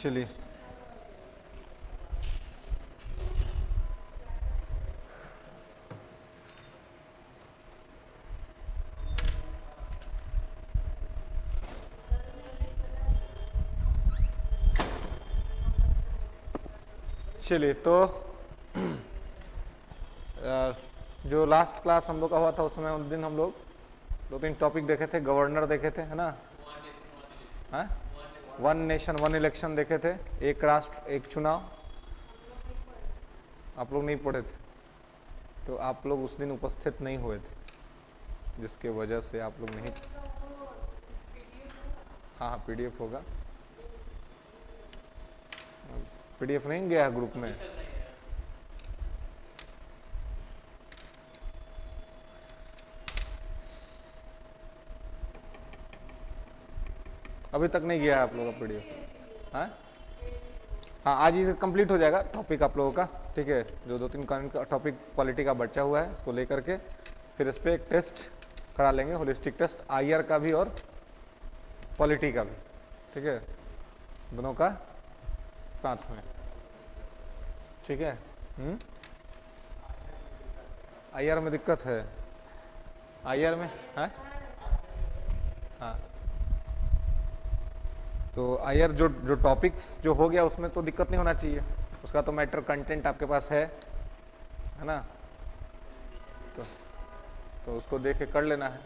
चलिए तो जो लास्ट क्लास हम लोग का हुआ था उसमें उस दिन हम लोग 2-3 टॉपिक देखे थे, गवर्नर देखे थे, है ना, हाँ, वन नेशन वन इलेक्शन देखे थे, एक राष्ट्र एक चुनाव। आप लोग नहीं पढ़े थे, तो आप लोग उस दिन उपस्थित नहीं हुए थे, जिसके वजह से आप लोग नहीं। हाँ, पीडीएफ होगा। पीडीएफ नहीं गया ग्रुप में? अभी तक नहीं गया है आप लोगों का पीडीएफ? हाँ, आज ही से कंप्लीट हो जाएगा टॉपिक आप लोगों का, ठीक है। जो 2-3 टॉपिक पॉलिटी का बचा हुआ है इसको लेकर के फिर इस पर एक टेस्ट करा लेंगे, होलिस्टिक टेस्ट, आईआर का भी और पॉलिटी का भी, ठीक है, दोनों का साथ में, ठीक है। आईआर में दिक्कत है, आईआर में है, हाँ, तो आईआर जो टॉपिक्स जो हो गया उसमें तो दिक्कत नहीं होना चाहिए, उसका तो मैटर कंटेंट आपके पास है ना, तो उसको देख के कर लेना है,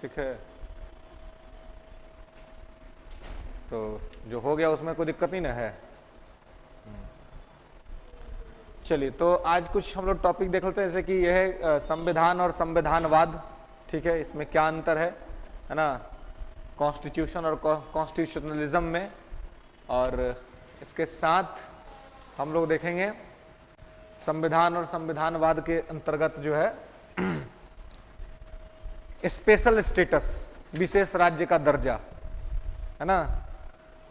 ठीक है। तो जो हो गया उसमें कोई दिक्कत नहीं ना है। चलिए, तो आज कुछ हम लोग टॉपिक देख लेते हैं, जैसे कि यह है संविधान और संविधानवाद, ठीक है, इसमें क्या अंतर है ना, कॉन्स्टिट्यूशन और कॉन्स्टिट्यूशनलिज्म में। और इसके साथ हम लोग देखेंगे संविधान और संविधानवाद के अंतर्गत जो है स्पेशल स्टेटस, विशेष राज्य का दर्जा, है ना,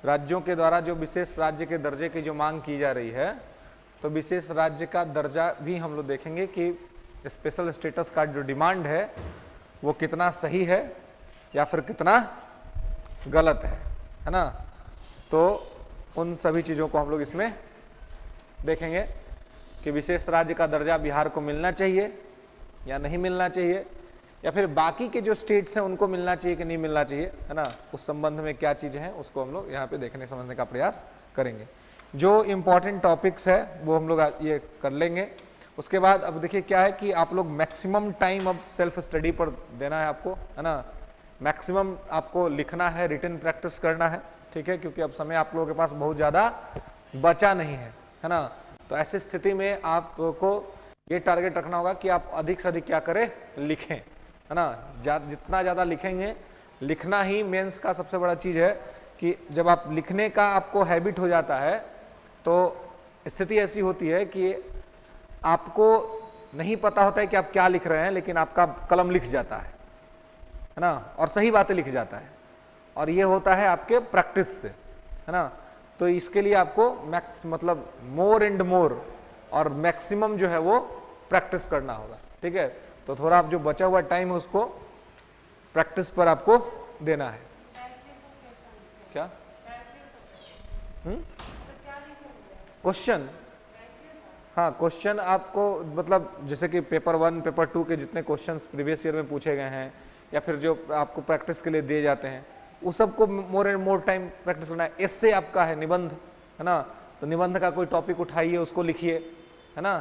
राज्यों के द्वारा जो विशेष राज्य के दर्जे की जो मांग की जा रही है, तो विशेष राज्य का दर्जा भी हम लोग देखेंगे कि स्पेशल स्टेटस का जो डिमांड है वो कितना सही है या फिर कितना गलत है ना। तो उन सभी चीज़ों को हम लोग इसमें देखेंगे कि विशेष राज्य का दर्जा बिहार को मिलना चाहिए या नहीं मिलना चाहिए, या फिर बाकी के जो स्टेट्स हैं उनको मिलना चाहिए कि नहीं मिलना चाहिए, है ना, उस संबंध में क्या चीज़ें हैं उसको हम लोग यहाँ पे देखने समझने का प्रयास करेंगे। जो इम्पोर्टेंट टॉपिक्स है वो हम लोग ये कर लेंगे। उसके बाद अब देखिए क्या है कि आप लोग मैक्सिमम टाइम अब सेल्फ स्टडी पर देना है आपको, है ना, मैक्सिमम आपको लिखना है, रिटन प्रैक्टिस करना है, ठीक है, क्योंकि अब समय आप लोगों के पास बहुत ज़्यादा बचा नहीं है ना। तो ऐसी स्थिति में आपको ये टारगेट रखना होगा कि आप अधिक से अधिक क्या करें, लिखें, है ना। जितना ज़्यादा लिखेंगे, लिखना ही मेंस का सबसे बड़ा चीज़ है कि जब आप लिखने का आपको हैबिट हो जाता है तो स्थिति ऐसी होती है कि आपको नहीं पता होता है कि आप क्या लिख रहे हैं, लेकिन आपका कलम लिख जाता है ना, और सही बातें लिख जाता है, और ये होता है आपके प्रैक्टिस से, है ना। तो इसके लिए आपको मतलब मोर एंड मोर और मैक्सिमम जो है वो प्रैक्टिस करना होगा, ठीक है। तो थोड़ा आप जो बचा हुआ टाइम है उसको प्रैक्टिस पर आपको देना है। क्या क्वेश्चन? हाँ, क्वेश्चन आपको मतलब जैसे कि पेपर 1 पेपर 2 के जितने क्वेश्चंस प्रीवियस ईयर में पूछे गए हैं या फिर जो आपको प्रैक्टिस के लिए दिए जाते हैं वो सबको more and more time practice करना है। इससे आपका है निबंध, है ना, तो निबंध का कोई टॉपिक उठाइए, उसको लिखिए, है ना,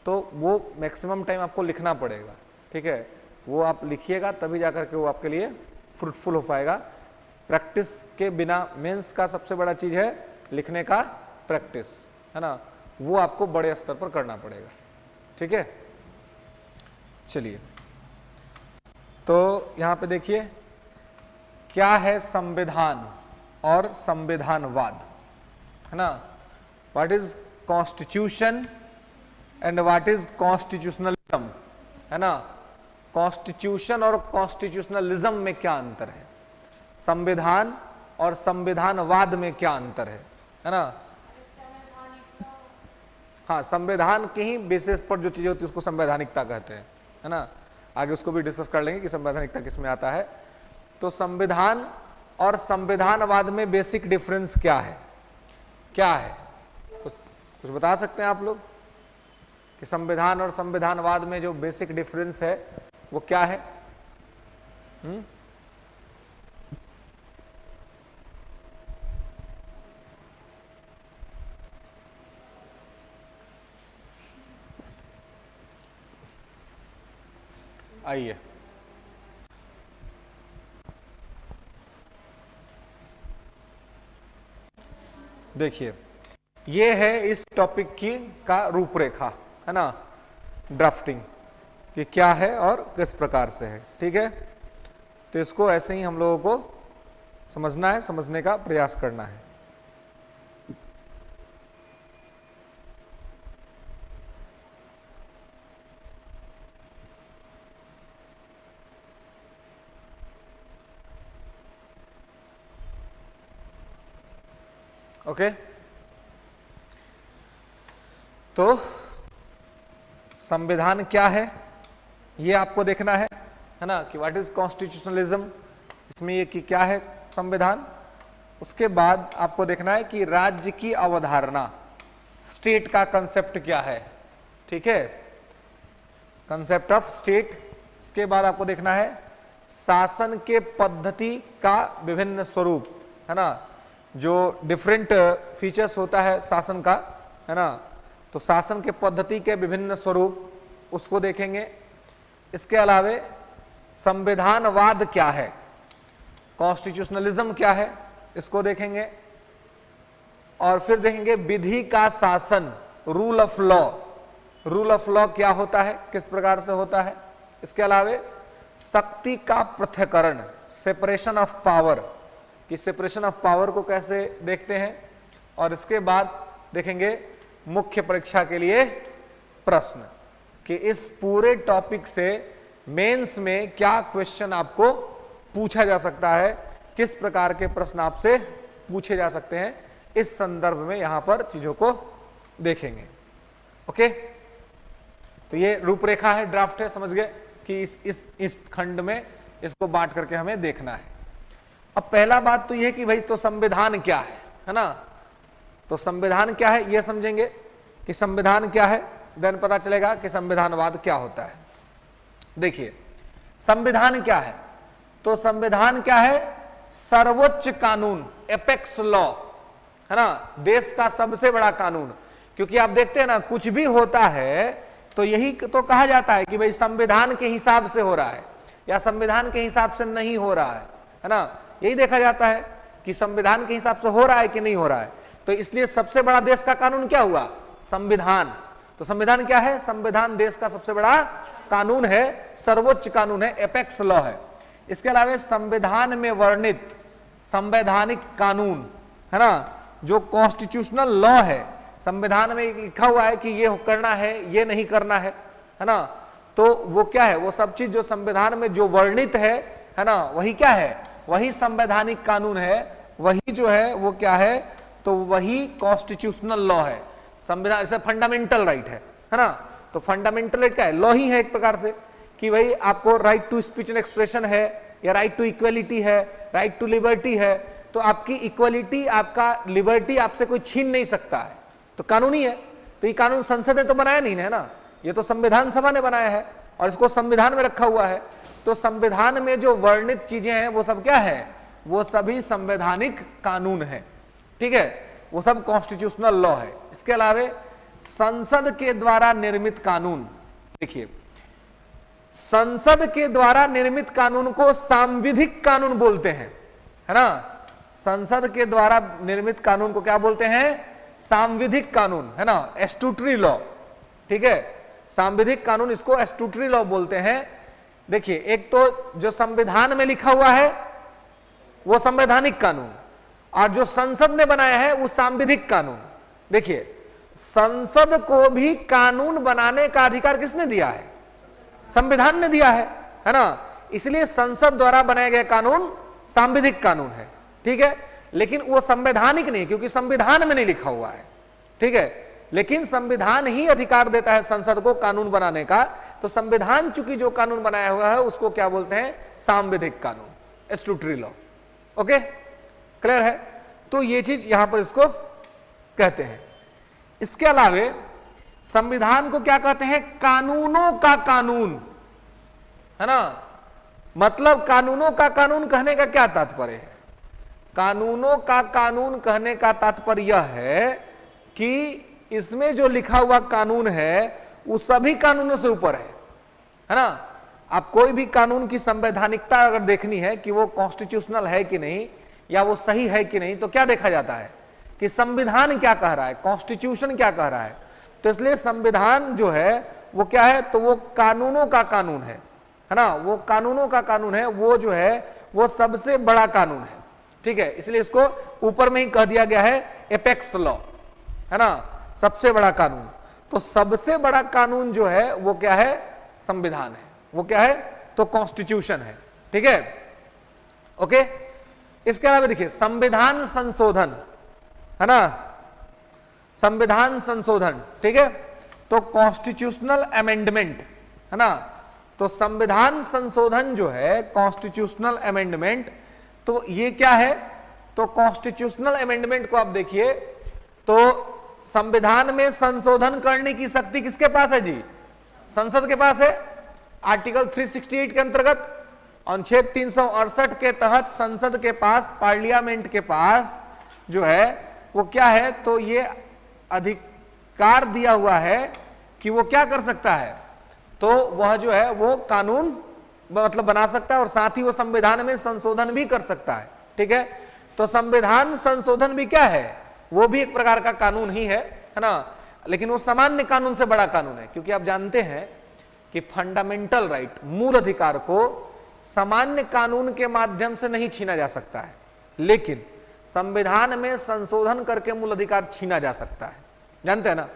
तो वो मैक्सिमम टाइम आपको लिखना पड़ेगा, ठीक है। वो आप लिखिएगा तभी जाकर के वो आपके लिए फ्रूटफुल हो पाएगा। प्रैक्टिस के बिना, मेंस का सबसे बड़ा चीज़ है लिखने का प्रैक्टिस, है ना, वो आपको बड़े स्तर पर करना पड़ेगा, ठीक है। चलिए, तो यहाँ पे देखिए क्या है संविधान और संविधानवाद, है ना। What is constitution and what is constitutionalism, है ना। कॉन्स्टिट्यूशन और कॉन्स्टिट्यूशनलिज्म में क्या अंतर है, संविधान और संविधानवाद में क्या अंतर है ना। हाँ, संविधान के ही बेसिस पर जो चीजें होती है उसको संवैधानिकता कहते हैं, है ना। आगे उसको भी डिस्कस कर लेंगे कि संवैधानिकता किसमें आता है। तो संविधान और संविधानवाद में बेसिक डिफरेंस क्या है? क्या है? कुछ बता सकते हैं आप लोग कि संविधान और संविधानवाद में जो बेसिक डिफरेंस है वो क्या है? आइए, देखिए, ये है इस टॉपिक की का रूपरेखा, है ना, ड्राफ्टिंग कि क्या है और किस प्रकार से है। ठीक है, तो इसको ऐसे ही हम लोगों को समझना है, समझने का प्रयास करना है। ओके, तो संविधान क्या है ये आपको देखना है ना, कि व्हाट इज कॉन्स्टिट्यूशनलिज्म, इसमें ये कि क्या है संविधान। उसके बाद आपको देखना है कि राज्य की अवधारणा, स्टेट का कंसेप्ट क्या है। ठीक है, कंसेप्ट ऑफ स्टेट। इसके बाद आपको देखना है शासन के पद्धति का विभिन्न स्वरूप, है ना, जो डिफरेंट फीचर्स होता है शासन का, है ना, तो शासन के पद्धति के विभिन्न स्वरूप उसको देखेंगे। इसके अलावे संविधानवाद क्या है, कॉन्स्टिट्यूशनलिज्म क्या है, इसको देखेंगे। और फिर देखेंगे विधि का शासन, rule of law, rule of law क्या होता है, किस प्रकार से होता है। इसके अलावे शक्ति का पृथक्करण, सेपरेशन ऑफ पावर, कि सेपरेशन ऑफ पावर को कैसे देखते हैं। और इसके बाद देखेंगे मुख्य परीक्षा के लिए प्रश्न, कि इस पूरे टॉपिक से मेंस में क्या क्वेश्चन आपको पूछा जा सकता है, किस प्रकार के प्रश्न आपसे पूछे जा सकते हैं, इस संदर्भ में यहां पर चीजों को देखेंगे। ओके, तो ये रूपरेखा है, ड्राफ्ट है, समझ गए कि इस खंड में इसको बांट करके हमें देखना है। अब पहला बात तो यह कि भाई तो संविधान क्या है ना, तो संविधान क्या है यह समझेंगे कि संविधान क्या है, देन पता चलेगा कि संविधानवाद क्या होता है। देखिए संविधान क्या है, तो संविधान क्या है, सर्वोच्च कानून, एपेक्स लॉ, है ना, देश का सबसे बड़ा कानून। क्योंकि आप देखते हैं ना कुछ भी होता है तो यही तो कहा जाता है कि भाई संविधान के हिसाब से हो रहा है या संविधान के हिसाब से नहीं हो रहा है ना, यही देखा जाता है कि संविधान के हिसाब से हो रहा है कि नहीं हो रहा है। तो इसलिए सबसे बड़ा देश का कानून क्या हुआ, संविधान। तो संविधान क्या है, संविधान देश का सबसे बड़ा कानून है, सर्वोच्च कानून है, एपेक्स लॉ है। इसके अलावा संविधान में वर्णित संवैधानिक कानून, है ना, जो कॉन्स्टिट्यूशनल लॉ है, संविधान में लिखा हुआ है कि ये करना है, ये नहीं करना है ना, तो वो क्या है, वो सब चीज जो संविधान में जो वर्णित है ना, वही क्या है, वही संवैधानिक कानून है, वही जो है वो क्या है, तो वही कॉन्स्टिट्यूशनल लॉ है। संविधान जैसे फंडामेंटल राइट है ना, तो फंडामेंटल राइट क्या है, लॉ ही है एक प्रकार से, कि भाई आपको right to speech and expression है, या राइट टू इक्वलिटी है, राइट टू लिबर्टी है, तो आपकी इक्वलिटी, आपका लिबर्टी आपसे कोई छीन नहीं सकता है, तो कानूनी है। तो ये कानून संसद ने तो बनाया नहीं है ना, ये तो संविधान सभा ने बनाया है और इसको संविधान में रखा हुआ है। तो संविधान में जो वर्णित चीजें हैं वो सब क्या है, वो सभी संवैधानिक कानून है। ठीक है, वो सब कॉन्स्टिट्यूशनल लॉ है। इसके अलावा संसद के द्वारा निर्मित कानून, देखिए संसद के द्वारा निर्मित कानून को सांविधिक कानून बोलते हैं, है ना, संसद के द्वारा निर्मित कानून को क्या बोलते हैं, सांविधिक कानून, है ना, स्टैट्यूटरी लॉ। ठीक है, सांविधिक कानून, इसको स्टैट्यूटरी लॉ बोलते हैं। देखिए एक तो जो संविधान में लिखा हुआ है वो संवैधानिक कानून, और जो संसद ने बनाया है वो सांविधिक कानून। देखिए संसद को भी कानून बनाने का अधिकार किसने दिया है, संविधान ने दिया है ना, इसलिए संसद द्वारा बनाया गया कानून सांविधिक कानून है। ठीक है, लेकिन वो संवैधानिक नहीं, क्योंकि संविधान में नहीं लिखा हुआ है। ठीक है, लेकिन संविधान ही अधिकार देता है संसद को कानून बनाने का, तो संविधान चूंकि जो कानून बनाया हुआ है उसको क्या बोलते हैं, सांविधिक कानून, स्टैट्यूटरी लॉ। ओके, क्लियर है? तो ये चीज यहां पर इसको कहते हैं। इसके अलावे संविधान को क्या कहते हैं? कानूनों का कानून, है ना। मतलब कानूनों का कानून कहने का क्या तात्पर्य है? कानूनों का कानून कहने का तात्पर्य यह है कि इसमें जो लिखा हुआ कानून है वो सभी कानूनों से ऊपर है ना। आप कोई भी कानून की संवैधानिकता अगर देखनी है कि वो कॉन्स्टिट्यूशनल है कि नहीं या वो सही है कि नहीं, तो क्या देखा जाता है कि संविधान क्या कह रहा है, कॉन्स्टिट्यूशन क्या कह रहा है। तो इसलिए संविधान जो है वो क्या है? तो वो कानूनों का कानून है ना। वो कानूनों का कानून है, वो जो है वो सबसे बड़ा कानून है, ठीक है। इसलिए इसको ऊपर में ही कह दिया गया है एपेक्स लॉ, है ना, सबसे बड़ा कानून। तो सबसे बड़ा कानून जो है वो क्या है? संविधान है। वो क्या है? तो कॉन्स्टिट्यूशन है, ठीक है, ओके। इसके अलावा देखिए संविधान संशोधन, है ना, संविधान संशोधन, ठीक है। तो कॉन्स्टिट्यूशनल अमेंडमेंट, है ना। तो संविधान संशोधन जो है कॉन्स्टिट्यूशनल अमेंडमेंट, तो ये क्या है? तो कॉन्स्टिट्यूशनल अमेंडमेंट को आप देखिए तो संविधान में संशोधन करने की शक्ति किसके पास है जी? संसद के पास है। आर्टिकल 368 के अंतर्गत अनुच्छेद 368 के तहत संसद के पास, पार्लियामेंट के पास जो है वो क्या है? तो ये अधिकार दिया हुआ है कि वो क्या कर सकता है? तो वह जो है वो कानून मतलब बना सकता है और साथ ही वो संविधान में संशोधन भी कर सकता है, ठीक है। तो संविधान संशोधन भी क्या है? वो भी एक प्रकार का कानून ही है ना, लेकिन वो सामान्य कानून से बड़ा कानून है, क्योंकि आप जानते हैं कि फंडामेंटल राइट, मूल अधिकार को सामान्य कानून के माध्यम से नहीं छीना जा सकता है, लेकिन संविधान में संशोधन करके मूल अधिकार छीना जा सकता है, जानते हैं ना।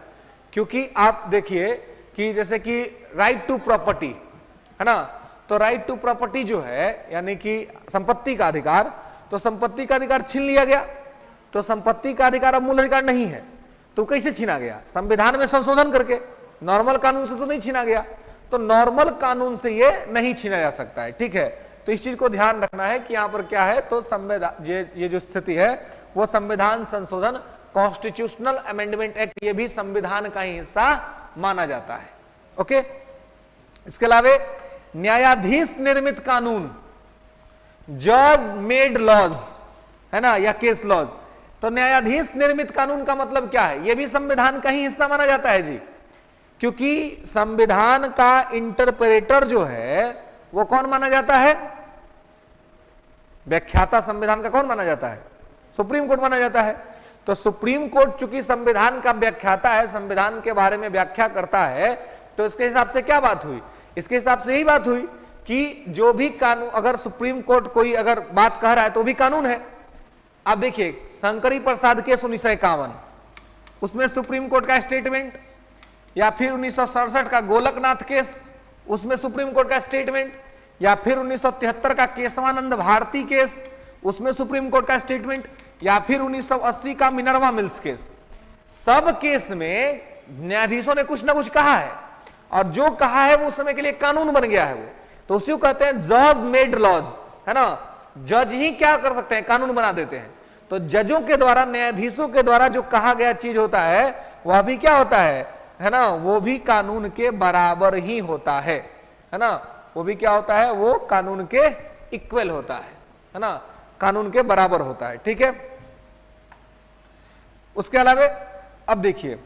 क्योंकि आप देखिए कि जैसे कि राइट टू प्रॉपर्टी, है ना, तो राइट टू प्रॉपर्टी जो है यानी कि संपत्ति का अधिकार, तो संपत्ति का अधिकार छीन लिया गया, तो संपत्ति का अधिकार अब मूल अधिकार नहीं है, तो कैसे छीना गया? संविधान में संशोधन करके। नॉर्मल कानून से तो नहीं छीना गया, तो नॉर्मल कानून से ये नहीं छीना जा सकता है, ठीक है। तो इस चीज को ध्यान रखना है कि यहां पर क्या है, तो संविधान ये जो स्थिति है वो संविधान संशोधन, कॉन्स्टिट्यूशनल अमेंडमेंट एक्ट, ये भी संविधान का ही हिस्सा माना जाता है, ओके। इसके अलावा न्यायाधीश निर्मित कानून, जज मेड लॉज, है ना, या केस लॉज। तो न्यायाधीश निर्मित कानून का मतलब क्या है? यह भी संविधान का ही हिस्सा माना जाता है जी, क्योंकि संविधान का इंटरप्रेटर जो है वो कौन माना जाता है? व्याख्याता संविधान का कौन माना जाता है? सुप्रीम कोर्ट माना जाता है। तो सुप्रीम कोर्ट चूंकि संविधान का व्याख्याता है, संविधान के बारे में व्याख्या करता है, तो इसके हिसाब से क्या बात हुई? इसके हिसाब से यही बात हुई कि जो भी कानून, अगर सुप्रीम कोर्ट कोई अगर बात कह रहा है तो भी कानून है। अब देखिए शंकरी प्रसाद केस 1951, उसमें सुप्रीम कोर्ट का स्टेटमेंट, या फिर 1967 का गोलकनाथ केस, उसमें सुप्रीम कोर्ट का स्टेटमेंट, या फिर 1973 का केशवानंद भारती केस, उसमें सुप्रीम कोर्ट का स्टेटमेंट, या फिर 1980 का मिनर्वा मिल्स केस। सब केस में न्यायाधीशों ने कुछ ना कुछ कहा है, और जो कहा है वो उस समय के लिए कानून बन गया है वो, तो उसी को कहते हैं जज मेड लॉज, है ना। जज ही क्या कर सकते हैं? कानून बना देते हैं। तो जजों के द्वारा, न्यायाधीशों के द्वारा जो कहा गया चीज होता है वह भी क्या होता है ना, वो भी कानून के बराबर ही होता है ना। वो भी क्या होता है? वो कानून के इक्वल होता है ना, कानून के बराबर होता है, ठीक है। उसके अलावा अब देखिए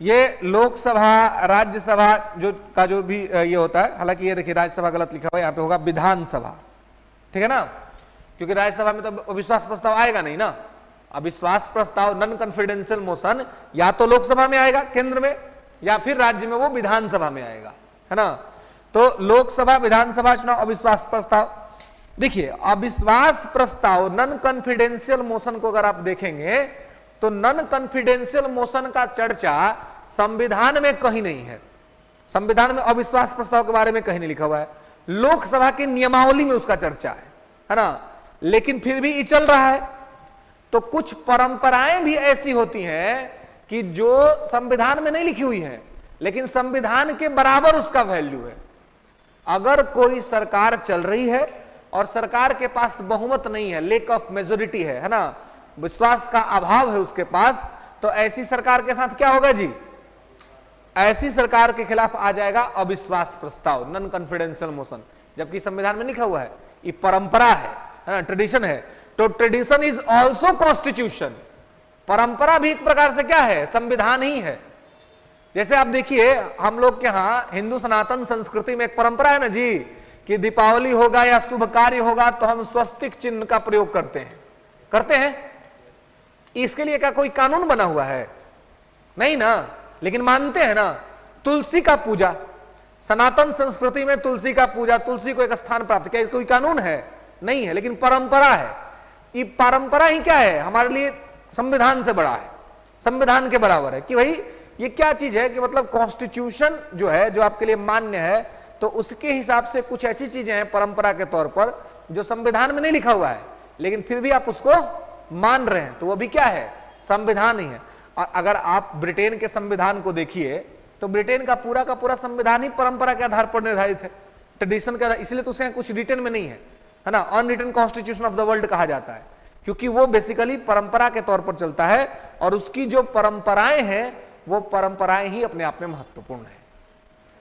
ये लोकसभा, राज्यसभा जो भी ये होता है, हालांकि ये देखिए राज्यसभा गलत लिखा हुआ है, यहाँ पे होगा विधानसभा, ठीक है ना, क्योंकि राज्यसभा में तो अविश्वास प्रस्ताव आएगा नहीं ना। अविश्वास प्रस्ताव, नॉन कॉन्फिडेंशियल मोशन, या तो लोकसभा में आएगा केंद्र में, या फिर राज्य में वो विधानसभा में आएगा, है ना। तो लोकसभा, विधानसभा चुनाव, अविश्वास प्रस्ताव। देखिए अविश्वास प्रस्ताव, नॉन कॉन्फिडेंशियल मोशन को अगर आप देखेंगे तो नॉन कॉन्फिडेंशियल मोशन का चर्चा संविधान में कहीं नहीं है। संविधान में अविश्वास प्रस्ताव के बारे में कहीं नहीं लिखा हुआ है। लोकसभा की नियमावली में उसका चर्चा है ना, लेकिन फिर भी ये चल रहा है। तो कुछ परंपराएं भी ऐसी होती हैं कि जो संविधान में नहीं लिखी हुई है, लेकिन संविधान के बराबर उसका वैल्यू है। अगर कोई सरकार चल रही है और सरकार के पास बहुमत नहीं है, लेक ऑफ मेजोरिटी है ना, विश्वास का अभाव है उसके पास, तो ऐसी सरकार के साथ क्या होगा जी, ऐसी सरकार के खिलाफ आ जाएगा अविश्वास प्रस्ताव, नॉन कॉन्फिडेंशियल मोशन। जबकि संविधान में लिखा हुआ है, ये परंपरा है ना, ट्रेडिशन है, तो ट्रेडिशन इज ऑल्सो कॉन्स्टिट्यूशन। परंपरा भी एक प्रकार से क्या है, संविधान ही है। जैसे आप देखिए हम लोग के यहाँ हिंदू सनातन संस्कृति में एक परंपरा है ना जी, कि दीपावली होगा या शुभ कार्य होगा तो हम स्वस्तिक चिन्ह का प्रयोग करते हैं। इसके लिए क्या कोई कानून बना हुआ है? नहीं ना, लेकिन मानते हैं ना। तुलसी का पूजा, सनातन संस्कृति में तुलसी का पूजा, तुलसी को एक स्थान प्राप्त, क्या कोई कानून है? नहीं है, लेकिन परंपरा है। ये परंपरा ही क्या है, हमारे लिए संविधान से बड़ा है, संविधान के बराबर है। कि भाई ये क्या चीज है कि मतलब कॉन्स्टिट्यूशन जो है, जो आपके लिए मान्य है, तो उसके हिसाब से कुछ ऐसी चीजें हैं परंपरा के तौर पर जो संविधान में नहीं लिखा हुआ है, लेकिन फिर भी आप उसको मान रहे हैं, तो वो भी क्या है, संविधान ही है। और अगर आप ब्रिटेन के संविधान को देखिए तो ब्रिटेन का पूरा संविधान ही परंपरा के आधार पर निर्धारित है, ट्रेडिशन के आधार, इसलिए तो उसे कुछ रिटन में नहीं है ना, unwritten constitution of the world कहा जाता है, क्योंकि वो बेसिकली परंपरा के तौर पर चलता है और उसकी जो परंपराएं हैं वो परंपराएं ही अपने आप में महत्वपूर्ण है,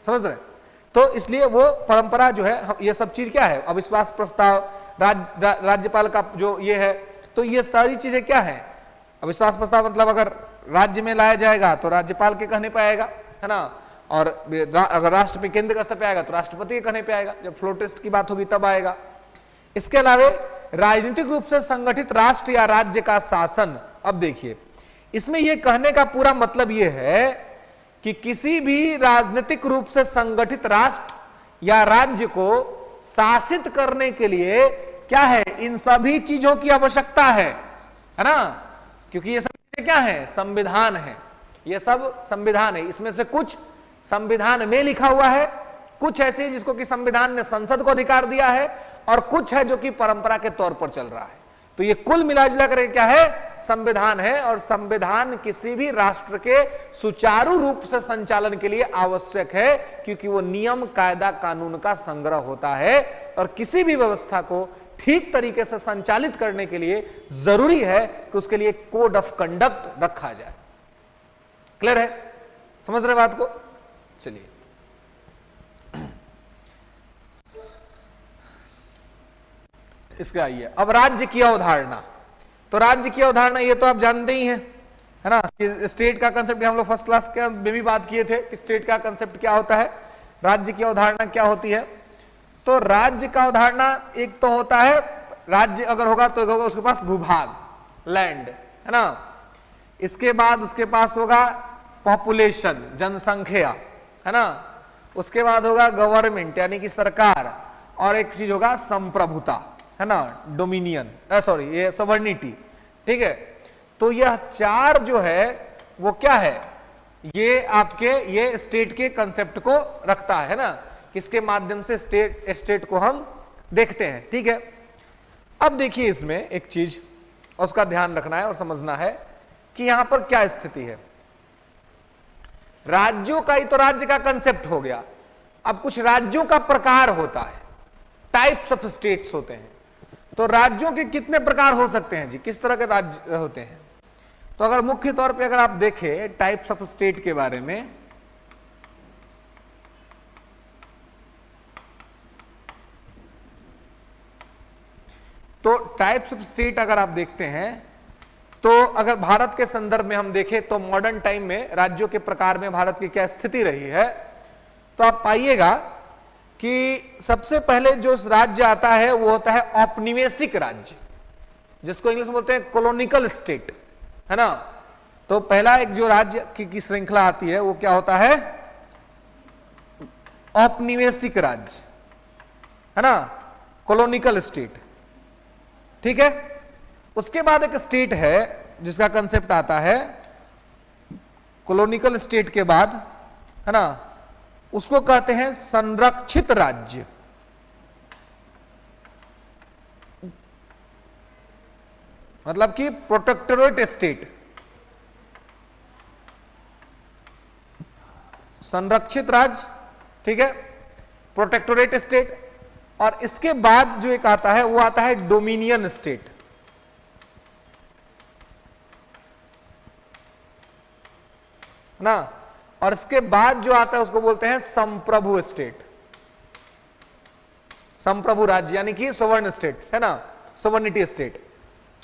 समझ रहे हैं? तो इसलिए वो परंपरा जो है, ये सब चीज क्या है, अविश्वास प्रस्ताव, राज्यपाल का जो ये है, तो ये सारी चीजें क्या है, अविश्वास प्रस्ताव मतलब अगर राज्य में लाया जाएगा तो राज्यपाल के कहने पे आएगा, है ना, और अगर राष्ट्रपति केंद्र का स्तर पे आएगा तो राष्ट्रपति के कहने पे आएगा, जब फ्लोर टेस्ट की बात होगी तब आएगा। इसके अलावा राजनीतिक रूप से संगठित राष्ट्र या राज्य का शासन, अब देखिए इसमें यह कहने का पूरा मतलब यह है कि किसी भी राजनीतिक रूप से संगठित राष्ट्र या राज्य को शासित करने के लिए क्या है, इन सभी चीजों की आवश्यकता है ना, क्योंकि ये सब चीजें क्या है, संविधान है, ये सब संविधान है। इसमें से कुछ संविधान में लिखा हुआ है, कुछ ऐसे जिसको कि संविधान ने संसद को अधिकार दिया है, और कुछ है जो कि परंपरा के तौर पर चल रहा है। तो ये कुल मिलाजुला करके क्या है, संविधान है, और संविधान किसी भी राष्ट्र के सुचारू रूप से संचालन के लिए आवश्यक है, क्योंकि वो नियम कायदा कानून का संग्रह होता है, और किसी भी व्यवस्था को ठीक तरीके से संचालित करने के लिए जरूरी है कि उसके लिए कोड ऑफ कंडक्ट रखा जाए। क्लियर है, समझ रहे बात को? चलिए इसका आइए अब राज्य की अवधारणा। तो राज्य की अवधारणा ये तो आप जानते ही हैं, है ना, कि स्टेट का कंसेप्ट हम लोग फर्स्ट क्लास के में भी बात किए थे कि स्टेट का कंसेप्ट क्या होता है, राज्य की अवधारणा क्या होती है। तो राज्य का अवधारणा एक तो होता है, राज्य अगर होगा तो होगा उसके पास भूभाग, लैंड, है ना, इसके बाद उसके पास होगा पॉपुलेशन, जनसंख्या, है ना, उसके बाद होगा गवर्नमेंट यानी कि सरकार, और एक चीज होगा संप्रभुता, है ना, डोमिनियन, सॉरी ये सवर्निटी, ठीक है। तो यह चार जो है वो क्या है, ये आपके ये स्टेट के कंसेप्ट को रखता है ना, किसके माध्यम से स्टेट को हम देखते हैं, ठीक है। अब देखिए इसमें एक चीज उसका ध्यान रखना है और समझना है कि यहां पर क्या स्थिति है। राज्यों का ही तो राज्य का कंसेप्ट हो गया, अब कुछ राज्यों का प्रकार होता है, टाइप्स ऑफ स्टेट्स होते हैं। तो राज्यों के कितने प्रकार हो सकते हैं जी, किस तरह के राज्य होते हैं? तो अगर मुख्य तौर पे अगर आप देखें टाइप्स ऑफ स्टेट के बारे में, तो टाइप्स ऑफ स्टेट अगर आप देखते हैं तो अगर भारत के संदर्भ में हम देखें तो मॉडर्न टाइम में राज्यों के प्रकार में भारत की क्या स्थिति रही है, तो आप पाइएगा कि सबसे पहले जो राज्य आता है वो होता है औपनिवेशिक राज्य, जिसको इंग्लिश में बोलते हैं कॉलोनिकल स्टेट, है ना। तो पहला एक जो राज्य की श्रृंखला आती है वो क्या होता है, औपनिवेशिक राज्य, है ना, कॉलोनिकल स्टेट, ठीक है। उसके बाद एक स्टेट है जिसका कंसेप्ट आता है कॉलोनिकल स्टेट के बाद, है ना, उसको कहते हैं संरक्षित राज्य, मतलब कि प्रोटेक्टोरेट स्टेट, संरक्षित राज्य, ठीक है, प्रोटेक्टोरेट स्टेट। और इसके बाद जो एक आता है वो आता है डोमिनियन स्टेट। ना, और इसके बाद जो आता है उसको बोलते हैं संप्रभु स्टेट, संप्रभु राज्य, यानी कि सोवर्ण स्टेट, है ना, सोवर्निटी स्टेट।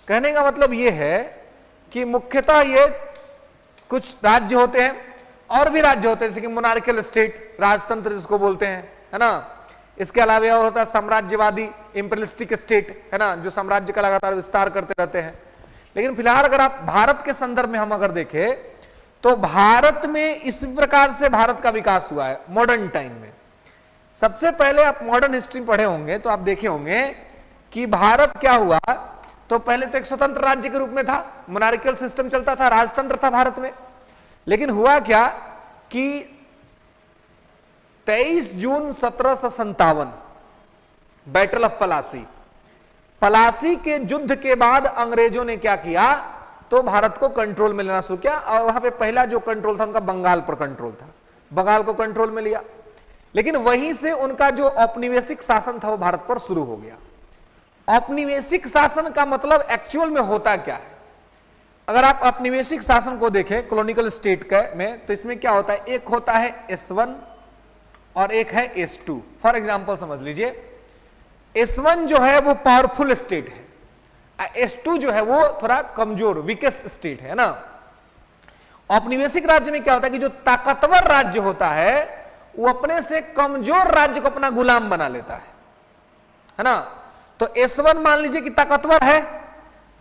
कहने का मतलब यह है कि मुख्यतः ये कुछ राज्य होते हैं और भी राज्य होते हैं, जैसे कि मोनार्कियल स्टेट, राजतंत्र जिसको बोलते हैं, है ना। इसके अलावा और होता है साम्राज्यवादी इंपीरियलिस्टिक स्टेट, है ना, जो साम्राज्य का लगातार विस्तार करते रहते हैं। लेकिन फिलहाल अगर आप भारत के संदर्भ में हम अगर देखें तो भारत में इस प्रकार से भारत का विकास हुआ है मॉडर्न टाइम में। सबसे पहले आप मॉडर्न हिस्ट्री पढ़े होंगे तो आप देखे होंगे कि भारत क्या हुआ, तो पहले तो एक स्वतंत्र राज्य के रूप में था, मोनार्कियल सिस्टम चलता था, राजतंत्र था भारत में। लेकिन हुआ क्या कि 23 जून 1757 बैटल ऑफ पलासी, पलासी के युद्ध के बाद अंग्रेजों ने क्या किया, तो भारत को कंट्रोल में लेना शुरू किया। और वहां पे पहला जो कंट्रोल था उनका बंगाल पर कंट्रोल था, बंगाल को कंट्रोल में लिया। लेकिन वहीं से उनका जो औपनिवेशिक शासन था वो भारत पर शुरू हो गया। औपनिवेशिक शासन का मतलब एक्चुअल में होता क्या है, अगर आप औपनिवेशिक शासन को देखें कॉलोनियल स्टेट का में, तो इसमें क्या होता है, एक होता है S1 और एक है S2। फॉर एग्जांपल समझ लीजिए, S1 जो है वो पावरफुल स्टेट है, S2 जो है वो थोड़ा कमजोर वीकेस्ट स्टेट है ना। औपनिवेशिक राज्य में क्या होता है कि जो ताकतवर राज्य होता है वो अपने से कमजोर राज्य को अपना गुलाम बना लेता है ना। तो S1 मान लीजिए कि ताकतवर है,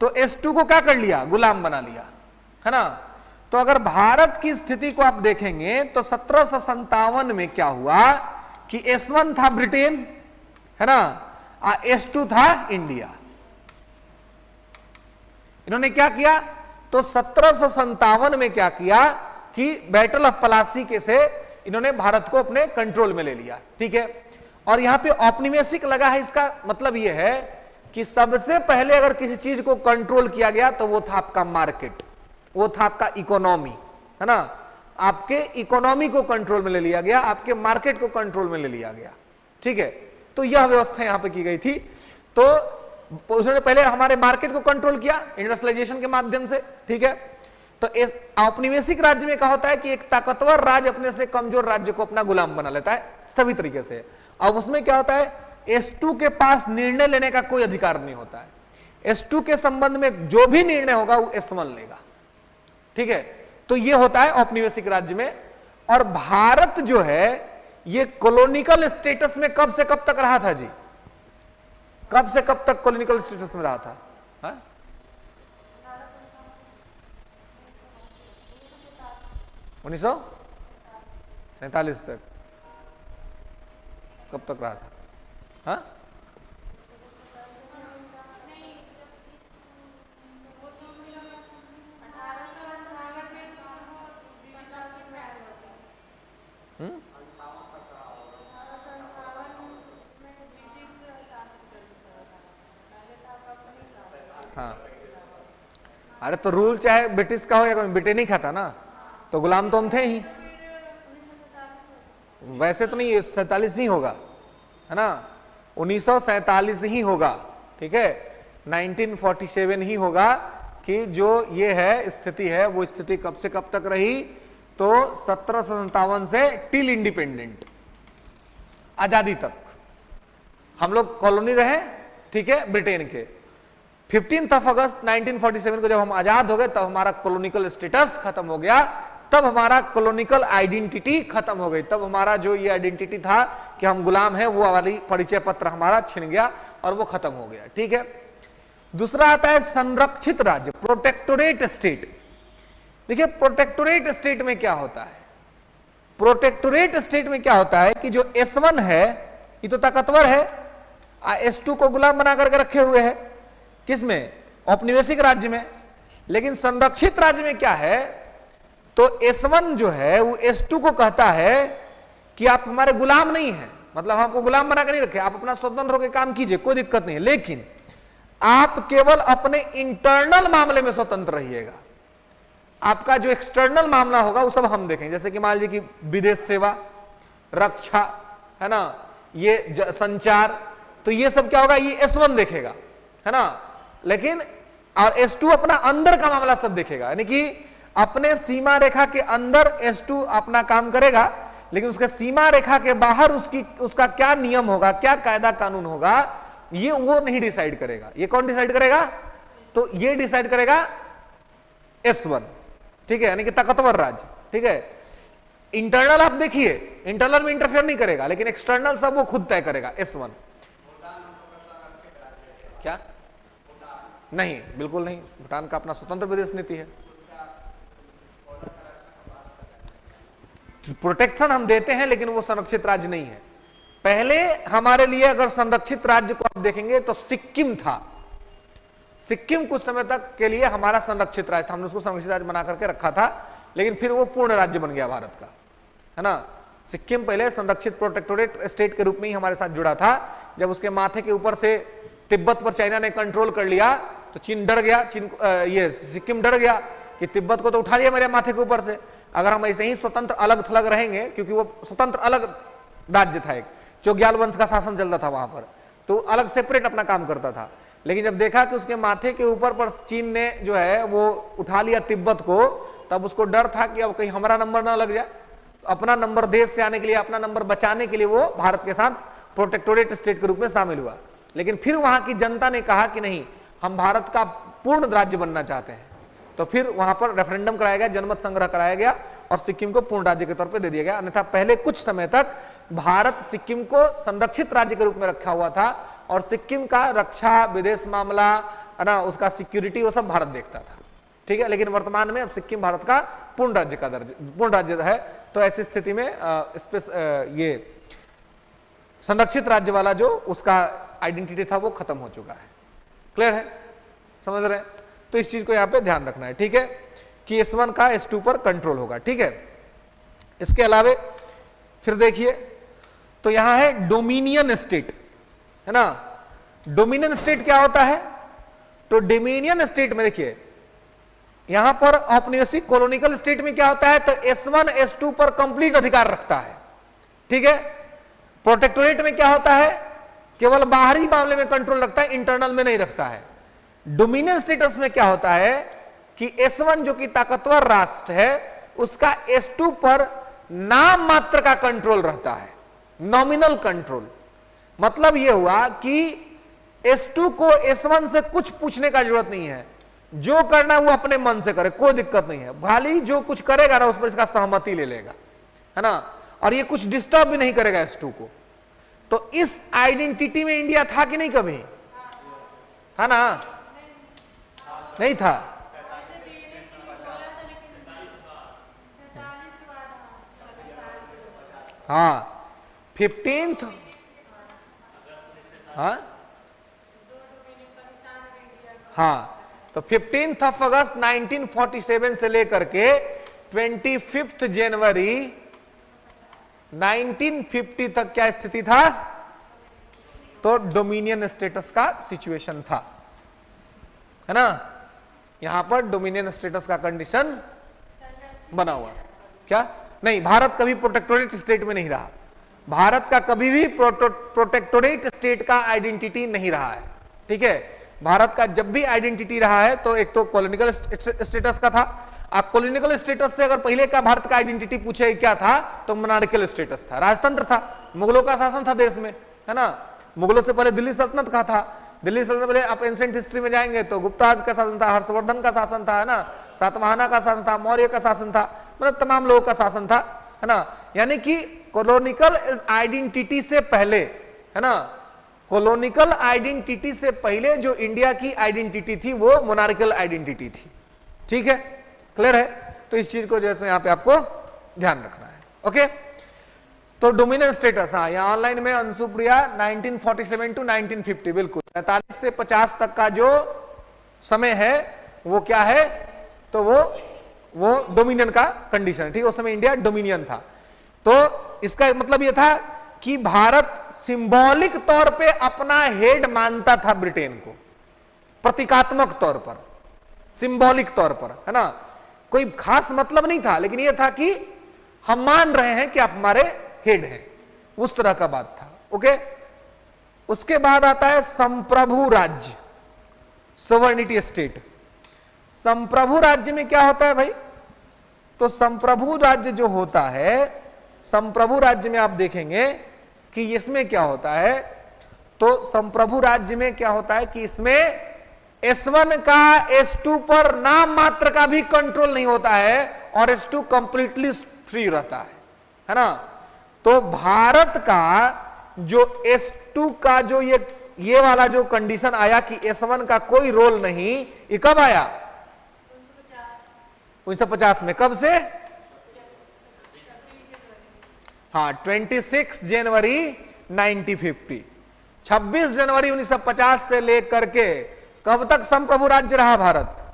तो S2 को क्या कर लिया, गुलाम बना लिया, है ना। तो अगर भारत की स्थिति को आप देखेंगे तो 1757 में क्या हुआ कि S1 था ब्रिटेन, है ना, S2 था इंडिया। इन्होंने क्या किया, तो 1757 में क्या किया कि बैटल ऑफ पलासी के से इन्होंने भारत को अपने कंट्रोल में ले लिया, ठीक है। और यहां पे औपनिवेशिक लगा है, इसका मतलब यह है कि सबसे पहले अगर किसी चीज को कंट्रोल किया गया तो वो था आपका मार्केट, वो था आपका इकोनॉमी, है ना। आपके इकोनॉमी को कंट्रोल में ले लिया गया, आपके मार्केट को कंट्रोल में ले लिया गया, ठीक है। तो यह व्यवस्था यहां पे की गई थी। तो उसने पहले हमारे मार्केट को कंट्रोल किया इंडस्ट्रियलाइजेशन के माध्यम से, ठीक है। तो इस औपनिवेशिक राज्य में क्या होता है कि एक ताकतवर राज्य अपने से कमजोर राज्य को अपना गुलाम बना लेता है सभी तरीके से। अब उसमें क्या होता है, S2 के पास निर्णय लेने का कोई अधिकार नहीं होता है। S2 के संबंध में जो भी निर्णय होगा वो S1 लेगा, ठीक है। तो ये होता है औपनिवेशिक राज्य में। और भारत जो है ये कॉलोनियल स्टेटस में कब से कब तक रहा था जी, कब से कब तक कॉलोनियल स्टेटस में रहा था, हा? 1947 तक, कब तक रहा था, हाँ? हाँ, अरे तो रूल चाहे ब्रिटिश का हो या ब्रिटेन ही खाता ना, तो गुलाम तो हम थे ही। वैसे तो नहीं, 47 ही होगा, है ना, 1947 ही होगा, ठीक है। 1947 ही होगा कि जो ये है स्थिति है वो स्थिति कब से कब तक रही, तो 1757 से टिल इंडिपेंडेंट, आजादी तक हम लोग कॉलोनी रहे, ठीक है, ब्रिटेन के। 15 अगस्त 1947 को जब हम आजाद हो गए तब हमारा कॉलोनियल स्टेटस खत्म हो गया, तब हमारा कॉलोनियल आइडेंटिटी खत्म हो गई, तब हमारा जो ये आइडेंटिटी था कि हम गुलाम हैं वो वाली परिचय पत्र हमारा छिन गया और वो खत्म हो गया, ठीक है। दूसरा आता है संरक्षित राज्य, प्रोटेक्टोरेट स्टेट। देखिए प्रोटेक्टोरेट स्टेट में क्या होता है, प्रोटेक्टोरेट स्टेट में क्या होता है कि जो S1 है ये तो ताकतवर है, S2 को गुलाम बना करके रखे हुए है, किसमें, औपनिवेशिक राज्य में। लेकिन संरक्षित राज्य में क्या है, तो S1 जो है वो S2 को कहता है कि आप हमारे गुलाम नहीं हैं, मतलब हम आपको गुलाम बना कर नहीं रखे, आप अपना स्वतंत्र होकर काम कीजिए, कोई दिक्कत नहीं है, लेकिन आप केवल अपने इंटरनल मामले में स्वतंत्र रहिएगा, आपका जो एक्सटर्नल मामला होगा वो सब हम देखेंगे। जैसे कि मान लीजिए कि विदेश सेवा, रक्षा, है ना, ये संचार, तो ये सब क्या होगा, ये S1 देखेगा, है ना, लेकिन और S2 अपना अंदर का मामला सब देखेगा, यानी कि अपने सीमा रेखा के अंदर S2 अपना काम करेगा, लेकिन उसके सीमा रेखा के बाहर उसका क्या नियम होगा, क्या कायदा कानून होगा, ये वो नहीं डिसाइड करेगा। ये कौन डिसाइड करेगा, तो ये डिसाइड करेगा S1, ठीक है, यानी कि ताकतवर राज्य, ठीक है। इंटरनल आप देखिए, इंटरनल में इंटरफेयर नहीं करेगा, लेकिन एक्सटर्नल सब वो खुद तय करेगा, S1। क्या? नहीं, बिल्कुल नहीं, भूटान का अपना स्वतंत्र विदेश नीति है। प्रोटेक्शन हम देते हैं, लेकिन वो संरक्षित राज्य नहीं है। पहले हमारे लिए अगर संरक्षित राज्य को आप देखेंगे तो सिक्किम था। सिक्किम कुछ समय तक के लिए हमारा संरक्षित राज्य था, हमने उसको संरक्षित राज्य बना करके रखा था, लेकिन फिर वो पूर्ण राज्य बन गया भारत का, है ना। सिक्किम पहले संरक्षित प्रोटेक्टोरेट स्टेट के रूप में ही हमारे साथ जुड़ा था। जब उसके माथे के ऊपर से तिब्बत पर चाइना ने कंट्रोल कर लिया तो चीन डर गया, ये सिक्किम डर गया कि तिब्बत को तो उठा लिया मेरे माथे के ऊपर से, अगर हम ऐसे ही स्वतंत्र अलग थलग रहेंगे, क्योंकि वो स्वतंत्र अलग राज्य था, एक चोग्याल वंश का शासन चलता था वहां पर, तो अलग सेपरेट अपना काम करता था। लेकिन जब देखा कि उसके माथे के ऊपर पर चीन ने जो है वो उठा लिया तिब्बत को, तब उसको डर था कि अब कहीं हमारा नंबर ना लग जाए। अपना नंबर देश से आने के लिए, अपना नंबर बचाने के लिए वो भारत के साथ प्रोटेक्टोरेट स्टेट के रूप में शामिल हुआ। लेकिन फिर वहां की जनता ने कहा कि नहीं, हम भारत का पूर्ण राज्य बनना चाहते हैं, तो फिर वहां पर रेफरेंडम कराया गया, जनमत संग्रह कराया गया और सिक्किम को पूर्ण राज्य के तौर पे दे दिया गया। अन्यथा पहले कुछ समय तक भारत सिक्किम को संरक्षित राज्य के रूप में रखा हुआ था और सिक्किम का रक्षा, विदेश मामला, है ना, उसका सिक्योरिटी, वो सब भारत देखता था, ठीक है। लेकिन वर्तमान में अब सिक्किम भारत का पूर्ण राज्य का दर्जा, पूर्ण राज्य है। तो ऐसी स्थिति में ये संरक्षित राज्य वाला जो उसका आइडेंटिटी था वो खत्म हो चुका है। क्लियर है, समझ रहे हैं? तो इस चीज को यहां पे ध्यान रखना है, ठीक है, कि S1 का S2 पर कंट्रोल होगा, ठीक है। इसके अलावे फिर देखिए, तो यहां है डोमिनियन स्टेट, है ना। डोमिनियन स्टेट क्या होता है, तो डोमिनियन स्टेट में देखिए, यहां पर औपनिवेशिक कॉलोनिकल स्टेट में क्या होता है, तो S1 S2 पर कंप्लीट अधिकार रखता है, ठीक है। प्रोटेक्टोरेट में क्या होता है, केवल बाहरी मामले में कंट्रोल रखता है, इंटरनल में नहीं रखता है। डोमिनियन स्टेटस में क्या होता है कि S1 जो कि ताकतवर राष्ट्र है, उसका S2 पर नाम मात्र का कंट्रोल रहता है, नॉमिनल कंट्रोल। मतलब यह हुआ कि S2 को S1 से कुछ पूछने का जरूरत नहीं है, जो करना वो अपने मन से करे, कोई दिक्कत नहीं है। खाली जो कुछ करेगा ना उस पर इसका सहमति ले लेगा, है ना, और ये कुछ डिस्टर्ब भी नहीं करेगा S2 को। तो इस आइडेंटिटी में इंडिया था कि नहीं कभी, था ना, नहीं था। हाँ, 15th, हाँ, तो 15 अगस्त 1947 से लेकर के 25 जनवरी 1950 तक क्या स्थिति था, तो डोमिनियन स्टेटस का सिचुएशन था, है ना। यहां पर डोमिनियन स्टेटस का कंडीशन बना हुआ। क्या नहीं, भारत कभी प्रोटेक्टोरेट स्टेट में नहीं रहा, भारत का कभी भी प्रोटेक्टोरेट स्टेट का आइडेंटिटी नहीं रहा है, ठीक है। भारत का जब भी आइडेंटिटी रहा है तो एक तो कॉलोनिकल स्टेटस का था। आप कॉलोनिकल स्टेटस से अगर पहले का भारत का आइडेंटिटी पूछे क्या था, तो मोनार्किकल स्टेटस था, राजतंत्र था, मुगलों का शासन था देश में, है ना। मुगलों से पहले दिल्ली सल्तनत का था, दिल्ली सल्तनत पहले आप एंशिएंट हिस्ट्री में जाएंगे तो गुप्ताज का शासन था, हर्षवर्धन का शासन था, है ना, सातवाहना का शासन था, मौर्य का शासन था, मतलब तमाम लोगों का शासन था, है ना। यानी कि कॉलोनिकल आइडेंटिटी से पहले, है ना, कॉलोनिकल आइडेंटिटी से पहले जो इंडिया की आइडेंटिटी थी वो मोनार्किकल आइडेंटिटी थी, ठीक है। क्लियर है? तो इस चीज को जैसे यहां पे आपको ध्यान रखना है, ओके। तो डोमिनियन स्टेटस, हाँ, यहाँ ऑनलाइन में अंशुप्रिया 1947 टू 1950, बिल्कुल 47 से 50 तक का जो समय है वो क्या है, तो वो डोमिनियन का कंडीशन, ठीक है। उस समय इंडिया डोमिनियन था। तो इसका मतलब यह था कि भारत सिंबॉलिक तौर पे अपना हेड मानता था ब्रिटेन को, प्रतीकात्मक तौर पर, सिंबॉलिक तौर पर, है ना, कोई खास मतलब नहीं था, लेकिन यह था कि हम मान रहे हैं कि आप हमारे हेड हैं, उस तरह का बात था, ओके। उसके बाद आता है संप्रभु राज्य, सोवर्निटी स्टेट। संप्रभु राज्य में क्या होता है भाई? तो संप्रभु राज्य जो होता है, संप्रभु राज्य में आप देखेंगे कि इसमें क्या होता है, तो संप्रभु राज्य में क्या होता है कि इसमें S1 का S2 पर नाम मात्र का भी कंट्रोल नहीं होता है और S2 कंप्लीटली फ्री रहता है ना। तो भारत का जो S2 का जो ये वाला जो कंडीशन आया कि S1 का कोई रोल नहीं, ये कब आया? 1950 में। कब से? हाँ, 26 जनवरी 1950। 26 जनवरी 1950 से लेकर के कब तक संप्रभु राज्य रहा भारत?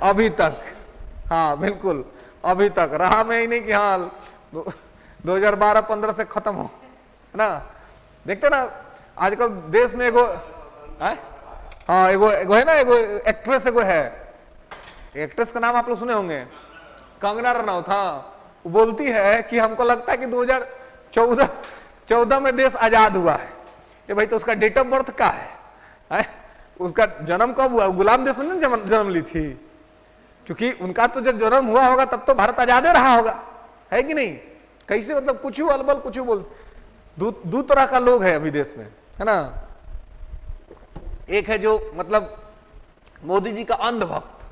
अभी तक। हाँ बिल्कुल, अभी तक रहा। मैं ही नहीं कि हाँ 2012-15 से खत्म हो, है ना। देखते ना आजकल देश में एगो हाँ एगो है ना, एगो एक्ट्रेस एगो है, एक्ट्रेस का नाम आप लोग सुने होंगे, कंगना रनौत। हाँ, वो बोलती है कि हमको लगता है कि 2014 में देश आजाद हुआ है। ये भाई तो उसका डेट ऑफ बर्थ क्या है? उसका जन्म कब हुआ? गुलाम देश में जन्म ली थी, क्योंकि उनका तो जब जन्म हुआ होगा तब तो भारत आजाद रहा होगा, है कि नहीं? कैसे मतलब कुछ अलबल कुछ बोल, दो तरह का लोग है अभी देश में, है ना। एक है जो मतलब मोदी जी का अंधभक्त,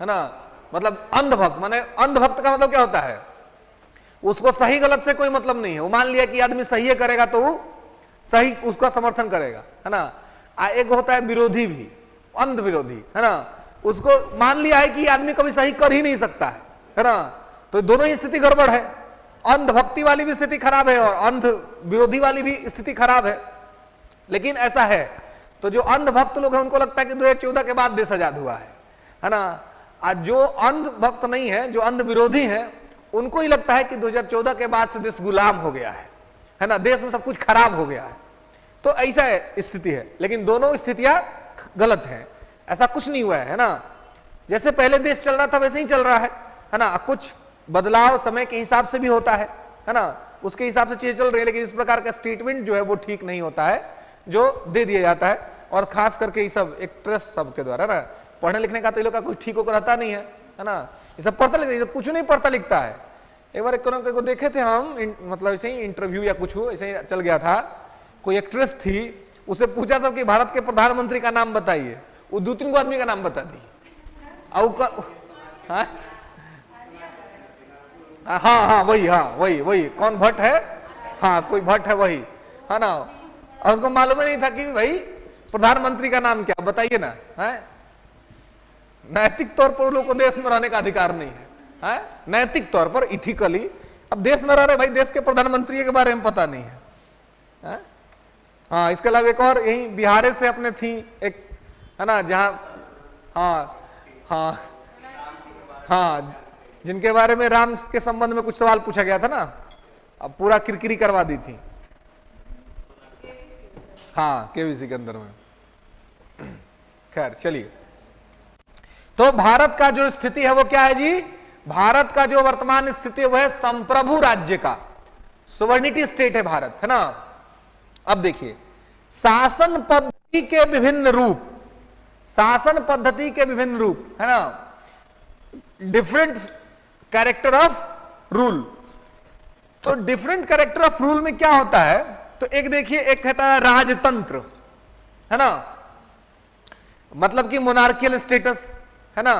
है ना। मतलब अंधभक्त माने, अंधभक्त का मतलब क्या होता है? उसको सही गलत से कोई मतलब नहीं है। वो मान लिया कि आदमी सही है करेगा तो वो सही उसका समर्थन करेगा, है ना। एक होता है विरोधी भी, अंध विरोधी, है ना। उसको मान लिया है कि आदमी कभी सही कर ही नहीं सकता है ना। तो दोनों ही स्थिति गड़बड़ है। अंधभक्ति वाली भी स्थिति खराब है और अंध विरोधी वाली भी स्थिति खराब है। लेकिन ऐसा है, तो जो अंधभक्त लोग हैं उनको लगता है कि 2014 के बाद देश आजाद हुआ है ना। आज जो अंधभक्त नहीं है, जो अंध विरोधी है, उनको ही लगता है कि 2014 के बाद से देश गुलाम हो गया है ना, देश में सब कुछ खराब हो गया है। तो ऐसा स्थिति है, लेकिन दोनों स्थितियां गलत हैं। ऐसा कुछ नहीं हुआ है ना। जैसे पहले देश चल रहा था वैसे ही चल रहा है ना। कुछ बदलाव समय के हिसाब से भी होता है ना, उसके हिसाब से चीजें चल रही है। लेकिन इस प्रकार का स्टेटमेंट जो है वो ठीक नहीं होता है जो दे दिया जाता है, और खास करके ये सब एक्ट्रेस सब के द्वारा ना। पढ़ने लिखने का तो ये लोग का कोई ठीक होकर रहता नहीं है ना। ये सब पढ़ता लिखता, कुछ नहीं पढ़ता लिखता है। एक बार को देखे थे हम, मतलब ऐसे ही इंटरव्यू या कुछ ऐसे ही चल गया था। कोई एक्ट्रेस थी, उसे पूछा सब कि भारत के प्रधानमंत्री का नाम बताइए, वो 2-3 आदमी का नाम बता दी। हाँ वही कौन भट्ट है? हाँ कोई भट्ट है वही, है ना। और उसको मालूम ही नहीं था कि भाई प्रधानमंत्री का नाम क्या, बताइए ना। है नैतिक तौर पर लोगों को देश में रहने का अधिकार नहीं है, नैतिक तौर पर, इथिकली। अब देश में रह रहे भाई, देश के प्रधानमंत्री के बारे में पता नहीं है। हाँ, इसके अलावा एक और यही बिहार से अपने थी एक, है ना, जहाँ हाँ जिनके बारे में राम के संबंध में कुछ सवाल पूछा गया था ना, अब पूरा किरकिरी करवा दी थी। हाँ, केवीसी के अंदर में। खैर चलिए, तो भारत का जो स्थिति है वो क्या है जी? भारत का जो वर्तमान स्थिति है वो है संप्रभु राज्य का, सोवर्निटी स्टेट है भारत, है ना। अब देखिए, शासन पद्धति के विभिन्न रूप, शासन पद्धति के विभिन्न रूप, है ना, डिफरेंट कैरेक्टर ऑफ रूल। तो डिफरेंट कैरेक्टर ऑफ रूल में क्या होता है? तो एक देखिए, एक कहता है राजतंत्र, है ना, मतलब कि मोनार्कियल स्टेटस, है ना।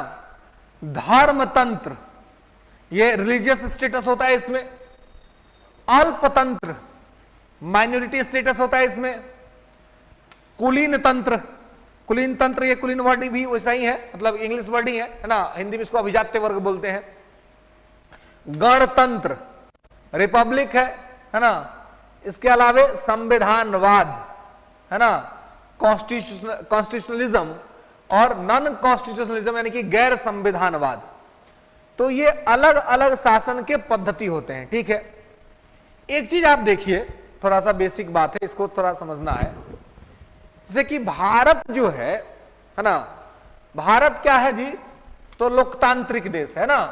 धर्मतंत्र, ये रिलीजियस स्टेटस होता है इसमें। अल्पतंत्र, माइनॉरिटी स्टेटस होता है इसमें। कुलीन तंत्र, कुलीन तंत्र, ये कुलीन वर्ड भी वैसा ही है, मतलब इंग्लिश वर्ड ही है ना। हिंदी में इसको अभिजात्य वर्ग बोलते हैं। गणतंत्र, रिपब्लिक है ना। इसके अलावा संविधानवाद, है ना, कॉन्स्टिट्यूशनलिज्म और नॉन कॉन्स्टिट्यूशनलिज्म, यानी कि गैर संविधानवाद। तो ये अलग अलग शासन के पद्धति होते हैं, ठीक है। एक चीज आप देखिए, थोड़ा सा बेसिक बात है, इसको थोड़ा समझना है। जैसे कि भारत जो है ना, भारत क्या है जी? तो लोकतांत्रिक देश है ना,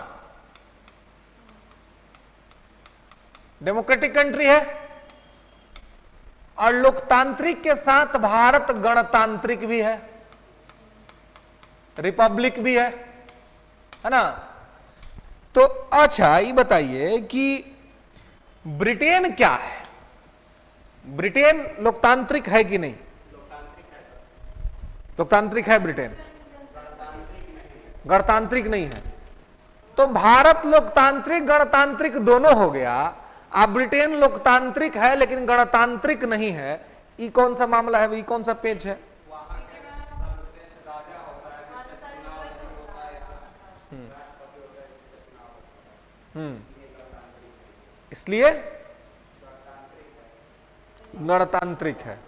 डेमोक्रेटिक कंट्री है, और लोकतांत्रिक के साथ भारत गणतांत्रिक भी है, रिपब्लिक भी है ना। तो अच्छा ये बताइए कि ब्रिटेन क्या है? ब्रिटेन लोकतांत्रिक है कि नहीं? लोकतांत्रिक है ब्रिटेन, गणतांत्रिक नहीं है। तो भारत लोकतांत्रिक गणतांत्रिक दोनों हो गया। अब ब्रिटेन लोकतांत्रिक है लेकिन गणतांत्रिक नहीं है, ये कौन सा मामला है? ये कौन सा पेज है? इसलिए गणतांत्रिक है।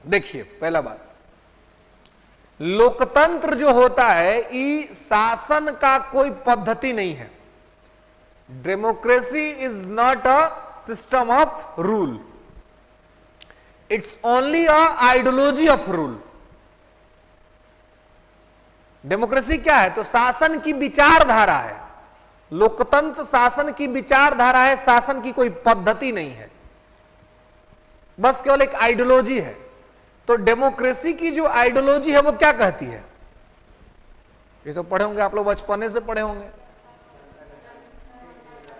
देखिए पहला बात, लोकतंत्र जो होता है ये शासन का कोई पद्धति नहीं है। Democracy is not a system of rule, it's only a ideology of rule. Democracy क्या है? तो शासन की विचारधारा है। लोकतंत्र शासन की विचारधारा है, शासन की कोई पद्धति नहीं है, बस केवल एक आइडियोलॉजी है। तो डेमोक्रेसी की जो आइडियोलॉजी है वो क्या कहती है? ये तो पढ़े होंगे आप लोग, बचपने से पढ़े होंगे।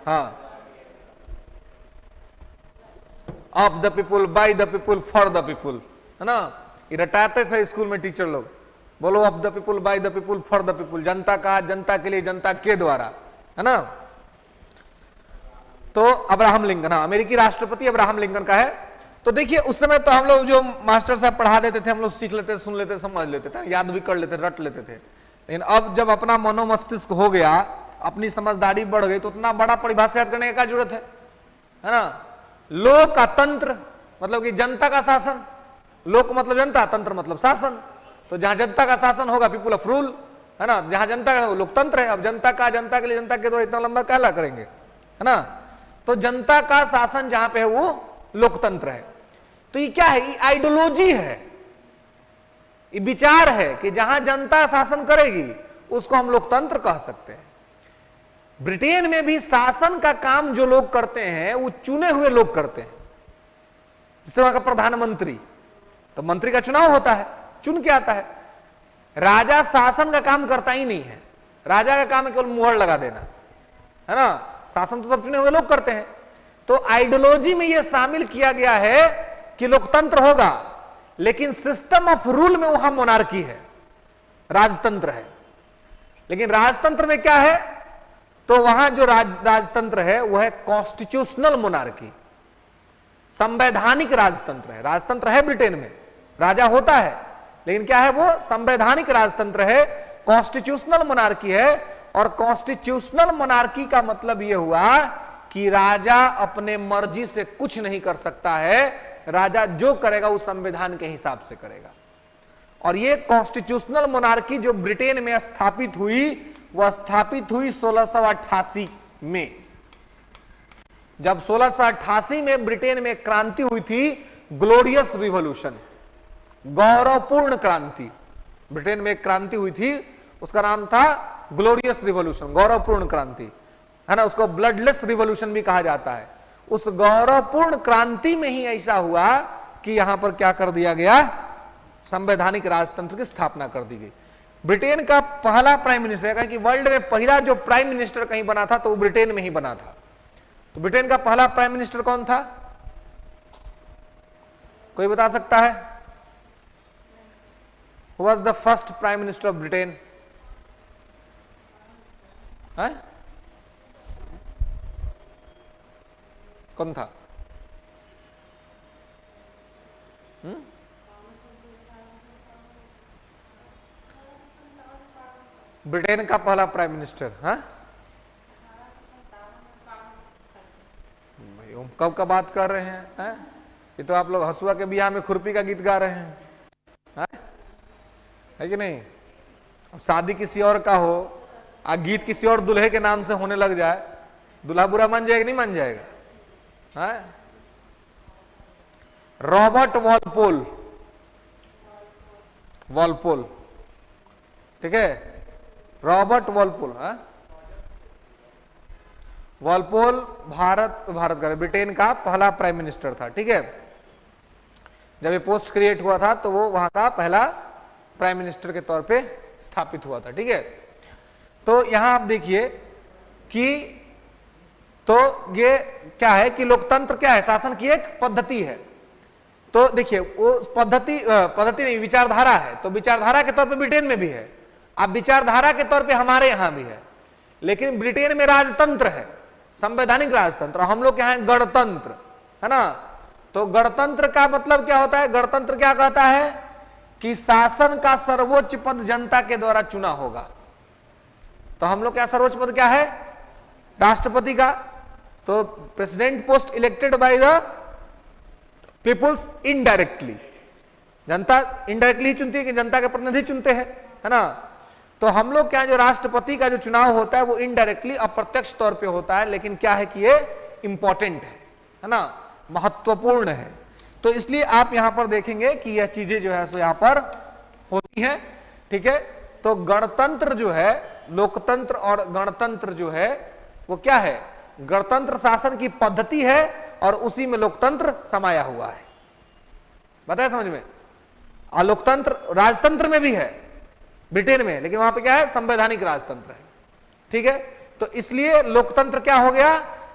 हाँ, of the people, by the people, for the people, है ना। ये रटाते थे स्कूल में टीचर लोग, बोलो of the people, by the people, for the people, जनता का, जनता के लिए, जनता के द्वारा, है ना। तो अब्राहम लिंकन, हाँ, अमेरिकी राष्ट्रपति अब्राहम लिंकन का है। तो देखिए उस समय तो हम लोग जो मास्टर साहब पढ़ा देते थे, हम लोग सीख लेते, सुन लेते, समझ लेते थे, याद भी कर लेते, रट लेते थे। लेकिन अब जब अपना मनोमस्तिष्क हो गया, अपनी समझदारी बढ़ गई, तो उतना बड़ा परिभाषा याद करने की क्या जरूरत है ना। लोकतंत्र मतलब कि जनता का शासन, लोक मतलब जनता, तंत्र मतलब शासन। तो जहां जनता का शासन होगा, पीपुल ऑफ रूल, है ना। जहां जनता का लोकतंत्र है। अब जनता का, जनता के लिए, जनता के द्वारा, इतना लंबा क्या करेंगे, है ना। तो जनता का शासन जहां पे है वो लोकतंत्र है। तो ये क्या है? ये आइडियोलॉजी है, ये विचार है कि जहां जनता शासन करेगी उसको हम लोकतंत्र कह सकते हैं। ब्रिटेन में भी शासन का काम जो लोग करते हैं वो चुने हुए लोग करते हैं। जैसे वहां का प्रधानमंत्री, तो मंत्री का चुनाव होता है, चुन के आता है। राजा शासन का काम करता ही नहीं है, राजा का काम है केवल मुहर लगा देना, है ना। शासन तो सब चुने हुए लोग करते हैं। तो आइडियोलॉजी में यह शामिल किया गया है कि लोकतंत्र होगा, लेकिन सिस्टम ऑफ रूल में वहां मोनार्की है, राजतंत्र है। लेकिन राजतंत्र में क्या है? तो वहां जो राजतंत्र है वह है कॉन्स्टिट्यूशनल मोनार्की, संवैधानिक राजतंत्र है। राजतंत्र है ब्रिटेन में, राजा होता है, लेकिन क्या है वो? संवैधानिक राजतंत्र है, कॉन्स्टिट्यूशनल मोनार्की है। और कॉन्स्टिट्यूशनल मोनार्की का मतलब यह हुआ कि राजा अपने मर्जी से कुछ नहीं कर सकता है, राजा जो करेगा वो संविधान के हिसाब से करेगा। और ये कॉन्स्टिट्यूशनल मोनार्की जो ब्रिटेन में स्थापित हुई, वह स्थापित हुई 1688 में। जब 1688 में ब्रिटेन में क्रांति हुई थी, ग्लोरियस रिवॉल्यूशन, गौरवपूर्ण क्रांति, ब्रिटेन में एक क्रांति हुई थी, उसका नाम था ग्लोरियस रिवॉल्यूशन, गौरवपूर्ण क्रांति, है ना। उसको ब्लडलेस रिवॉल्यूशन भी कहा जाता है। उस गौरवपूर्ण क्रांति में ही ऐसा हुआ कि यहां पर क्या कर दिया गया? संवैधानिक राजतंत्र की स्थापना कर दी गई। ब्रिटेन का पहला प्राइम मिनिस्टर, कि वर्ल्ड में पहला जो प्राइम मिनिस्टर कहीं बना था तो वो ब्रिटेन में ही बना था। तो ब्रिटेन का पहला प्राइम मिनिस्टर कौन था? कोई बता सकता है? Who was the first prime minister of Britain? है? कौन था? ब्रिटेन का पहला प्राइम मिनिस्टर, हाँ भाई, हम कब का बात कर रहे हैं? ये तो आप लोग हसुआ के बियाह में खुरपी का गीत गा रहे हैं, है कि नहीं? अब शादी किसी और का हो, आ गीत किसी और दूल्हे के नाम से होने लग जाए, दूल्हा बुरा मान जाएगा नहीं मान जाएगा? रॉबर्ट वॉलपोल, ठीक है, रॉबर्ट वॉलपोल। वॉलपोल भारत का ब्रिटेन का पहला प्राइम मिनिस्टर था, ठीक है। जब ये पोस्ट क्रिएट हुआ था तो वो वहां का पहला प्राइम मिनिस्टर के तौर पे स्थापित हुआ था, ठीक है। तो यहां आप देखिए कि तो ये क्या है कि लोकतंत्र क्या है, शासन की एक पद्धति है। तो देखिए वो पद्धति नहीं, विचारधारा है। तो विचारधारा के तौर पे ब्रिटेन में भी है, अब विचारधारा के तौर पे हमारे यहां भी है, लेकिन ब्रिटेन में राजतंत्र है, संवैधानिक राजतंत्र, हम लोग के यहाँ गणतंत्र है ना। तो गणतंत्र का मतलब क्या होता है, गणतंत्र क्या कहता है कि शासन का सर्वोच्च पद जनता के द्वारा चुना होगा। तो हम लोग क्या सर्वोच्च पद क्या है, राष्ट्रपति का। तो president post elected by the peoples indirectly, जनता इनडायरेक्टली चुनती है कि जनता के प्रतिनिधि चुनते हैं, है ना। तो हम लोग क्या जो राष्ट्रपति का जो चुनाव होता है वो इनडायरेक्टली अप्रत्यक्ष तौर पे होता है, लेकिन क्या है कि ये इंपॉर्टेंट है ना, महत्वपूर्ण है। तो इसलिए आप यहां पर देखेंगे कि यह चीजें जो है सो यहां पर होती हैं, ठीक है। तो गणतंत्र जो है, लोकतंत्र और गणतंत्र जो है वो क्या है, गणतंत्र शासन की पद्धति है और उसी में लोकतंत्र समाया हुआ है। बताया समझ में। और लोकतंत्र राजतंत्र में भी है ब्रिटेन में, लेकिन वहां पे क्या है, संवैधानिक राजतंत्र है, ठीक है। तो इसलिए लोकतंत्र क्या हो गया,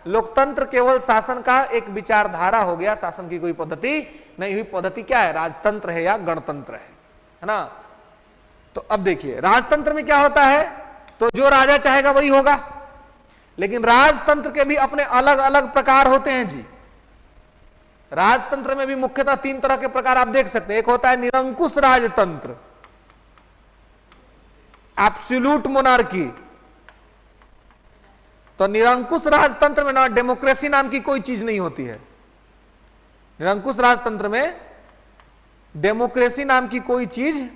लोकतंत्र केवल शासन का एक विचारधारा हो गया, शासन की कोई पद्धति नहीं हुई। पद्धति क्या है, राजतंत्र है या गणतंत्र है ना। तो अब देखिए राजतंत्र में क्या होता है, तो जो राजा चाहेगा वही होगा, लेकिन राजतंत्र के भी अपने अलग अलग प्रकार होते हैं जी। राजतंत्र में भी मुख्यतः 3 तरह के प्रकार आप देख सकते हैं। एक होता है निरंकुश राजतंत्र, एब्सोल्यूट मोनार्की। तो निरंकुश राजतंत्र में ना डेमोक्रेसी नाम की कोई चीज नहीं होती है। निरंकुश राजतंत्र में डेमोक्रेसी नाम की कोई चीज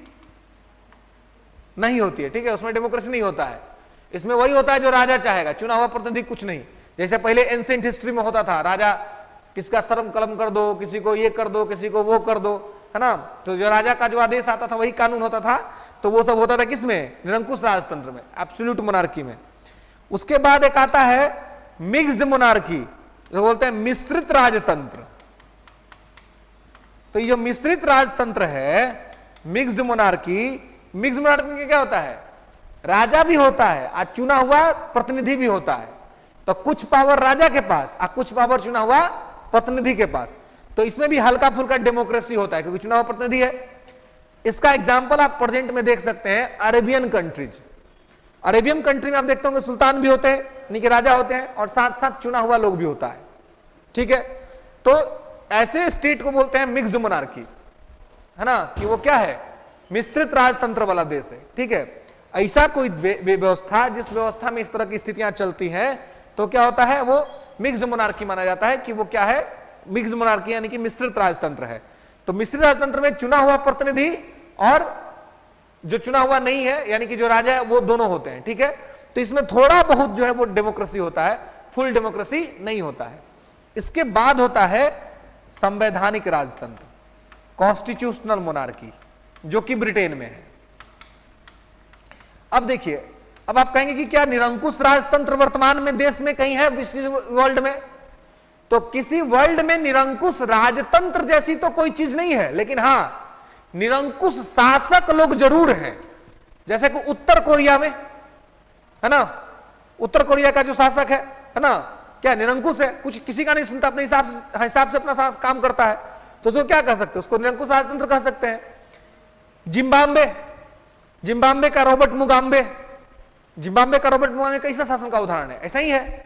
नहीं होती है, ठीक है। उसमें डेमोक्रेसी नहीं होता है, इसमें वही होता है जो राजा चाहेगा, चुना हुआ प्रतिनिधि कुछ नहीं। जैसे पहले एंशिएंट हिस्ट्री में होता था, राजा किसका शर्म कलम कर दो, किसी को ये कर दो, किसी को वो कर दो, है ना। तो जो राजा का जो आदेश आता था वही कानून होता था। तो वो सब होता था किसमें, निरंकुश राजतंत्र में, एब्सोल्यूट मोनार्की में। उसके बाद एक आता है मिक्स्ड मोनार्की, जो बोलते हैं मिश्रित राजतंत्र। तो ये जो मिश्रित राजतंत्र है, मिक्स्ड मोनार्की, मिक्स्ड मोनार्की में क्या होता है, राजा भी होता है और चुना हुआ प्रतिनिधि भी होता है। तो कुछ पावर राजा के पास और कुछ पावर चुना हुआ प्रतिनिधि के पास। तो इसमें भी हल्का फुल्का डेमोक्रेसी होता है क्योंकि चुना हुआ प्रतिनिधि है। इसका एग्जाम्पल आप प्रेजेंट में देख सकते हैं, अरेबियन कंट्रीज। अरेबियन कंट्री में आप देखते होंगे सुल्तान भी होते हैं, यानी कि राजा होते हैं, और साथ साथ चुना हुआ लोग भी होता है, ठीक है। तो ऐसे स्टेट को बोलते हैं मिक्स्ड मोनार्की, है ना, कि वो क्या है, मिश्रित राजतंत्र वाला देश है, ठीक है। ऐसा कोई व्यवस्था जिस व्यवस्था में इस तरह की स्थितियां चलती हैं तो क्या होता है, वो मिक्स्ड मोनार्की माना जाता है कि वो क्या है, मिक्स्ड मोनार्की यानी कि मिश्रित राजतंत्र है। तो मिश्रित राजतंत्र में चुना हुआ प्रतिनिधि और जो चुना हुआ नहीं है यानी कि जो राजा है वो दोनों होते हैं, ठीक है। तो इसमें थोड़ा बहुत जो है वो डेमोक्रेसी होता है, फुल डेमोक्रेसी नहीं होता है। इसके बाद होता है संवैधानिक राजतंत्र, कॉन्स्टिट्यूशनल मोनार्की, जो कि ब्रिटेन में है। अब देखिए, अब आप कहेंगे कि क्या निरंकुश राजतंत्र वर्तमान में देश में कहीं है वर्ल्ड में? तो किसी वर्ल्ड में निरंकुश राजतंत्र जैसी तो कोई चीज नहीं है, लेकिन हां निरंकुश शासक लोग जरूर हैं। जैसे कि उत्तर कोरिया में, है ना, उत्तर कोरिया का जो शासक है ना, क्या निरंकुश है, कुछ किसी का नहीं सुनता, अपने हिसाब से अपना काम करता है। तो उसको क्या कह सकते हैं, उसको निरंकुश राजतंत्र कह सकते हैं। जिम्बाब्वे का रॉबर्ट मुगाबे, जिम्बाब्वे का रॉबर्ट मुगाबे कैसा शासन का उदाहरण है, ऐसा ही है।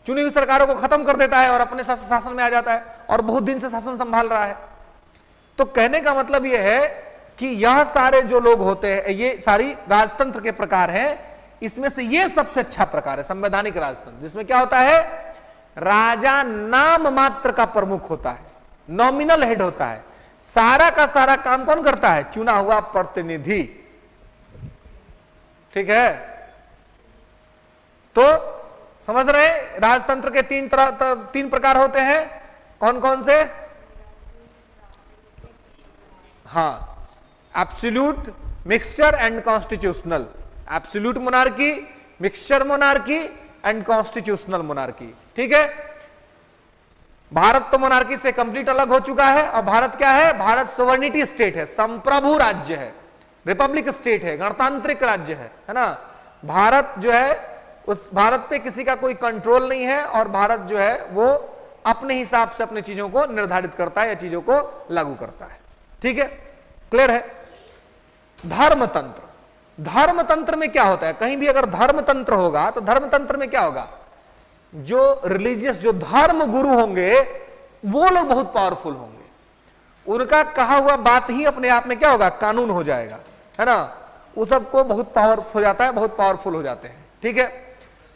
चुनी हुई सरकारों को खत्म कर देता है और अपने शासन में आ जाता है और बहुत दिन से शासन संभाल रहा है। तो कहने का मतलब यह है कि यह सारे जो लोग होते हैं, ये सारी राजतंत्र के प्रकार हैं, इसमें से ये सबसे अच्छा प्रकार है संवैधानिक राजतंत्र, जिसमें क्या होता है, राजा नाम मात्र का प्रमुख होता है, नॉमिनल हेड होता है। सारा का सारा काम कौन करता है, चुना हुआ प्रतिनिधि, ठीक है। तो समझ रहे हैं, राजतंत्र के तीन प्रकार होते हैं, कौन कौन से? हाँ, absolute, mixture and constitutional. Absolute monarchy, mixture monarchy and constitutional monarchy. ठीक है, भारत तो मोनार्की से कंप्लीट अलग हो चुका है। और भारत क्या है? भारत सोवर्निटी स्टेट है, संप्रभु राज्य है, रिपब्लिक स्टेट है, गणतांत्रिक राज्य है ना। भारत जो है, उस भारत पे किसी का कोई कंट्रोल नहीं है और भारत जो है वो अपने हिसाब से अपनी चीजों को निर्धारित करता है या चीजों को लागू करता है। ठीक है, क्लियर है। धर्मतंत्र, धर्मतंत्र में क्या होता है? कहीं भी अगर धर्मतंत्र होगा तो धर्मतंत्र में क्या होगा? जो रिलीजियस, जो धर्म गुरु होंगे वो लोग बहुत पावरफुल होंगे, उनका कहा हुआ बात ही अपने आप में क्या होगा? कानून हो जाएगा, है ना। वो सबको बहुत पावर हो जाता है, बहुत पावरफुल हो जाते हैं। ठीक है,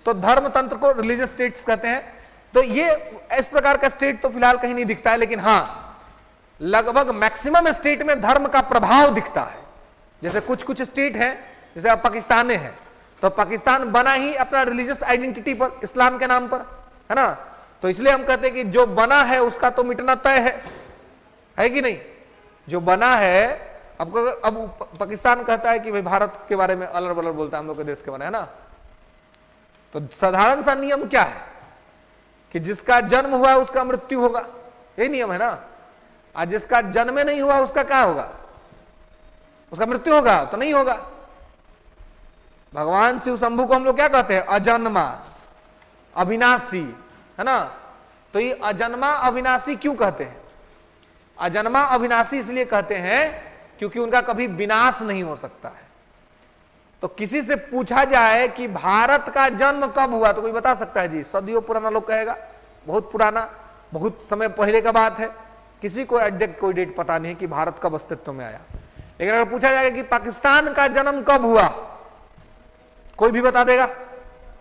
तो धर्मतंत्र को रिलीजियस स्टेट्स कहते हैं। तो ये इस प्रकार का स्टेट तो फिलहाल कहीं नहीं दिखता है, लेकिन हां लगभग मैक्सिमम स्टेट में धर्म का प्रभाव दिखता है। जैसे कुछ कुछ स्टेट हैं, जैसे अब पाकिस्तान है, तो पाकिस्तान बना ही अपना रिलीजियस आइडेंटिटी पर, इस्लाम के नाम पर, है ना। तो इसलिए हम कहते हैं कि जो बना है उसका तो मिटना तय है कि नहीं? जो बना है, अब पाकिस्तान कहता है कि भाई भारत के बारे में अलर बलर बोलता है, हम लोग के देश के बारे में, है ना। तो साधारण सा नियम क्या है कि जिसका जन्म हुआ उसका मृत्यु होगा, यही नियम है ना। आज जिसका जन्म नहीं हुआ उसका क्या होगा? उसका मृत्यु होगा तो नहीं होगा। भगवान शिव शंभु को हम लोग क्या कहते हैं? अजन्मा अविनाशी, है ना। तो ये अजन्मा अविनाशी क्यों कहते हैं? अजन्मा अविनाशी इसलिए कहते हैं क्योंकि उनका कभी विनाश नहीं हो सकता है। तो किसी से पूछा जाए कि भारत का जन्म कब हुआ, तो कोई बता सकता है? जी सदियों पुराना लोग कहेगा, बहुत पुराना, बहुत समय पहले का बात है। किसी को एग्जैक्ट कोई डेट पता नहीं कि भारत कब अस्तित्व में आया। लेकिन अगर पूछा जाएगा कि पाकिस्तान का जन्म कब हुआ, कोई भी बता देगा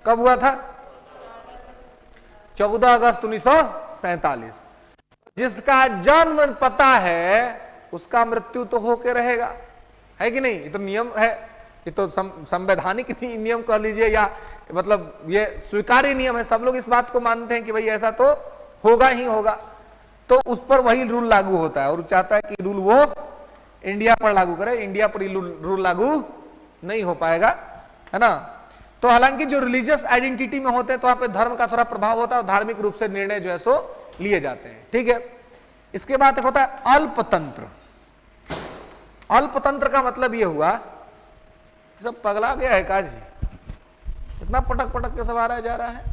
कब हुआ था? 14 अगस्त 1947। जिसका जन्म पता है उसका मृत्यु तो होके रहेगा, है कि नहीं? ये तो नियम है, ये तो संवैधानिक नियम कह लीजिए, या मतलब ये स्वीकार्य नियम है। सब लोग इस बात को मानते हैं कि भाई ऐसा तो होगा ही होगा, तो उस पर वही रूल लागू होता है। और चाहता है कि रूल वो इंडिया पर लागू करे, इंडिया पर रूल लागू नहीं हो पाएगा, है ना। तो हालांकि जो रिलीजियस आइडेंटिटी में होते हैं तो वहां पे धर्म का थोड़ा प्रभाव होता है और धार्मिक रूप से निर्णय जो है सो लिए जाते हैं। ठीक है, इसके बाद होता है अल्पतंत्र। अल्पतंत्र का मतलब यह हुआ, सब पगला गया है काजी, इतना पटक पटक के सब आ रहा जा रहा है।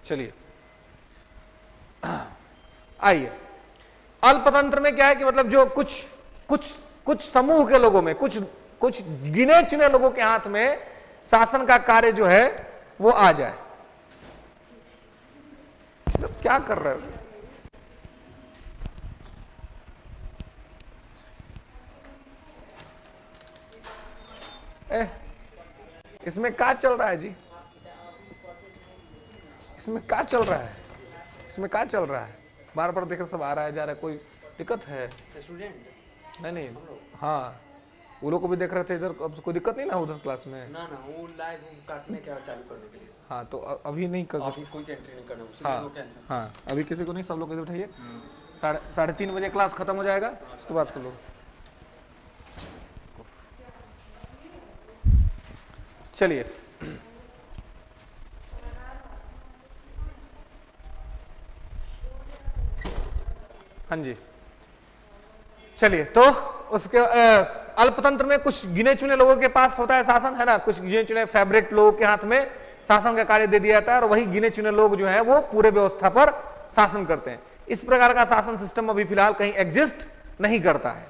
चलिए आइए, अल्पतंत्र में क्या है कि मतलब जो कुछ समूह के लोगों में, कुछ गिने चुने लोगों के हाथ में शासन का कार्य जो है वो आ जाए। सब क्या कर रहे हो? इसमें क्या चल रहा है जी? इसमें क्या चल रहा है? इसमें क्या चल रहा है? बार बार देख रहे सब आ रहा है जा रहा है, कोई दिक्कत है? स्टूडेंट नहीं, हाँ वो लोग को भी देख रहे थे इधर, अब कोई दिक्कत नहीं ना उधर क्लास में? ना वो लाइव काटने क्या चालू करने के लिए। हाँ तो अभी नहीं कर, अभी कोई एंट्री नहीं करना। हाँ अभी किसी को नहीं, सब लोग इधर उठाइए। 3:30 बजे क्लास खत्म हो जाएगा, उसके बाद सब लोग। चलिए हाँ जी, चलिए तो उसके अल्पतंत्र में कुछ गिने चुने लोगों के पास होता है शासन, है ना। कुछ गिने चुने फेवरेट लोगों के हाथ में शासन का कार्य दे दिया जाता है और वही गिने चुने लोग जो है वो पूरे व्यवस्था पर शासन करते हैं। इस प्रकार का शासन सिस्टम अभी फिलहाल कहीं एग्जिस्ट नहीं करता है।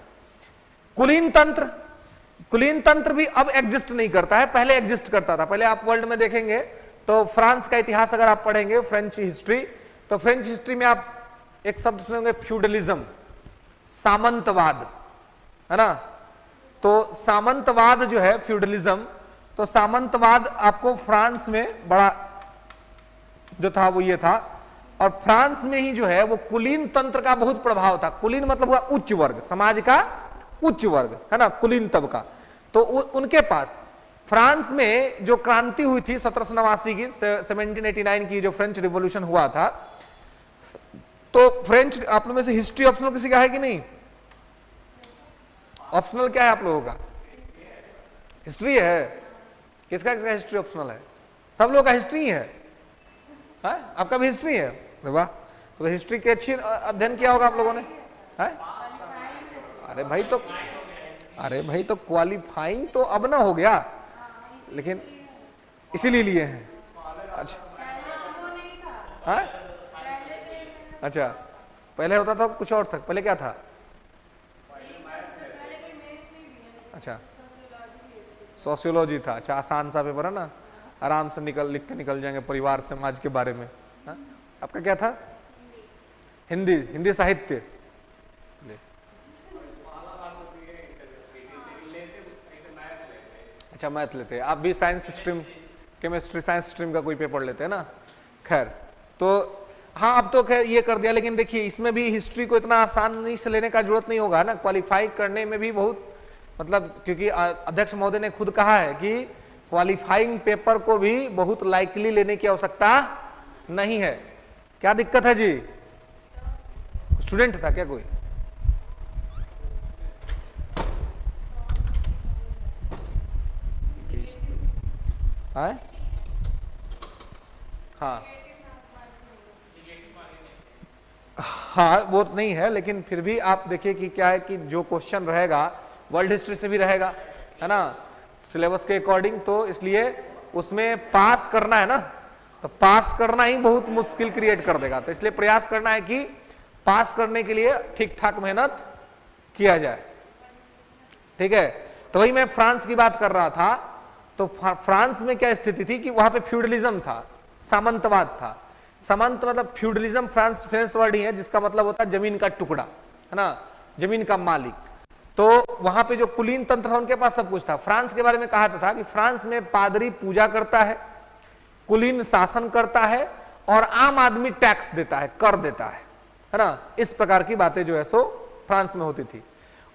कुलीन तंत्र भी अब एग्जिस्ट नहीं करता है, पहले एग्जिस्ट करता था। पहले आप वर्ल्ड में देखेंगे तो फ्रांस का इतिहास अगर आप पढ़ेंगे, फ्रेंच हिस्ट्री, तो फ्रेंच हिस्ट्री में आप एक शब्द सुनेंगे फ्यूडलिज्म, सामंतवाद, है ना। तो सामंतवाद जो है फ्यूडलिज्म, तो सामंतवाद आपको फ्रांस में बड़ा जो था वो ये था। और फ्रांस में ही जो है वो कुलीन तंत्र का बहुत प्रभाव था। कुलीन मतलब हुआ उच्च वर्ग, समाज का उच्च वर्ग, है ना, कुलीन तबका। तो उनके पास फ्रांस में जो क्रांति हुई थी 1789 की, 1789 की जो फ्रेंच रिवॉल्यूशन हुआ था, तो फ्रेंच आप लोगों में से हिस्ट्री ऑप्शनल किसी का है कि नहीं? ऑप्शनल क्या है आप लोगों का? हिस्ट्री है। किसका किसका हिस्ट्री ऑप्शनल है? सब लोगों का हिस्ट्री है, आपका भी हिस्ट्री है। वाह, तो हिस्ट्री के अच्छी अध्ययन किया होगा आप लोगों ने, है? अरे भाई तो क्वालिफाइंग तो अब ना हो गया, लेकिन इसीलिए लिए हैं। अच्छा, हाँ? अच्छा, पहले होता था कुछ और था, पहले क्या था? अच्छा, सोशियोलॉजी था। अच्छा, आसान सा पेपर है ना, आराम से लिख के निकल जाएंगे परिवार समाज के बारे में। हा? आपका क्या था? हिंदी साहित्य। अच्छा, मैथ लेते हैं आप भी? Science stream, chemistry science stream का कोई पेपर लेते हैं ना? खैर, तो हाँ, अब तो खैर ये कर दिया, लेकिन देखिए इसमें भी हिस्ट्री को इतना आसानी से लेने का जरूरत नहीं होगा ना, क्वालिफाई करने में भी बहुत मतलब, क्योंकि अध्यक्ष महोदय ने खुद कहा है कि क्वालिफाइंग पेपर को भी बहुत लाइकली लेने की आवश्यकता नहीं है। क्या दिक्कत है जी? स्टूडेंट था क्या कोई? हाँ, हाँ वो नहीं है, लेकिन फिर भी आप देखिए कि क्या है कि जो क्वेश्चन रहेगा वर्ल्ड हिस्ट्री से भी रहेगा, है ना, सिलेबस के अकॉर्डिंग, तो इसलिए उसमें पास करना है ना, तो पास करना ही बहुत मुश्किल क्रिएट कर देगा। तो इसलिए प्रयास करना है कि पास करने के लिए ठीक ठाक मेहनत किया जाए। ठीक है, तो वही मैं फ्रांस की बात कर रहा था। तो फ्रांस में क्या स्थिति थी कि वहां पे फ्यूडलिज्म था, सामंतवाद था। सामंत मतलब फ्यूडलिज्म फ्रेंच वर्ड ही है, जिसका मतलब होता है जमीन का टुकड़ा, है ना, जमीन का मालिक। तो वहां पे जो कुलीन तंत्र था, उनके पास सब कुछ था। फ्रांस के बारे में कहा था कि फ्रांस में पादरी पूजा करता है, कुलीन शासन करता है और आम आदमी टैक्स देता है, कर देता है ना। इस प्रकार की बातें जो है सो फ्रांस में होती थी।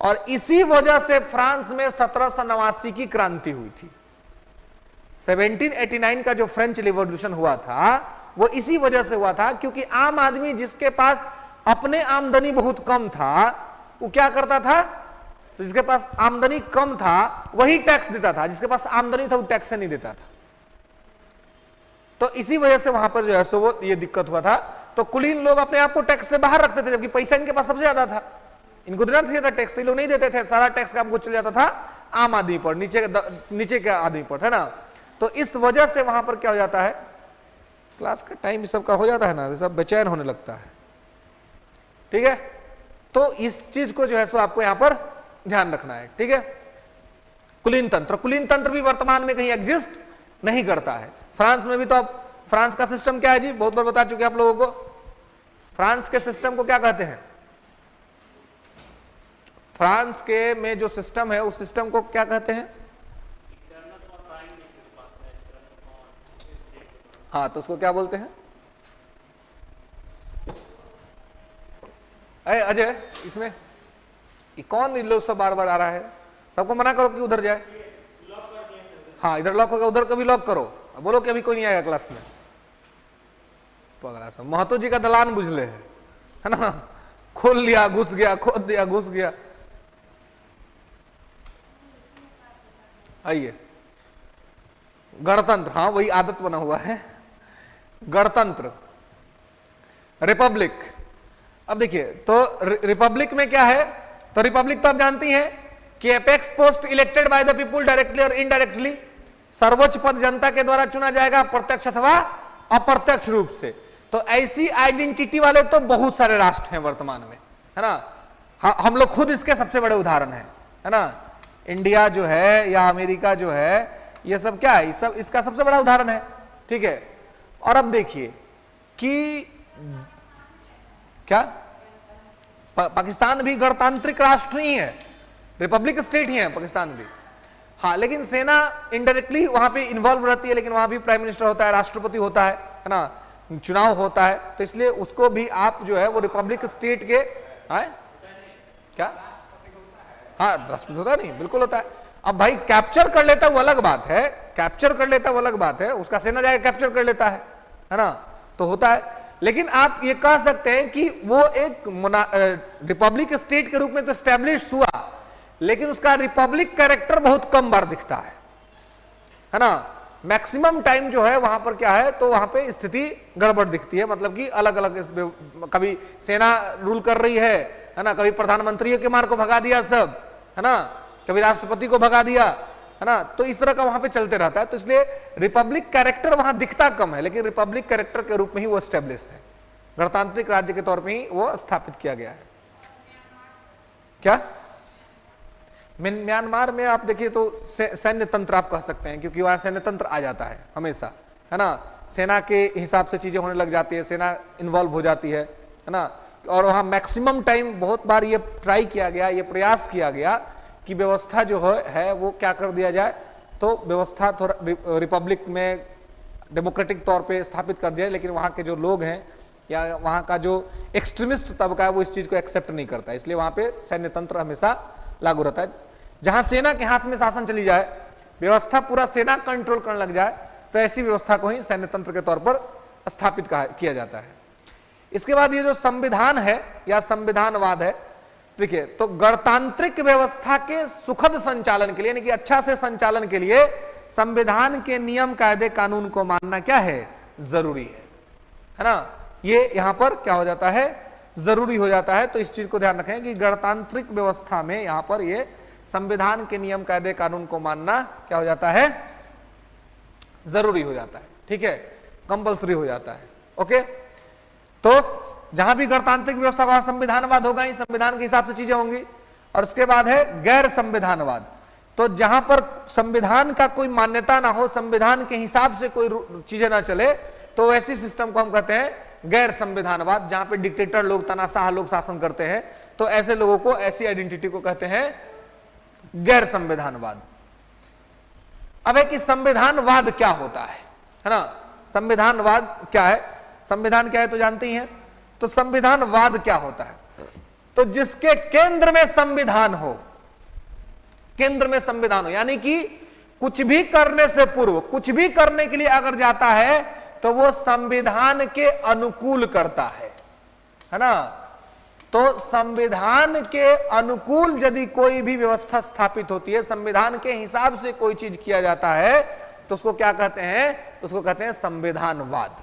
और इसी वजह से फ्रांस में 1789 की क्रांति हुई थी। 1789 का जो फ्रेंच रिवॉल्यूशन हुआ था वो इसी वजह से हुआ था, क्योंकि आम आदमी जिसके पास अपने आमदनी बहुत कम था, वो क्या करता था? तो जिसके पास आमदनी कम था वही टैक्स देता था, जिसके पास आमदनी था वो टैक्स नहीं देता था। तो इसी वजह से वहां पर जो है सो वो ये दिक्कत हुआ था। तो कुलीन लोग अपने आप को टैक्स से बाहर रखते थे, जबकि पैसा इनके पास सबसे ज्यादा था, इनको देना चाहिए था टैक्स, तो ये लोग नहीं देते थे। सारा टैक्स काम को चल जाता था आम आदमी पर, नीचे के आदमी पर, है ना। तो इस वजह से वहां पर क्या हो जाता है, क्लास का टाइम सबका हो जाता है ना, सब बेचैन होने लगता है। ठीक है, तो इस चीज को जो है सो आपको यहां पर ध्यान रखना है। ठीक है, कुलीन तंत्र भी वर्तमान में कहीं एग्जिस्ट नहीं करता है। फ्रांस में भी तो अब फ्रांस का सिस्टम क्या है जी, बहुत बार बता चुके आप लोगों को। फ्रांस के सिस्टम को क्या कहते हैं? फ्रांस के में जो सिस्टम है उस सिस्टम को क्या कहते हैं? हाँ, तो उसको क्या बोलते हैं? अजय, इसमें कौन लोग सब बार बार आ रहा है? सबको मना करो कि उधर जाए। हाँ, इधर लॉक होगा, उधर कभी लॉक करो। बोलो कि अभी कोई नहीं आएगा क्लास में। पगला सब महतो जी का दलान बुझले है ना, खोल लिया घुस गया, खोल दिया घुस गया। आइए, गणतंत्र, हाँ वही आदत बना हुआ है। गणतंत्र, रिपब्लिक। अब देखिए, तो रिपब्लिक में क्या है? तो रिपब्लिक तो आप जानती हैं कि apex post elected by the people directly और इनडायरेक्टली, सर्वोच्च पद जनता के द्वारा चुना जाएगा, प्रत्यक्ष अथवा अप्रत्यक्ष रूप से। तो ऐसी आइडेंटिटी वाले तो बहुत सारे राष्ट्र हैं वर्तमान में, है ना। हम लोग खुद इसके सबसे बड़े उदाहरण हैं, है ना। इंडिया जो है या अमेरिका जो है, ये सब क्या है? सब इसका सबसे बड़ा उदाहरण है। ठीक है, और अब देखिए कि क्या पाकिस्तान भी गणतांत्रिक राष्ट्र ही है, रिपब्लिक स्टेट ही है पाकिस्तान भी। हाँ, लेकिन सेना इनडायरेक्टली वहां पे इन्वॉल्व रहती है, लेकिन वहां भी प्राइम मिनिस्टर होता है, राष्ट्रपति होता है ना, चुनाव होता है। तो इसलिए उसको भी आप जो है वो रिपब्लिक स्टेट के क्या, हाँ राष्ट्रपति होता है, नहीं बिल्कुल होता है। अब भाई कैप्चर कर लेता वो अलग बात है, कैप्चर कर लेता वो अलग बात है, उसका सेना जाके कैप्चर कर लेता है ना, तो होता है। लेकिन आप ये कह सकते हैं कि वो एक रिपब्लिक स्टेट के रूप में तो स्टैब्लिश हुआ, लेकिन उसका रिपब्लिक कैरेक्टर बहुत कम बार दिखता है ना। मैक्सिमम टाइम जो है वहां पर क्या है, तो वहां पे स्थिति गड़बड़ दिखती है, मतलब कि अलग अलग, कभी सेना रूल कर रही है ना, कभी प्रधानमंत्री के मार को भगा दिया सब, है ना, कभी राष्ट्रपति को भगा दिया, है ना, तो इस तरह का वहां पे चलते रहता है। तो इसलिए रिपब्लिक कैरेक्टर वहां दिखता कम है, लेकिन रिपब्लिक कैरेक्टर के रूप में ही वो स्टेब्लिश है, गणतांत्रिक राज्य के तौर पर ही वो स्थापित किया गया है। क्या म्यांमार में आप देखिए तो सैन्य तंत्र आप कह सकते हैं, क्योंकि वहां सैन्य तंत्र आ जाता है हमेशा, है ना, सेना के हिसाब से चीजें होने लग जाती है, सेना इन्वॉल्व हो जाती है ना। और वहां मैक्सिमम टाइम बहुत बार ये ट्राई किया गया, ये प्रयास किया गया कि व्यवस्था जो है वो क्या कर दिया जाए, तो व्यवस्था थोड़ा रिपब्लिक में डेमोक्रेटिक तौर पे स्थापित कर दिया, लेकिन वहां के जो लोग हैं या वहां का जो एक्सट्रीमिस्ट तबका है वो इस चीज को एक्सेप्ट नहीं करता, इसलिए वहां पे सैन्य तंत्र हमेशा लागू रहता है। जहां सेना के हाथ में शासन चली जाए, व्यवस्था पूरा सेना कंट्रोल करने लग जाए, तो ऐसी व्यवस्था को ही सैन्य तंत्र के तौर पर स्थापित किया जाता है। इसके बाद ये जो संविधान है या संविधानवाद है, देखिए, तो गणतांत्रिक व्यवस्था के सुखद संचालन के लिए, यानी कि अच्छा से संचालन के लिए संविधान के नियम कायदे कानून को मानना क्या है, जरूरी है ना। ये यहां पर क्या हो जाता है, जरूरी हो जाता है। तो इस चीज को ध्यान रखें कि गणतांत्रिक व्यवस्था में यहां पर ये संविधान के नियम कायदे कानून को मानना क्या हो जाता है, जरूरी हो जाता है, ठीक है, कंपल्सरी हो जाता है। ओके, तो जहां भी गणतांत्रिक व्यवस्था वहां संविधानवाद होगा ही, संविधान के हिसाब से चीजें होंगी। और उसके बाद है गैर संविधानवाद, तो जहां पर संविधान का कोई मान्यता ना हो, संविधान के हिसाब से कोई चीजें ना चले, तो ऐसी सिस्टम को हम कहते हैं गैर संविधानवाद, जहां पे डिक्टेटर लोग, तानाशाह लोग शासन करते हैं, तो ऐसे लोगों को, ऐसी आइडेंटिटी को कहते हैं गैर संविधानवाद। अब है कि संविधानवाद क्या होता है ना, संविधानवाद क्या है, संविधान क्या है तो जानते ही हैं, तो संविधानवाद क्या होता है, तो जिसके केंद्र में संविधान हो, केंद्र में संविधान हो, यानी कि कुछ भी करने से पूर्व, कुछ भी करने के लिए अगर जाता है तो वो संविधान के अनुकूल करता है ना। तो संविधान के अनुकूल यदि कोई भी व्यवस्था स्थापित होती है, संविधान के हिसाब से कोई चीज किया जाता है, तो उसको क्या कहते हैं, उसको कहते हैं संविधानवाद,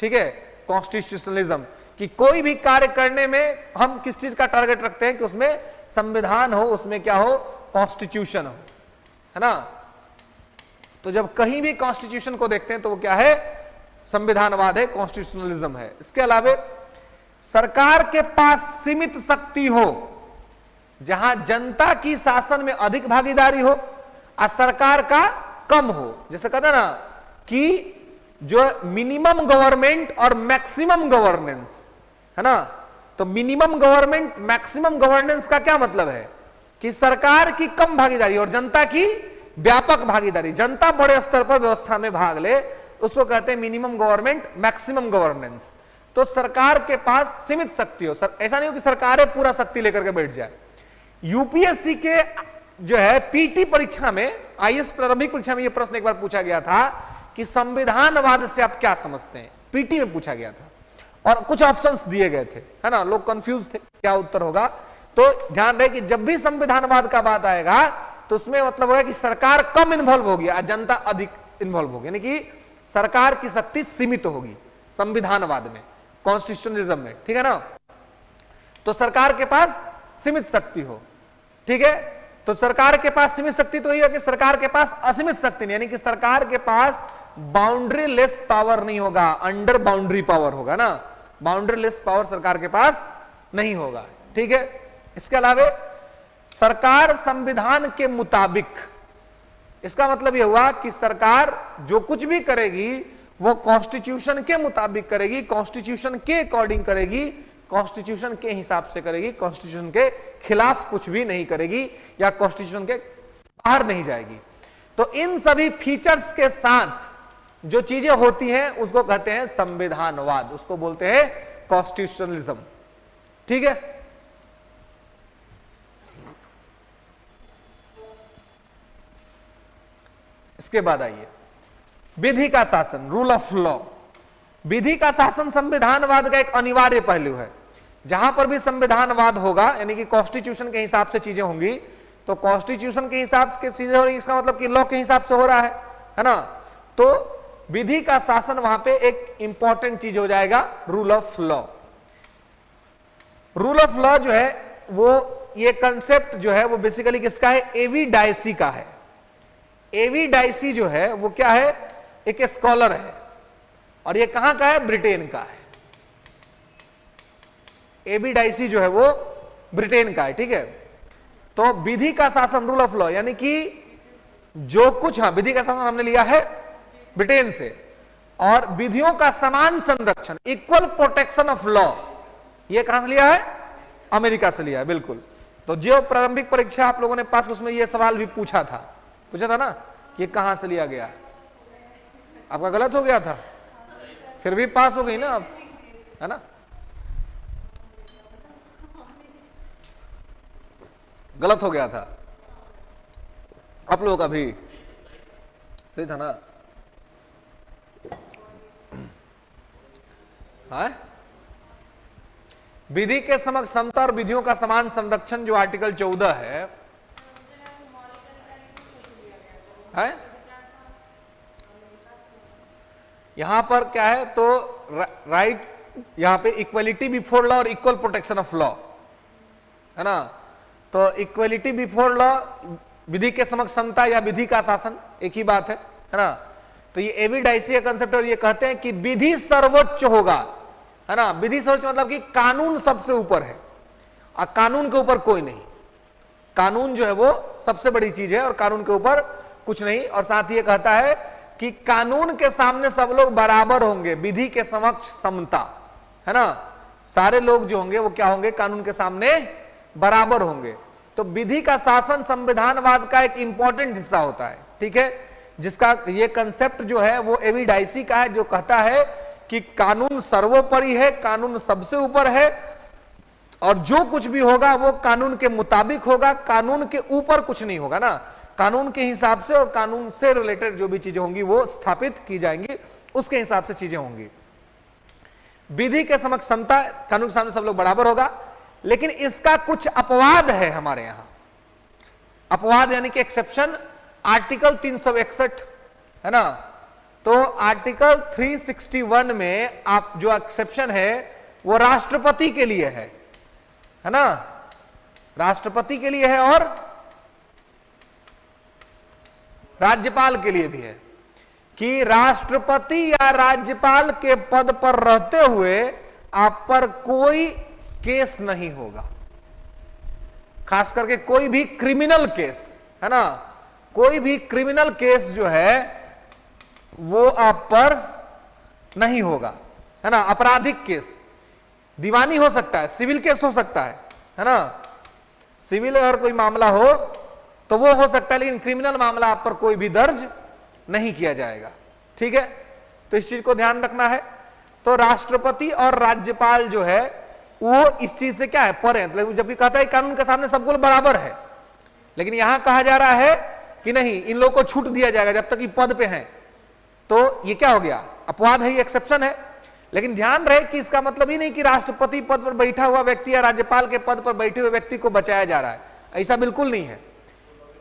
ठीक है, कॉन्स्टिट्यूशनलिज्म, कि कोई भी कार्य करने में हम किस चीज का टारगेट रखते हैं कि उसमें संविधान हो, उसमें क्या हो, कॉन्स्टिट्यूशन हो, है ना। तो जब कहीं भी कॉन्स्टिट्यूशन को देखते हैं तो वो क्या है, संविधानवाद है, कॉन्स्टिट्यूशनलिज्म है। इसके अलावा सरकार के पास सीमित शक्ति हो, जहां जनता की शासन में अधिक भागीदारी हो और सरकार का कम हो, जैसे कहते हैं ना कि जो मिनिमम गवर्नमेंट और मैक्सिमम गवर्नेंस, है ना, तो मिनिमम गवर्नमेंट मैक्सिमम गवर्नेंस का क्या मतलब है कि सरकार की कम भागीदारी और जनता की व्यापक भागीदारी, जनता बड़े स्तर पर व्यवस्था में भाग ले, उसको कहते हैं मिनिमम गवर्नमेंट मैक्सिमम गवर्नेंस। तो सरकार के पास सीमित शक्ति हो, ऐसा नहीं हो कि सरकारें पूरा शक्ति लेकर के बैठ जाए। यूपीएससी के जो है पीटी परीक्षा में, आईएएस प्रारंभिक परीक्षा में यह प्रश्न एक बार पूछा गया था कि संविधानवाद से आप क्या समझते हैं, पीटी में पूछा गया था और कुछ ऑप्शंस दिए गए थे, है ना, लोग कंफ्यूज थे क्या उत्तर होगा। तो ध्यान रहे कि जब भी संविधानवाद का बात आएगा तो उसमें मतलब होगा कि सरकार कम इन्वॉल्व होगी और जनता अधिक इन्वॉल्व होगी, यानी कि सरकार की शक्ति सीमित होगी संविधानवाद में, कॉन्स्टिट्यूशनलिज्म में, ठीक है ना। तो सरकार के पास सीमित शक्ति हो, ठीक है, तो सरकार के पास सीमित शक्ति तो यही है कि सरकार के पास असीमित शक्ति नहीं, यानी कि सरकार के पास बाउंड्री लेस पावर नहीं होगा, अंडर बाउंड्री पावर होगा ना, बाउंड्री लेस पावर सरकार के पास नहीं होगा, ठीक है। इसके अलावा सरकार संविधान के मुताबिक, इसका मतलब यह हुआ कि सरकार जो कुछ भी करेगी वो कॉन्स्टिट्यूशन के मुताबिक करेगी, कॉन्स्टिट्यूशन के अकॉर्डिंग करेगी, कॉन्स्टिट्यूशन के हिसाब से करेगी, कॉन्स्टिट्यूशन के खिलाफ कुछ भी नहीं करेगी या कॉन्स्टिट्यूशन के बाहर नहीं जाएगी। तो इन सभी फीचर्स के साथ जो चीजें होती हैं उसको कहते हैं संविधानवाद, उसको बोलते हैं कॉन्स्टिट्यूशनलिज्म, ठीक है। इसके बाद आइए विधि का शासन, रूल ऑफ लॉ, विधि का शासन संविधानवाद का एक अनिवार्य पहलू है। जहां पर भी संविधानवाद होगा, यानी कि कॉन्स्टिट्यूशन के हिसाब से चीजें होंगी, तो कॉन्स्टिट्यूशन के हिसाब से चीजें हो रही, इसका मतलब कि लॉ के हिसाब से हो रहा है ना। तो विधि का शासन वहां पे एक इंपॉर्टेंट चीज हो जाएगा, rule of law. Rule of law जो है वो, ये कंसेप्ट जो है वो बेसिकली किसका है, एवी डायसी का है। एवी डायसी जो है वो क्या है, एक स्कॉलर है, और ये कहां का है, ब्रिटेन का है। एवी डायसी जो है वो ब्रिटेन का है, ठीक है। तो विधि का शासन, रूल ऑफ लॉ, यानी कि जो कुछ, हाँ, विधि का शासन हमने लिया है ब्रिटेन से, और विधियों का समान संरक्षण, इक्वल प्रोटेक्शन ऑफ लॉ, ये कहां से लिया है, अमेरिका से लिया है, बिल्कुल। तो जो प्रारंभिक परीक्षा आप लोगों ने पास, उसमें यह सवाल भी पूछा था ना, कि कहां से लिया गया, आपका गलत हो गया था, फिर भी पास हो गई ना आप, है ना। गलत हो गया था आप लोगों का भी, सही था ना। हाँ, विधि के समक्ष समता और विधियों का समान संरक्षण जो आर्टिकल 14 है, यहां पर क्या है, तो राइट, यहां पे इक्वलिटी बिफोर लॉ और इक्वल प्रोटेक्शन ऑफ लॉ, है ना। तो इक्वलिटी बिफोर लॉ, विधि के समक्ष समता या विधि का शासन, एक ही बात है ना। तो ये एवी डायसी का कंसेप्ट, और ये कहते हैं कि विधि सर्वोच्च होगा, है ना। विधि सर्वोच्च मतलब कि कानून सबसे ऊपर है, और कानून के ऊपर कोई नहीं। कानून जो है वो सबसे बड़ी चीज है, और कानून के ऊपर कुछ नहीं। और साथ ही ये कहता है कि कानून के सामने सब लोग बराबर होंगे, विधि के समक्ष समता, है ना। सारे लोग जो होंगे वो क्या होंगे, कानून के सामने बराबर होंगे। तो विधि का शासन संविधानवाद का एक इंपॉर्टेंट हिस्सा होता है, ठीक है, जिसका ये कंसेप्ट जो है वो एवी डायसी का है, जो कहता है कि कानून सर्वोपरि है, कानून सबसे ऊपर है, और जो कुछ भी होगा वो कानून के मुताबिक होगा, कानून के ऊपर कुछ नहीं होगा ना। कानून के हिसाब से और कानून से रिलेटेड जो भी चीजें होंगी वो स्थापित की जाएंगी, उसके हिसाब से चीजें होंगी। विधि के समक्ष समता, कानून के सामने सब लोग बराबर होगा। लेकिन इसका कुछ अपवाद है हमारे यहां, अपवाद यानी कि एक्सेप्शन, आर्टिकल 361, है ना। तो आर्टिकल 361 में आप जो एक्सेप्शन है वो राष्ट्रपति के लिए है ना, राष्ट्रपति के लिए है और राज्यपाल के लिए भी है, कि राष्ट्रपति या राज्यपाल के पद पर रहते हुए आप पर कोई केस नहीं होगा, खास करके कोई भी क्रिमिनल केस, है ना। कोई भी क्रिमिनल केस जो है वो आप पर नहीं होगा, है ना। आपराधिक केस, दीवानी हो सकता है, सिविल केस हो सकता है ना। सिविल अगर कोई मामला हो तो वो हो सकता है, लेकिन क्रिमिनल मामला आप पर कोई भी दर्ज नहीं किया जाएगा, ठीक है। तो इस चीज को ध्यान रखना है। तो राष्ट्रपति और राज्यपाल जो है वो इस चीज से क्या है, पर है। मतलब जबकि कहता है कानून के सामने सब लोग बराबर है, लेकिन यहां कहा जा रहा है कि नहीं, इन लोगों को छूट दिया जाएगा जब तक ये पद पे हैं। तो ये क्या हो गया, अपवाद है, ये एक्सेप्शन है। लेकिन ध्यान रहे कि इसका मतलब ही नहीं कि राष्ट्रपति पद पर बैठा हुआ व्यक्ति या राज्यपाल के पद पर बैठे हुए व्यक्ति को बचाया जा रहा है, ऐसा बिल्कुल नहीं है।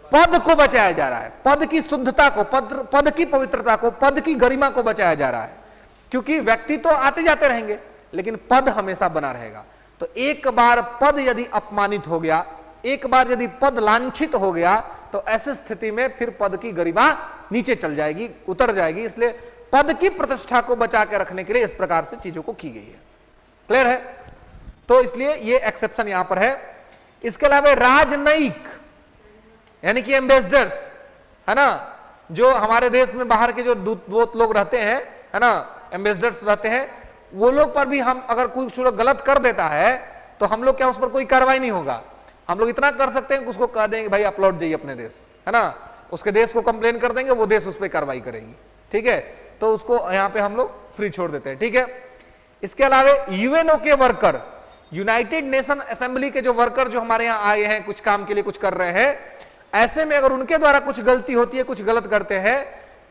पद को बचाया जा रहा है, पद की शुद्धता को, पद की पवित्रता को, पद की गरिमा को बचाया जा रहा है। क्योंकि व्यक्ति तो आते जाते रहेंगे, लेकिन पद हमेशा बना रहेगा। तो एक बार पद यदि अपमानित हो गया, एक बार यदि पद लांछित हो गया, तो ऐसी स्थिति में फिर पद की गरिमा नीचे चल जाएगी, उतर जाएगी। इसलिए पद की प्रतिष्ठा को बचा के रखने के लिए इस प्रकार से चीजों को की गई है। क्लियर है। तो इसलिए ये एक्सेप्शन यहां पर है। इसके अलावा राजनयिक यानी कि एम्बेसडर्स, है ना, जो हमारे देश में बाहर के जो दूत लोग रहते हैं, है ना, एम्बेसडर्स रहते हैं, वो लोग पर भी हम अगर कोई लोग गलत कर देता है तो हम लोग क्या, उस पर कोई कार्रवाई नहीं होगा। हम लोग इतना कर सकते हैं कि उसको कह देंगे भाई आप लौट जाइए अपने देश, है ना, उसके देश को कंप्लेन कर देंगे, वो देश उस पर कार्रवाई करेगी, ठीक है। तो उसको यहां पे हम लोग फ्री छोड़ देते हैं, ठीक है। इसके अलावा यूएनओ के वर्कर, यूनाइटेड नेशन असेंबली के जो वर्कर जो हमारे यहां आए हैं कुछ काम के लिए, कुछ कर रहे हैं, ऐसे में अगर उनके द्वारा कुछ गलती होती है, कुछ गलत करते हैं,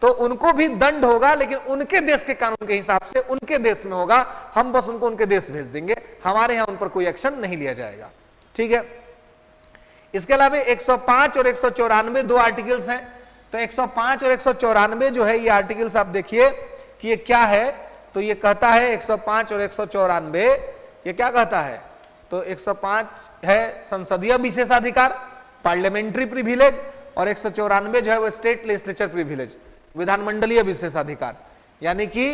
तो उनको भी दंड होगा, लेकिन उनके देश के कानून के हिसाब से उनके देश में होगा। हम बस उनको उनके देश भेज देंगे, हमारे यहां उन पर कोई एक्शन नहीं लिया जाएगा। ठीक है। इसके अलावा 105 और 194 दो आर्टिकल्स हैं। तो 105 और 194 जो है ये आर्टिकल्स आप देखिए कि ये क्या है। तो ये कहता है 105 और 194 ये क्या कहता है। तो 105 है संसदीय विशेषाधिकार, पार्लियामेंट्री प्रिविलेज, और 194 जो है वो स्टेट लेजिस्लेचर प्रिविलेज, विधानमंडलीय विशेषाधिकार। यानी कि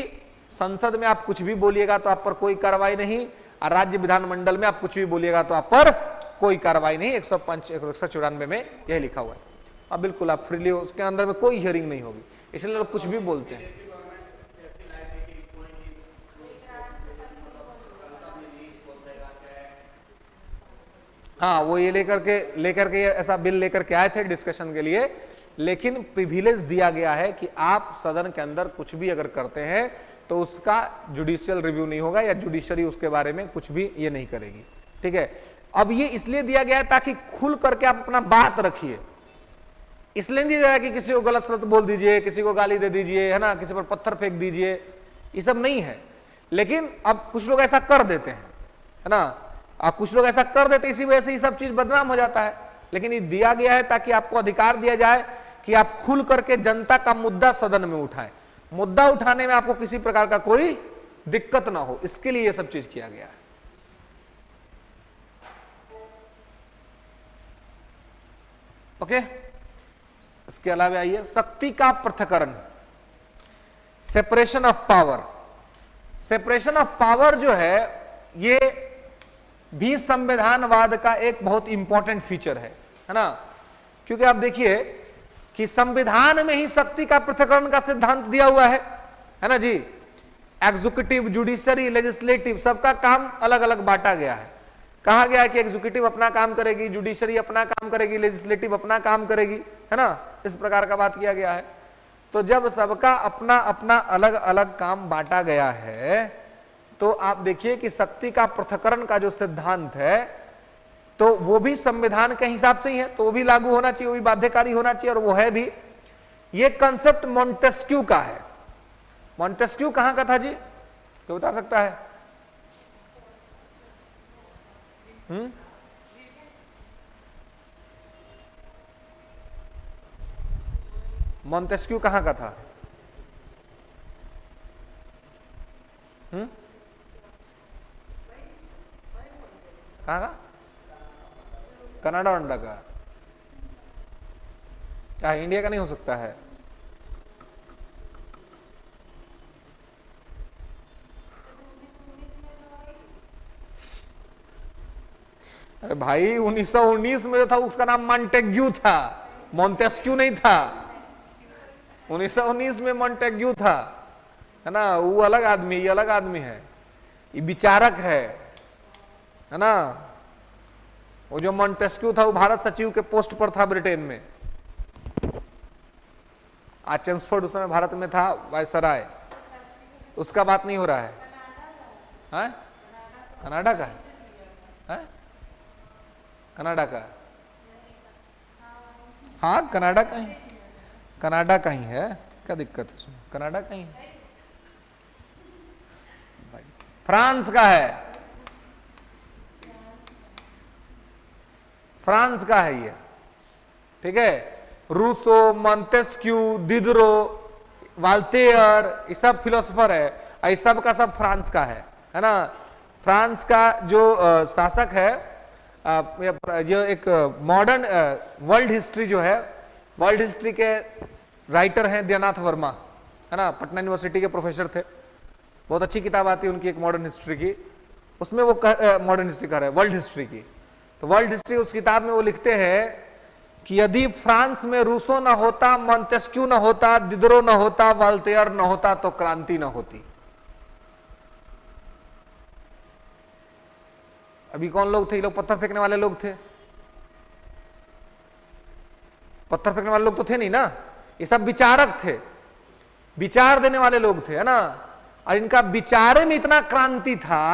संसद में आप कुछ भी बोलिएगा तो आप पर कोई कार्रवाई नहीं, और राज्य विधानमंडल में आप कुछ भी बोलिएगा तो आप पर कोई कार्रवाई नहीं। 105 194 में यह लिखा हुआ है। अब बिल्कुल आप फ्रीली, उसके अंदर में कोई हियरिंग नहीं होगी, इसलिए लोग कुछ भी बोलते हैं। हाँ, वो ये लेकर के ऐसा बिल लेकर के आए थे डिस्कशन के लिए, लेकिन प्रिविलेज दिया गया है कि आप सदन के अंदर कुछ भी अगर करते हैं तो उसका जुडिशियल रिव्यू नहीं होगा, या जुडिशरी उसके बारे में कुछ भी ये नहीं करेगी। ठीक है। अब ये इसलिए दिया गया है ताकि खुल करके आप अपना बात रखिए, इसलिए नहीं दिया गया कि किसी को गलत सलत बोल दीजिए, किसी को गाली दे दीजिए, है ना, किसी पर पत्थर फेंक दीजिए, ये सब नहीं है। लेकिन अब कुछ लोग ऐसा कर देते हैं, है ना, आप कुछ लोग ऐसा कर देते, इसी वजह से ये सब चीज बदनाम हो जाता है। लेकिन ये दिया गया है ताकि आपको अधिकार दिया जाए कि आप खुल करके जनता का मुद्दा सदन में उठाएं, मुद्दा उठाने में आपको किसी प्रकार का कोई दिक्कत ना हो, इसके लिए ये सब चीज किया गया है। ओके। इसके अलावा आइए शक्ति का पृथक्करण, separation of power. Separation of power जो है ये भी संविधानवाद का एक बहुत इंपॉर्टेंट फीचर है ना, क्योंकि आप देखिए कि संविधान में ही शक्ति का पृथक्करण का सिद्धांत दिया हुआ है ना जी। एग्जीक्यूटिव, जुडिशरी, लेजिस्लेटिव सबका काम अलग अलग बांटा गया है। कहा गया है कि एग्जीक्यूटिव अपना काम करेगी, जुडिशरी अपना काम करेगी, लेजिस्लेटिव अपना काम करेगी, है ना, इस प्रकार का बात किया गया है। तो जब सबका अपना अपना अलग अलग काम बांटा गया है, तो आप देखिए कि शक्ति का पृथक्करण का जो सिद्धांत है तो वो भी संविधान के हिसाब से ही है, तो वो भी लागू होना चाहिए, वो भी बाध्यकारी होना चाहिए, और वो है भी। ये कंसेप्ट मॉन्टेस्क्यू का है। मॉन्टेस्क्यू कहां का था जी, कोई बता सकता है? मॉन्टेस्क्यू कहां का था? कहां का? कनाडा वंडा का? क्या इंडिया का नहीं हो सकता है? अरे भाई 1919 में जो था उसका नाम मॉन्टेग्यू था, मॉन्टेस्क्यू नहीं था। 1919 में मॉन्टेग्यू था, है ना, वो अलग आदमी, ये अलग आदमी है, ये विचारक है ना। वो जो मॉन्टेस्क्यू था वो भारत सचिव के पोस्ट पर था ब्रिटेन में। आज चेम्सफोर्ड उस समय भारत में था वायसराय, उसका बात नहीं हो रहा है। कनाडा का है? कनाडा का? हाँ, कनाडा का ही, कनाडा का ही है, क्या दिक्कत है उसमें? कनाडा का ही है। फ्रांस का है, फ्रांस का है ये। ठीक है। रूसो, मॉन्टेस्क्यू, दिदरो, वाल्टेयर, ये सब फिलोसोफर है, ये सब का सब फ्रांस का है ना। फ्रांस का जो शासक है, जो एक मॉडर्न वर्ल्ड हिस्ट्री जो है, वर्ल्ड हिस्ट्री के राइटर हैं दयानाथ वर्मा, है ना, पटना यूनिवर्सिटी के प्रोफेसर थे। बहुत अच्छी किताब आती है उनकी एक मॉडर्न हिस्ट्री की, उसमें वो मॉडर्न हिस्ट्री कर रहे हैं, वर्ल्ड हिस्ट्री की। तो वर्ल्ड हिस्ट्री उस किताब में वो लिखते हैं कि यदि फ्रांस में रूसो ना होता, मॉन्टेस्क्यू ना होता, दिदरो ना होता, वाल्टेयर ना होता, तो क्रांति ना होती। अभी कौन लोग थे? ये लोग पत्थर फेंकने वाले लोग थे। पत्थर फेंकने वाले लोग तो थे नहीं ना, ये सब विचारक थे, विचार देने वाले लोग थे, है ना। और इनका विचार में इतना क्रांति था,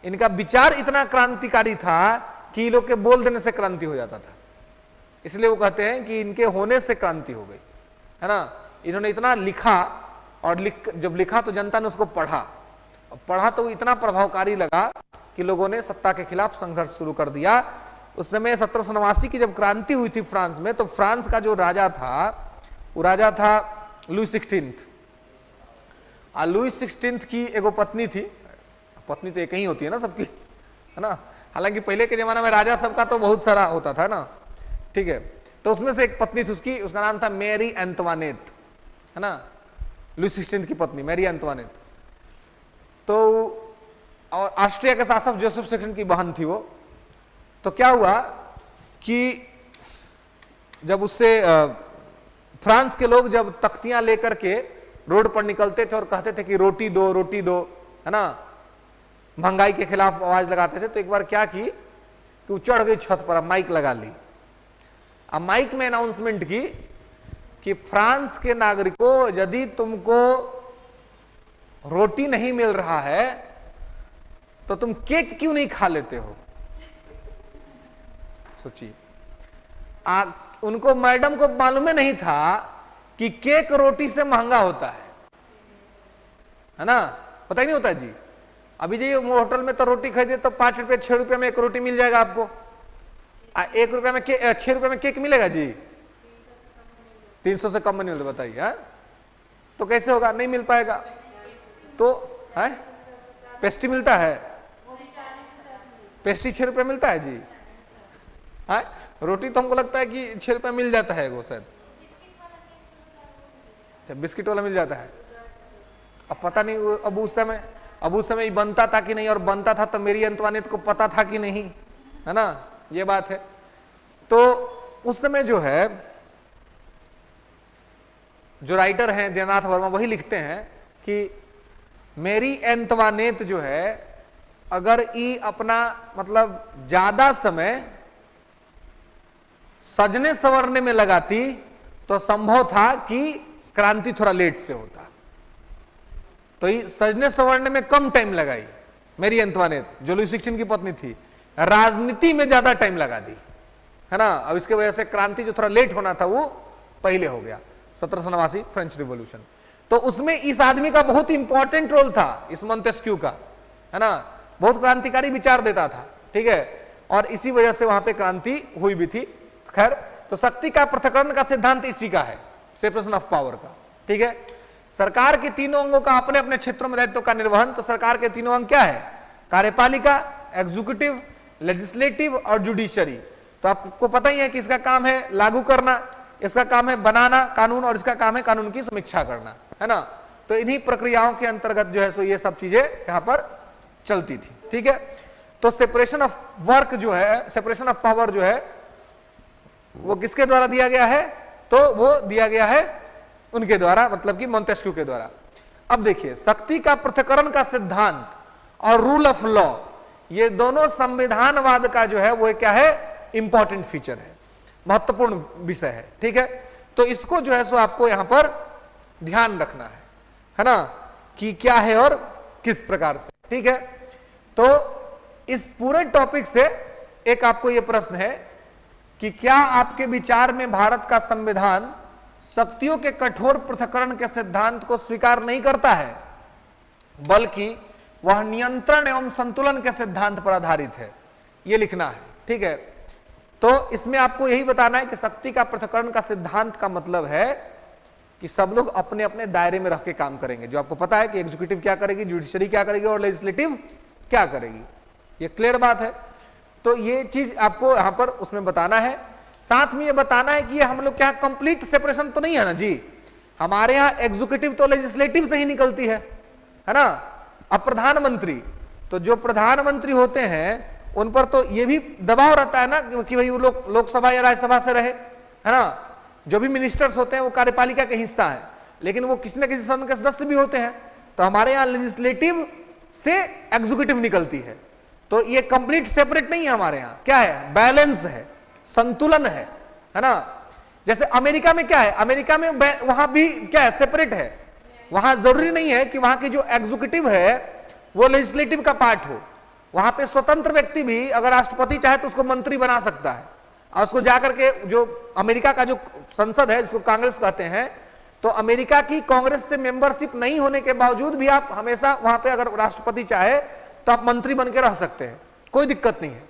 इनका विचार इतना क्रांतिकारी था कि लोग के बोल देने से क्रांति हो जाता था। इसलिए वो कहते हैं कि इनके होने से क्रांति हो गई, है ना। इन्होंने इतना लिखा, और जब लिखा तो जनता ने उसको पढ़ा तो इतना प्रभावकारी लगा कि लोगों ने सत्ता के खिलाफ संघर्ष शुरू कर दिया। उस समय 1789 की जब क्रांति हुई थी फ्रांस में, तो फ्रांस का जो राजा था वो राजा था लुई 16। लुई 16 की एगो पत्नी थी, पत्नी तो एक ही होती है ना सबकी, है ना, हालांकि पहले के जमाने में राजा सबका तो बहुत सारा होता था ना, ठीक है। तो उसमें से एक पत्नी थी उसकी, उसका नाम था मैरी एंतवानेट, है ना, लुई 16 की पत्नी मैरी एंतवानेट। तो और ऑस्ट्रिया के शासक जोसेफ सेकंड की बहन थी वो। तो क्या हुआ कि जब उससे फ्रांस के लोग जब तख्तियां लेकर के रोड पर निकलते थे और कहते थे कि रोटी दो, है ना, महंगाई के खिलाफ आवाज लगाते थे, तो एक बार क्या की कि वो चढ़ गई छत पर, अब माइक लगा ली। अब माइक में अनाउंसमेंट की कि फ्रांस के नागरिकों, यदि तुमको रोटी नहीं मिल रहा है तो तुम केक क्यों नहीं खा लेते हो। सोचिए, उनको मैडम को मालूम नहीं था कि केक रोटी से महंगा होता है ना, पता ही नहीं होता जी। अभी जाइए होटल में तो रोटी खरीदे तो 5 रुपए 6 रुपए में एक रोटी मिल जाएगा आपको, 1 रुपए में 6 रुपए में केक मिलेगा जी, 300 से कम में नहीं होता, बताइए। तो कैसे होगा, नहीं मिल पाएगा। तो है पेस्ट्री मिलता है, पेस्ट्री 6 रुपए मिलता है जी, है रोटी तो हमको लगता है कि 6 रुपए मिल जाता है वो शायद, अच्छा बिस्किट वाला मिल जाता है। अब पता नहीं अब उस समय बनता था कि नहीं, और बनता था तो मेरी अंतवानेट को पता था कि नहीं, है ना, ये बात है। तो उस समय जो है, जो राइटर हैं दीनानाथ वर्मा वही लिखते हैं कि मेरी एंतवानेट जो है अगर ई अपना मतलब ज्यादा समय सजने संवरने में लगाती तो संभव था कि क्रांति थोड़ा लेट से होता। तो ये सजने संवरने में कम टाइम लगाई मेरी एंतवानेट, जो लुई 16 की पत्नी थी, राजनीति में ज्यादा टाइम लगा दी, है ना। अब इसके वजह से क्रांति जो थोड़ा लेट होना था वो पहले हो गया, 1789 फ्रेंच रिवॉल्यूशन। तो उसमें इस आदमी का बहुत इंपॉर्टेंट रोल था, इस मोंटेस्क्यू का, है ना, बहुत क्रांतिकारी विचार देता था, ठीक है, और इसी वजह से वहां पे क्रांति हुई भी थी। खैर, तो शक्ति का पृथक्करण का सिद्धांत इसी का है, सेपरेशन ऑफ पावर का, ठीक है। सरकार के तीनों अंगों का अपने अपने क्षेत्रों में दायित्व का निर्वहन। तो सरकार के तीनों अंग क्या है, कार्यपालिका, एग्जीक्यूटिव, लेजिस्लेटिव और जुडिशरी। तो आपको पता ही है कि इसका काम है लागू करना, इसका काम है बनाना कानून, और इसका काम है कानून की समीक्षा करना, है ना। तो इन्हीं प्रक्रियाओं के अंतर्गत जो है सो ये सब चीजें यहां पर चलती थी, ठीक है। तो सेपरेशन ऑफ वर्क जो है, सेपरेशन ऑफ पावर जो है वो किसके द्वारा दिया गया है, तो वो दिया गया है उनके द्वारा, मतलब कि मोंटेस्क्यू के द्वारा। अब देखिए, शक्ति का पृथक्करण का सिद्धांत और रूल ऑफ लॉ, ये दोनों संविधानवाद का जो है वो क्या है, इंपॉर्टेंट फीचर है, महत्वपूर्ण विषय है, ठीक है। तो इसको जो है सो आपको यहां पर ध्यान रखना है ना, कि क्या है और किस प्रकार से, ठीक है। तो इस पूरे टॉपिक से एक आपको यह प्रश्न है कि क्या आपके विचार में भारत का संविधान शक्तियों के कठोर पृथक्करण के सिद्धांत को स्वीकार नहीं करता है, बल्कि वह नियंत्रण एवं संतुलन के सिद्धांत पर आधारित है, यह लिखना है, ठीक है। तो इसमें आपको यही बताना है कि शक्ति का पृथक्करण का सिद्धांत का मतलब है कि सब लोग अपने अपने दायरे में रह के काम करेंगे। जो आपको पता है कि एग्जीक्यूटिव क्या करेगी, जुडिशरी क्या करेगी और लेजिस्लेटिव क्या करेगी, ये क्लियर बात है। तो ये चीज आपको यहां पर उसमें बताना है। साथ में ये बताना है कि ये हम लोग क्या कंप्लीट सेपरेशन तो नहीं है ना जी, हमारे यहाँ एग्जीक्यूटिव तो लेजिस्लेटिव से ही निकलती है ना। अब प्रधानमंत्री, तो जो प्रधानमंत्री होते हैं उन पर तो ये भी दबाव रहता है ना कि भाई वो लोग लोकसभा या राज्यसभा से रहे, है ना। जो भी मिनिस्टर्स होते हैं वो कार्यपालिका के हिस्सा है, लेकिन वो किसी न किसी सदन के सदस्य भी होते हैं। तो हमारे यहाँ लेजिस्लेटिव से एग्जीक्यूटिव निकलती है, तो ये कंप्लीट सेपरेट नहीं है हमारे यहाँ, क्या है, बैलेंस है, संतुलन है ना। जैसे अमेरिका में क्या है, अमेरिका में वहां भी क्या है, सेपरेट है। वहां जरूरी नहीं है कि वहां की जो एग्जीक्यूटिव है वो लेजिस्लेटिव का पार्ट हो, वहां पे स्वतंत्र व्यक्ति भी अगर राष्ट्रपति चाहे तो उसको मंत्री बना सकता है, और उसको जाकर के जो अमेरिका का जो संसद है जिसको कांग्रेस कहते हैं, तो अमेरिका की कांग्रेस से मेंबरशिप नहीं होने के बावजूद भी आप हमेशा वहां पे अगर राष्ट्रपति चाहे तो आप मंत्री बन के रह सकते हैं, कोई दिक्कत नहीं है।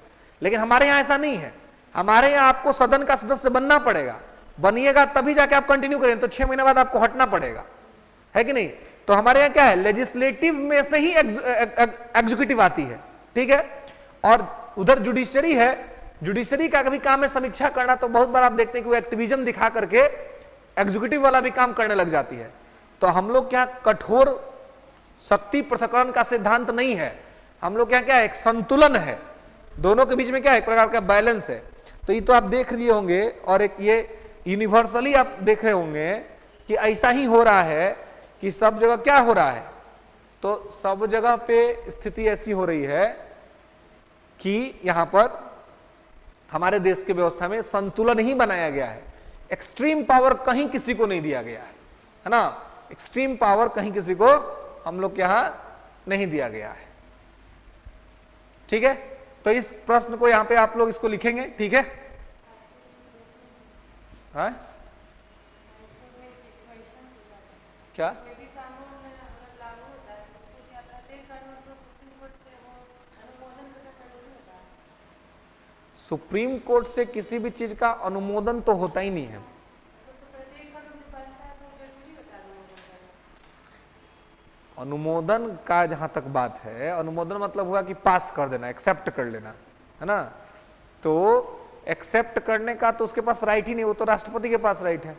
लेकिन हमारे यहां ऐसा नहीं है, हमारे यहां आपको सदन का सदस्य बनना पड़ेगा, बनिएगा तभी जाके आप कंटिन्यू करें, तो 6 महीने बाद आपको हटना पड़ेगा, है कि नहीं। तो हमारे यहां क्या है, लेजिस्लेटिव में से ही एग्जीक्यूटिव आती है, ठीक है। और उधर जुडिशरी है, जुडिशरी का कभी काम है समीक्षा करना, तो बहुत बार आप देखते हैं कि वो एक्टिविज्म दिखा करके एग्जीक्यूटिव वाला भी काम करने लग जाती है। तो हम लोग क्या कठोर शक्ति पृथक्करण का सिद्धांत नहीं है, हम लोग क्या है, एक संतुलन है, दोनों के बीच में क्या है, एक प्रकार का बैलेंस है। तो ये तो आप देख रहे होंगे, और एक ये यूनिवर्सली आप देख रहे होंगे कि ऐसा ही हो रहा है कि सब जगह क्या हो रहा है, तो सब जगह पे स्थिति ऐसी हो रही है कि यहां पर हमारे देश की व्यवस्था में संतुलन ही बनाया गया है। एक्सट्रीम पावर कहीं किसी को नहीं दिया गया है ना, एक्सट्रीम पावर कहीं किसी को हम लोग के यहां नहीं दिया गया है, ठीक है। तो इस प्रश्न को यहां पे आप लोग इसको लिखेंगे, ठीक है। हाँ? क्या सुप्रीम कोर्ट से किसी भी चीज का अनुमोदन तो होता ही नहीं है। अनुमोदन का जहां तक बात है, अनुमोदन मतलब हुआ कि पास कर देना, एक्सेप्ट कर लेना, है ना। तो एक्सेप्ट करने का तो उसके पास राइट ही नहीं, वो तो राष्ट्रपति के पास राइट है।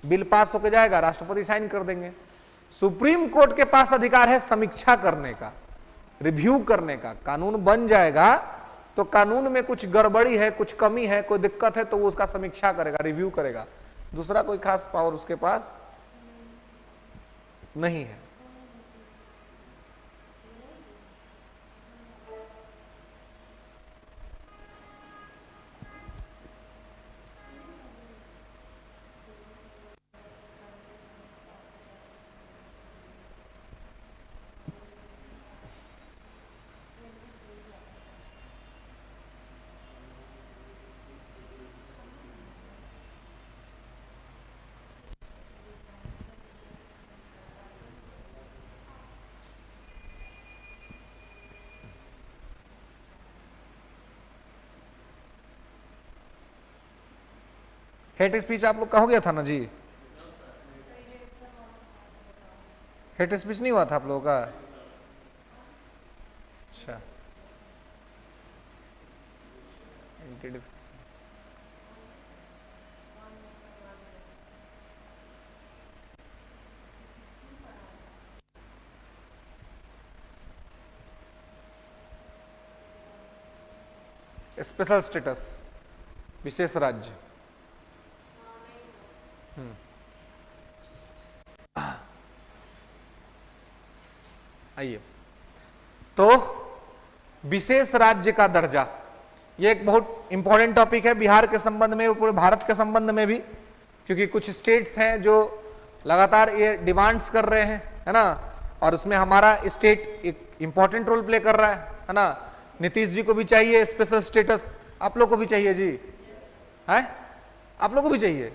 बिल पास होकर जाएगा, राष्ट्रपति साइन कर देंगे। सुप्रीम कोर्ट के पास अधिकार है समीक्षा करने का, रिव्यू करने का। कानून बन जाएगा तो कानून में कुछ गड़बड़ी है, कुछ कमी है, कोई दिक्कत है, तो वो उसका समीक्षा करेगा, रिव्यू करेगा। दूसरा कोई खास पावर उसके पास नहीं है। हेट स्पीच आप लोग का हो गया था ना जी, हेट स्पीच नहीं हुआ था आप लोगों का? अच्छा, स्पेशल स्टेटस, विशेष राज्य। आइए, तो विशेष राज्य का दर्जा, ये एक बहुत इंपॉर्टेंट टॉपिक है बिहार के संबंध में, पूरे भारत के संबंध में भी, क्योंकि कुछ स्टेट्स हैं जो लगातार ये डिमांड्स कर रहे हैं, है ना। और उसमें हमारा स्टेट एक इंपॉर्टेंट रोल प्ले कर रहा है ना। नीतीश जी को भी चाहिए स्पेशल स्टेटस, आप लोग को भी चाहिए जी, है आप लोग को भी चाहिए।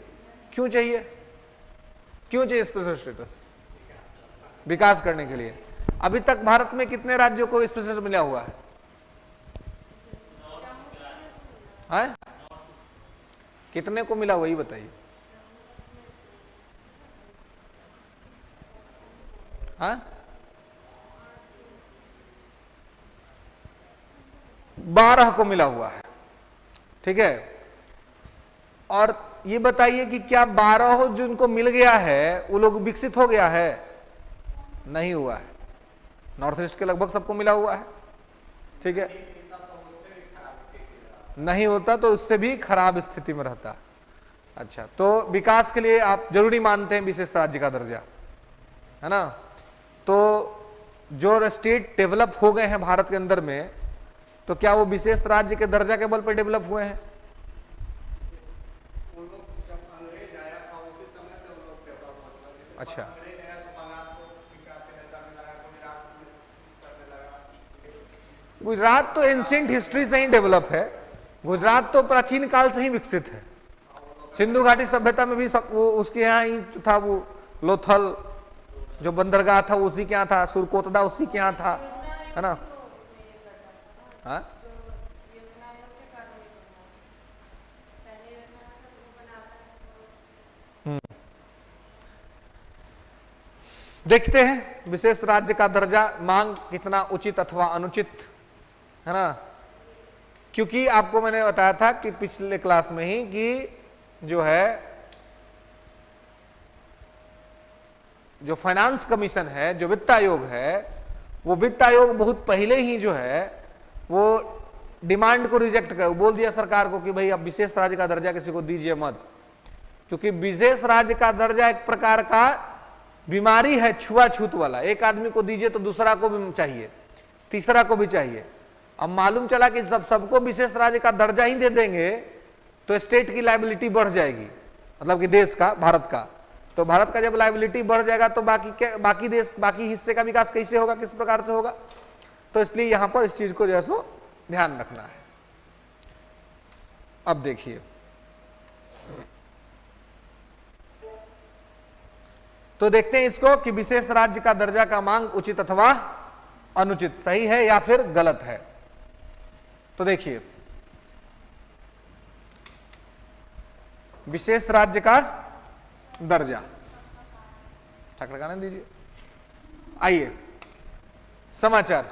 क्यों चाहिए, क्यों चाहिए स्पेशल स्टेटस? विकास करने के लिए। अभी तक भारत में कितने राज्यों को स्पेशल स्टेटस मिला हुआ है? कितने को मिला हुआ ये बताइए। हाँ, 12 को मिला हुआ है, ठीक है। और ये बताइए कि क्या 12 जिनको मिल गया है वो लोग विकसित हो गया है? नहीं हुआ है। नॉर्थ ईस्ट के लगभग सबको मिला हुआ है, ठीक है। नहीं होता तो उससे भी खराब स्थिति में रहता। अच्छा, तो विकास के लिए आप जरूरी मानते हैं विशेष राज्य का दर्जा, है ना। तो जो स्टेट डेवलप हो गए हैं भारत के अंदर में, तो क्या वो विशेष राज्य के दर्जा के बल पर डेवलप हुए हैं? अच्छा, गुजरात तो एंशिएंट हिस्ट्री से ही डेवलप है, गुजरात तो प्राचीन काल से ही विकसित है। सिंधु घाटी सभ्यता में भी वो उसके यहाँ ही था, वो लोथल जो बंदरगाह था उसी के यहाँ था, सुरकोतला उसी के यहाँ था, है ना। हाँ देखते हैं विशेष राज्य का दर्जा मांग कितना उचित अथवा अनुचित, है ना। क्योंकि आपको मैंने बताया था कि पिछले क्लास में ही कि जो है जो फाइनेंस कमीशन है, जो वित्त आयोग है, वो वित्त आयोग बहुत पहले ही जो है वो डिमांड को रिजेक्ट कर बोल दिया सरकार को कि भाई अब विशेष राज्य का दर्जा किसी को दीजिए मत, क्योंकि विशेष राज्य का दर्जा एक प्रकार का बीमारी है छुआछूत वाला, एक आदमी को दीजिए तो दूसरा को भी चाहिए, तीसरा को भी चाहिए। अब मालूम चला कि सबको विशेष राज्य का दर्जा ही दे देंगे तो स्टेट की लायबिलिटी बढ़ जाएगी, मतलब कि देश का, भारत का। तो भारत का जब लायबिलिटी बढ़ जाएगा तो बाकी देश, बाकी हिस्से का विकास कैसे होगा, किस प्रकार से होगा। तो इसलिए यहां पर इस चीज को जो है सो ध्यान रखना है। अब देखिए तो देखते हैं इसको कि विशेष राज्य का दर्जा का मांग उचित अथवा अनुचित, सही है या फिर गलत है। तो देखिए विशेष राज्य का दर्जा ठक लगाने दीजिए। आइए समाचार,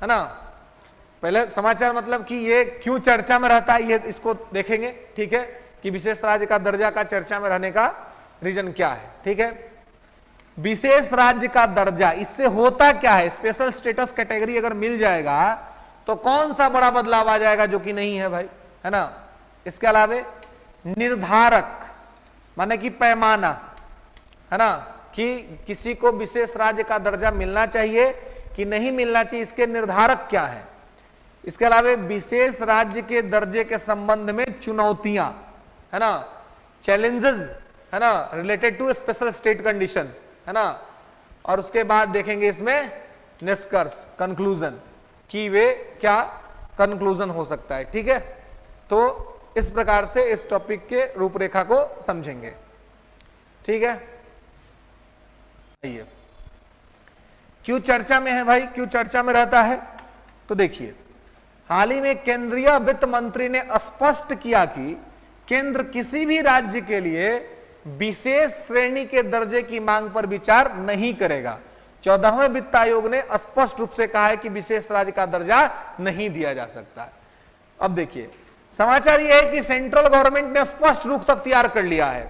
है ना। पहले समाचार मतलब कि ये क्यों चर्चा में रहता है, ये इसको देखेंगे, ठीक है, कि विशेष राज्य का दर्जा का चर्चा में रहने का रीजन क्या है। ठीक है, विशेष राज्य का दर्जा, इससे होता क्या है, स्पेशल स्टेटस कैटेगरी अगर मिल जाएगा तो कौन सा बड़ा बदलाव आ जाएगा जो कि नहीं है भाई, है ना। इसके अलावे निर्धारक माने कि पैमाना, है ना, कि किसी को विशेष राज्य का दर्जा मिलना चाहिए कि नहीं मिलना चाहिए, इसके निर्धारक क्या है। इसके अलावा विशेष राज्य के दर्जे के संबंध में चुनौतियां, है ना, चैलेंजेस, है ना, related to special state condition, है ना। और उसके बाद देखेंगे इसमें निष्कर्ष, कंक्लूजन, कि वे क्या कंक्लूजन हो सकता है। ठीक है, तो इस प्रकार से इस टॉपिक के रूपरेखा को समझेंगे। ठीक है, आइए क्यों चर्चा में है भाई, क्यों चर्चा में रहता है। तो देखिए हाल ही में केंद्रीय वित्त मंत्री ने स्पष्ट किया कि केंद्र किसी भी राज्य के लिए विशेष श्रेणी के दर्जे की मांग पर विचार नहीं करेगा। 14वें वित्त आयोग ने स्पष्ट रूप से कहा है कि विशेष राज्य का दर्जा नहीं दिया जा सकता है। अब देखिए समाचार यह है कि सेंट्रल गवर्नमेंट ने स्पष्ट रुख अख्तियार कर लिया है,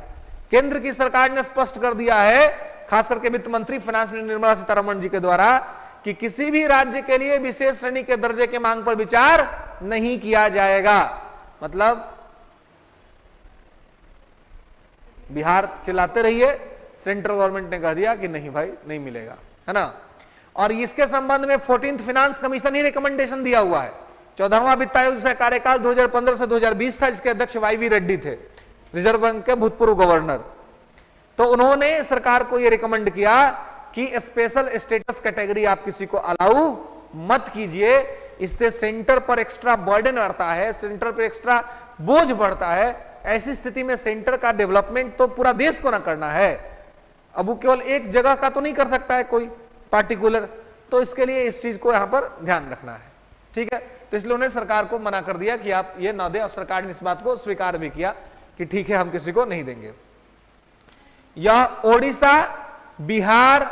केंद्र की सरकार ने स्पष्ट कर दिया है, खास करके वित्त मंत्री फाइनेंस निर्मला सीतारमण जी के द्वारा, कि किसी भी राज्य के लिए विशेष श्रेणी के दर्जे के मांग पर विचार नहीं किया जाएगा। मतलब बिहार चिल्लाते रहिए, सेंट्रल गवर्नमेंट ने कह दिया कि नहीं भाई नहीं मिलेगा, है ना। और इसके संबंध में 14th फाइनेंस कमीशन ही रिकमेंडेशन दिया हुआ है। 14वां वित्त आयोग से कार्यकाल 2015 से 2020 था, जिसके अध्यक्ष वाई रेड्डी थे, रिजर्व बैंक के भूतपूर्व गवर्नर। तो उन्होंने सरकार को यह रिकमेंड किया कि स्पेशल स्टेटस कैटेगरी आप किसी को अलाउ मत कीजिए, इससे सेंटर पर एक्स्ट्रा बर्डन बढ़ता है, सेंटर पर एक्स्ट्रा बोझ बढ़ता है। ऐसी स्थिति में सेंटर का डेवलपमेंट तो पूरा देश को ना करना है, अब वो केवल एक जगह का तो नहीं कर सकता है कोई पार्टिकुलर, तो इसके लिए इस चीज को यहां पर ध्यान रखना है। ठीक है, तो इसलिए उन्होंने सरकार को मना कर दिया कि आप ये ना दें, और सरकार ने इस बात को स्वीकार भी किया कि ठीक है हम किसी को नहीं देंगे। यह ओडिशा, बिहार,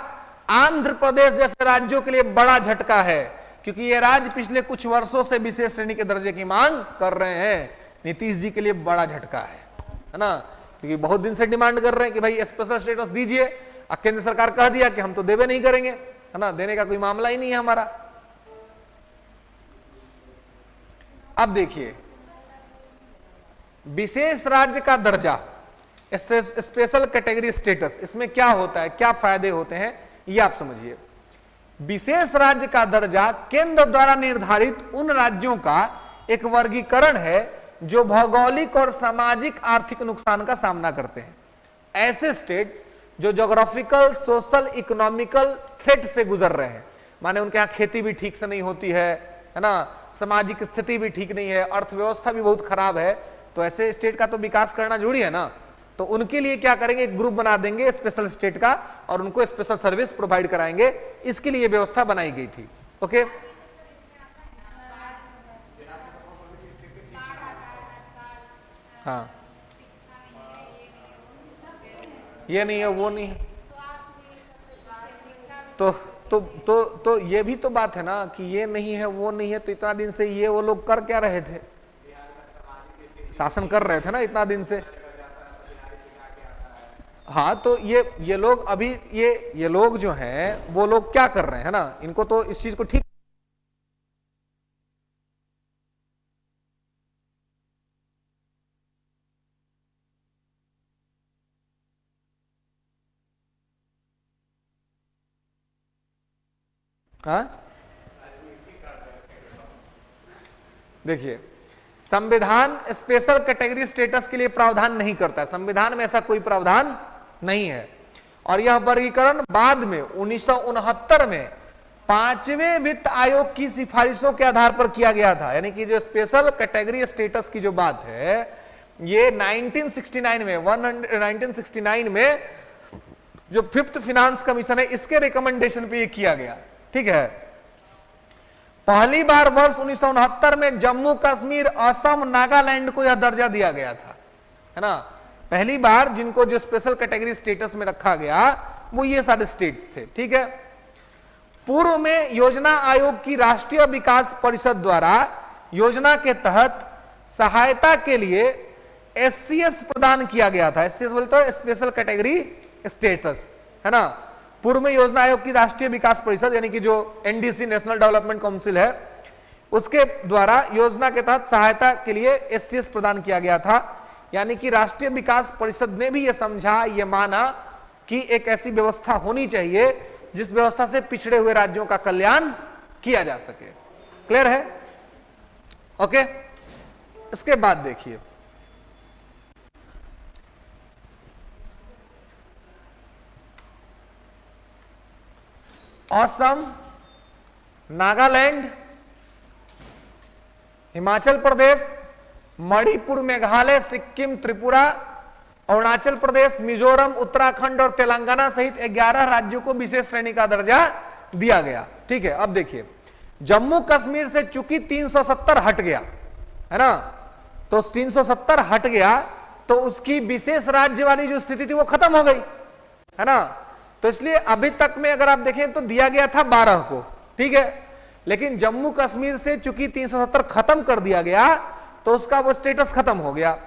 आंध्र प्रदेश जैसे राज्यों के लिए बड़ा झटका है, क्योंकि ये राज्य पिछले कुछ वर्षों से विशेष श्रेणी के दर्जे की मांग कर रहे हैं। नीतीश जी के लिए बड़ा झटका है ना, क्योंकि बहुत दिन से डिमांड कर रहे हैं कि भाई स्पेशल स्टेटस दीजिए, और केंद्र सरकार कह दिया कि हम तो देवे नहीं करेंगे, है ना, देने का कोई मामला ही नहीं है हमारा। अब देखिए विशेष राज्य का दर्जा, स्पेशल कैटेगरी स्टेटस, इसमें क्या होता है, क्या फायदे होते हैं, ये आप समझिए। विशेष राज्य का दर्जा केंद्र द्वारा निर्धारित उन राज्यों का एक वर्गीकरण है जो भौगोलिक और सामाजिक आर्थिक नुकसान का सामना करते हैं। ऐसे स्टेट जो ज्योग्राफिकल, सोशल, इकोनॉमिकल थ्रेट से गुजर रहे हैं, माने उनके यहां खेती भी ठीक से नहीं होती है ना, सामाजिक स्थिति भी ठीक नहीं है, अर्थव्यवस्था भी बहुत खराब है, तो ऐसे स्टेट का तो विकास करना जरूरी है ना। तो उनके लिए क्या करेंगे, एक ग्रुप बना देंगे स्पेशल स्टेट का और उनको स्पेशल सर्विस प्रोवाइड कराएंगे, इसके लिए व्यवस्था बनाई गई थी। ओके, हाँ, ये नहीं है, वो नहीं है, तो ये भी तो बात है ना कि ये नहीं है वो नहीं है, तो इतना दिन से ये वो लोग कर क्या रहे थे, शासन कर रहे थे ना इतना दिन से। हाँ, तो ये लोग अभी ये लोग जो हैं वो लोग क्या कर रहे हैं ना, इनको तो इस चीज को ठीक, हाँ देखिए, संविधान स्पेशल कैटेगरी स्टेटस के लिए प्रावधान नहीं करता है, संविधान में ऐसा कोई प्रावधान नहीं है। और यह वर्गीकरण बाद में 1969 में 5वें वित्त आयोग की सिफारिशों के आधार पर किया गया था। यानी कि जो स्पेशल कैटेगरी स्टेटस की जो बात है, ये 1969 में जो 5th फिनांस कमीशन है, इसके रिकमेंडेशन पे ये किया गया। ठीक है, पहली बार वर्ष 1969 में जम्मू कश्मीर, असम, नागालैंड को यह दर्जा दिया गया था, है ना। पहली बार जिनको जो स्पेशल कैटेगरी स्टेटस में रखा गया वो ये सारे स्टेट थे। ठीक है, पूर्व में योजना आयोग की राष्ट्रीय विकास परिषद द्वारा योजना के तहत सहायता के लिए एससीएस प्रदान किया गया था। एससीएस बोलते हैं स्पेशल कैटेगरी स्टेटस, है ना। पूर्व में योजना आयोग की राष्ट्रीय विकास परिषद यानी कि जो एनडीसी नेशनल डेवलपमेंट काउंसिल है, उसके द्वारा योजना के तहत सहायता के लिए एससीएस प्रदान किया गया था। यानी कि राष्ट्रीय विकास परिषद ने भी यह समझा, यह माना कि एक ऐसी व्यवस्था होनी चाहिए जिस व्यवस्था से पिछड़े हुए राज्यों का कल्याण किया जा सके। क्लियर है? ओके, इसके बाद देखिए, असम, नागालैंड, हिमाचल प्रदेश, मणिपुर, मेघालय, सिक्किम, त्रिपुरा, अरुणाचल प्रदेश, मिजोरम, उत्तराखंड और तेलंगाना सहित 11 राज्यों को विशेष श्रेणी का दर्जा दिया गया। ठीक है, अब देखिए, जम्मू कश्मीर से चूंकि 370 हट गया, है ना, तो 370 हट गया तो उसकी विशेष राज्य वाली जो स्थिति थी वो खत्म हो गई, है ना। तो इसलिए अभी तक में अगर आप देखें तो दिया गया था 12 को। ठीक है, लेकिन जम्मू कश्मीर से चूंकि 370 खत्म कर दिया गया तो उसका वो स्टेटस खत्म हो गया।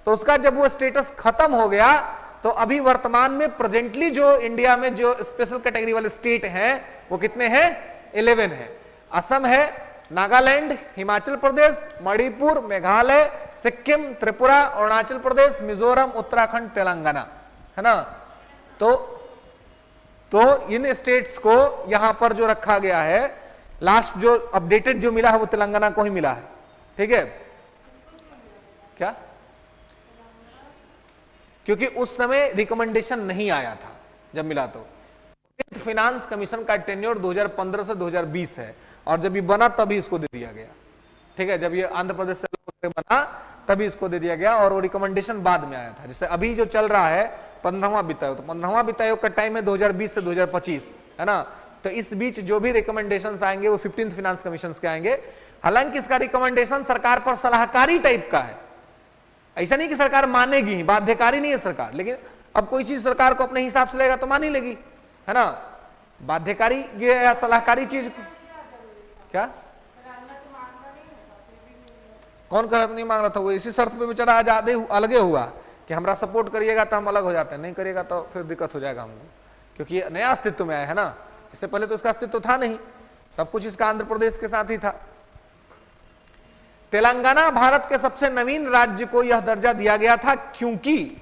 तो उसका जब वो स्टेटस खत्म हो गया तो अभी वर्तमान में प्रेजेंटली जो इंडिया में जो स्पेशल कैटेगरी वाले स्टेट हैं वो कितने हैं? 11 है। असम है, नागालैंड, हिमाचल प्रदेश, मणिपुर, मेघालय, सिक्किम, त्रिपुरा, अरुणाचल प्रदेश, मिजोरम, उत्तराखंड, तेलंगाना, है ना। तो इन स्टेट्स को यहां पर जो रखा गया है, लास्ट जो अपडेटेड जो मिला है वो तेलंगाना को ही मिला है। ठीक है, क्या? क्योंकि उस समय रिकमेंडेशन नहीं आया था जब मिला। तो फिनांस कमीशन का टेन्योर 2015 से 2020 है और जब ये बना तभी इसको दे दिया गया। ठीक है, जब ये आंध्र प्रदेश से बना तभी इसको दे दिया गया और वो रिकमेंडेशन बाद में आया था। जैसे अभी जो चल रहा है 15वां वित्त आयोग, तो 15वां वित्त आयोग का टाइम है 2020 से 2025, है ना। तो इस बीच जो भी रिकमेंडेशंस आएंगे वो 15th फिनांस कमीशन के आएंगे। हालांकि इसका रिकमेंडेशन सरकार पर सलाहकारी टाइप का है, ऐसा नहीं कि सरकार मानेगी, बाध्यकारी नहीं है सरकार, लेकिन अब कोई चीज सरकार को अपने हिसाब से लेगा तो मान ही लेगी, है ना। बाध्यकारी ये या सलाहकारी चीज क्या? कौन कहता नहीं मांग रहा था? वो इसी शर्त पे बेचारा आज आधे अलगे हुआ कि हमरा सपोर्ट करिएगा तो हम अलग हो जाते हैं, नहीं करिएगा तो फिर दिक्कत हो जाएगा हमको, क्योंकि ये नया अस्तित्व में आया है ना। इससे पहले तो इसका अस्तित्व था नहीं, सब कुछ इसका आंध्र प्रदेश के साथ ही था। तेलंगाना भारत के सबसे नवीन राज्य को यह दर्जा दिया गया था क्योंकि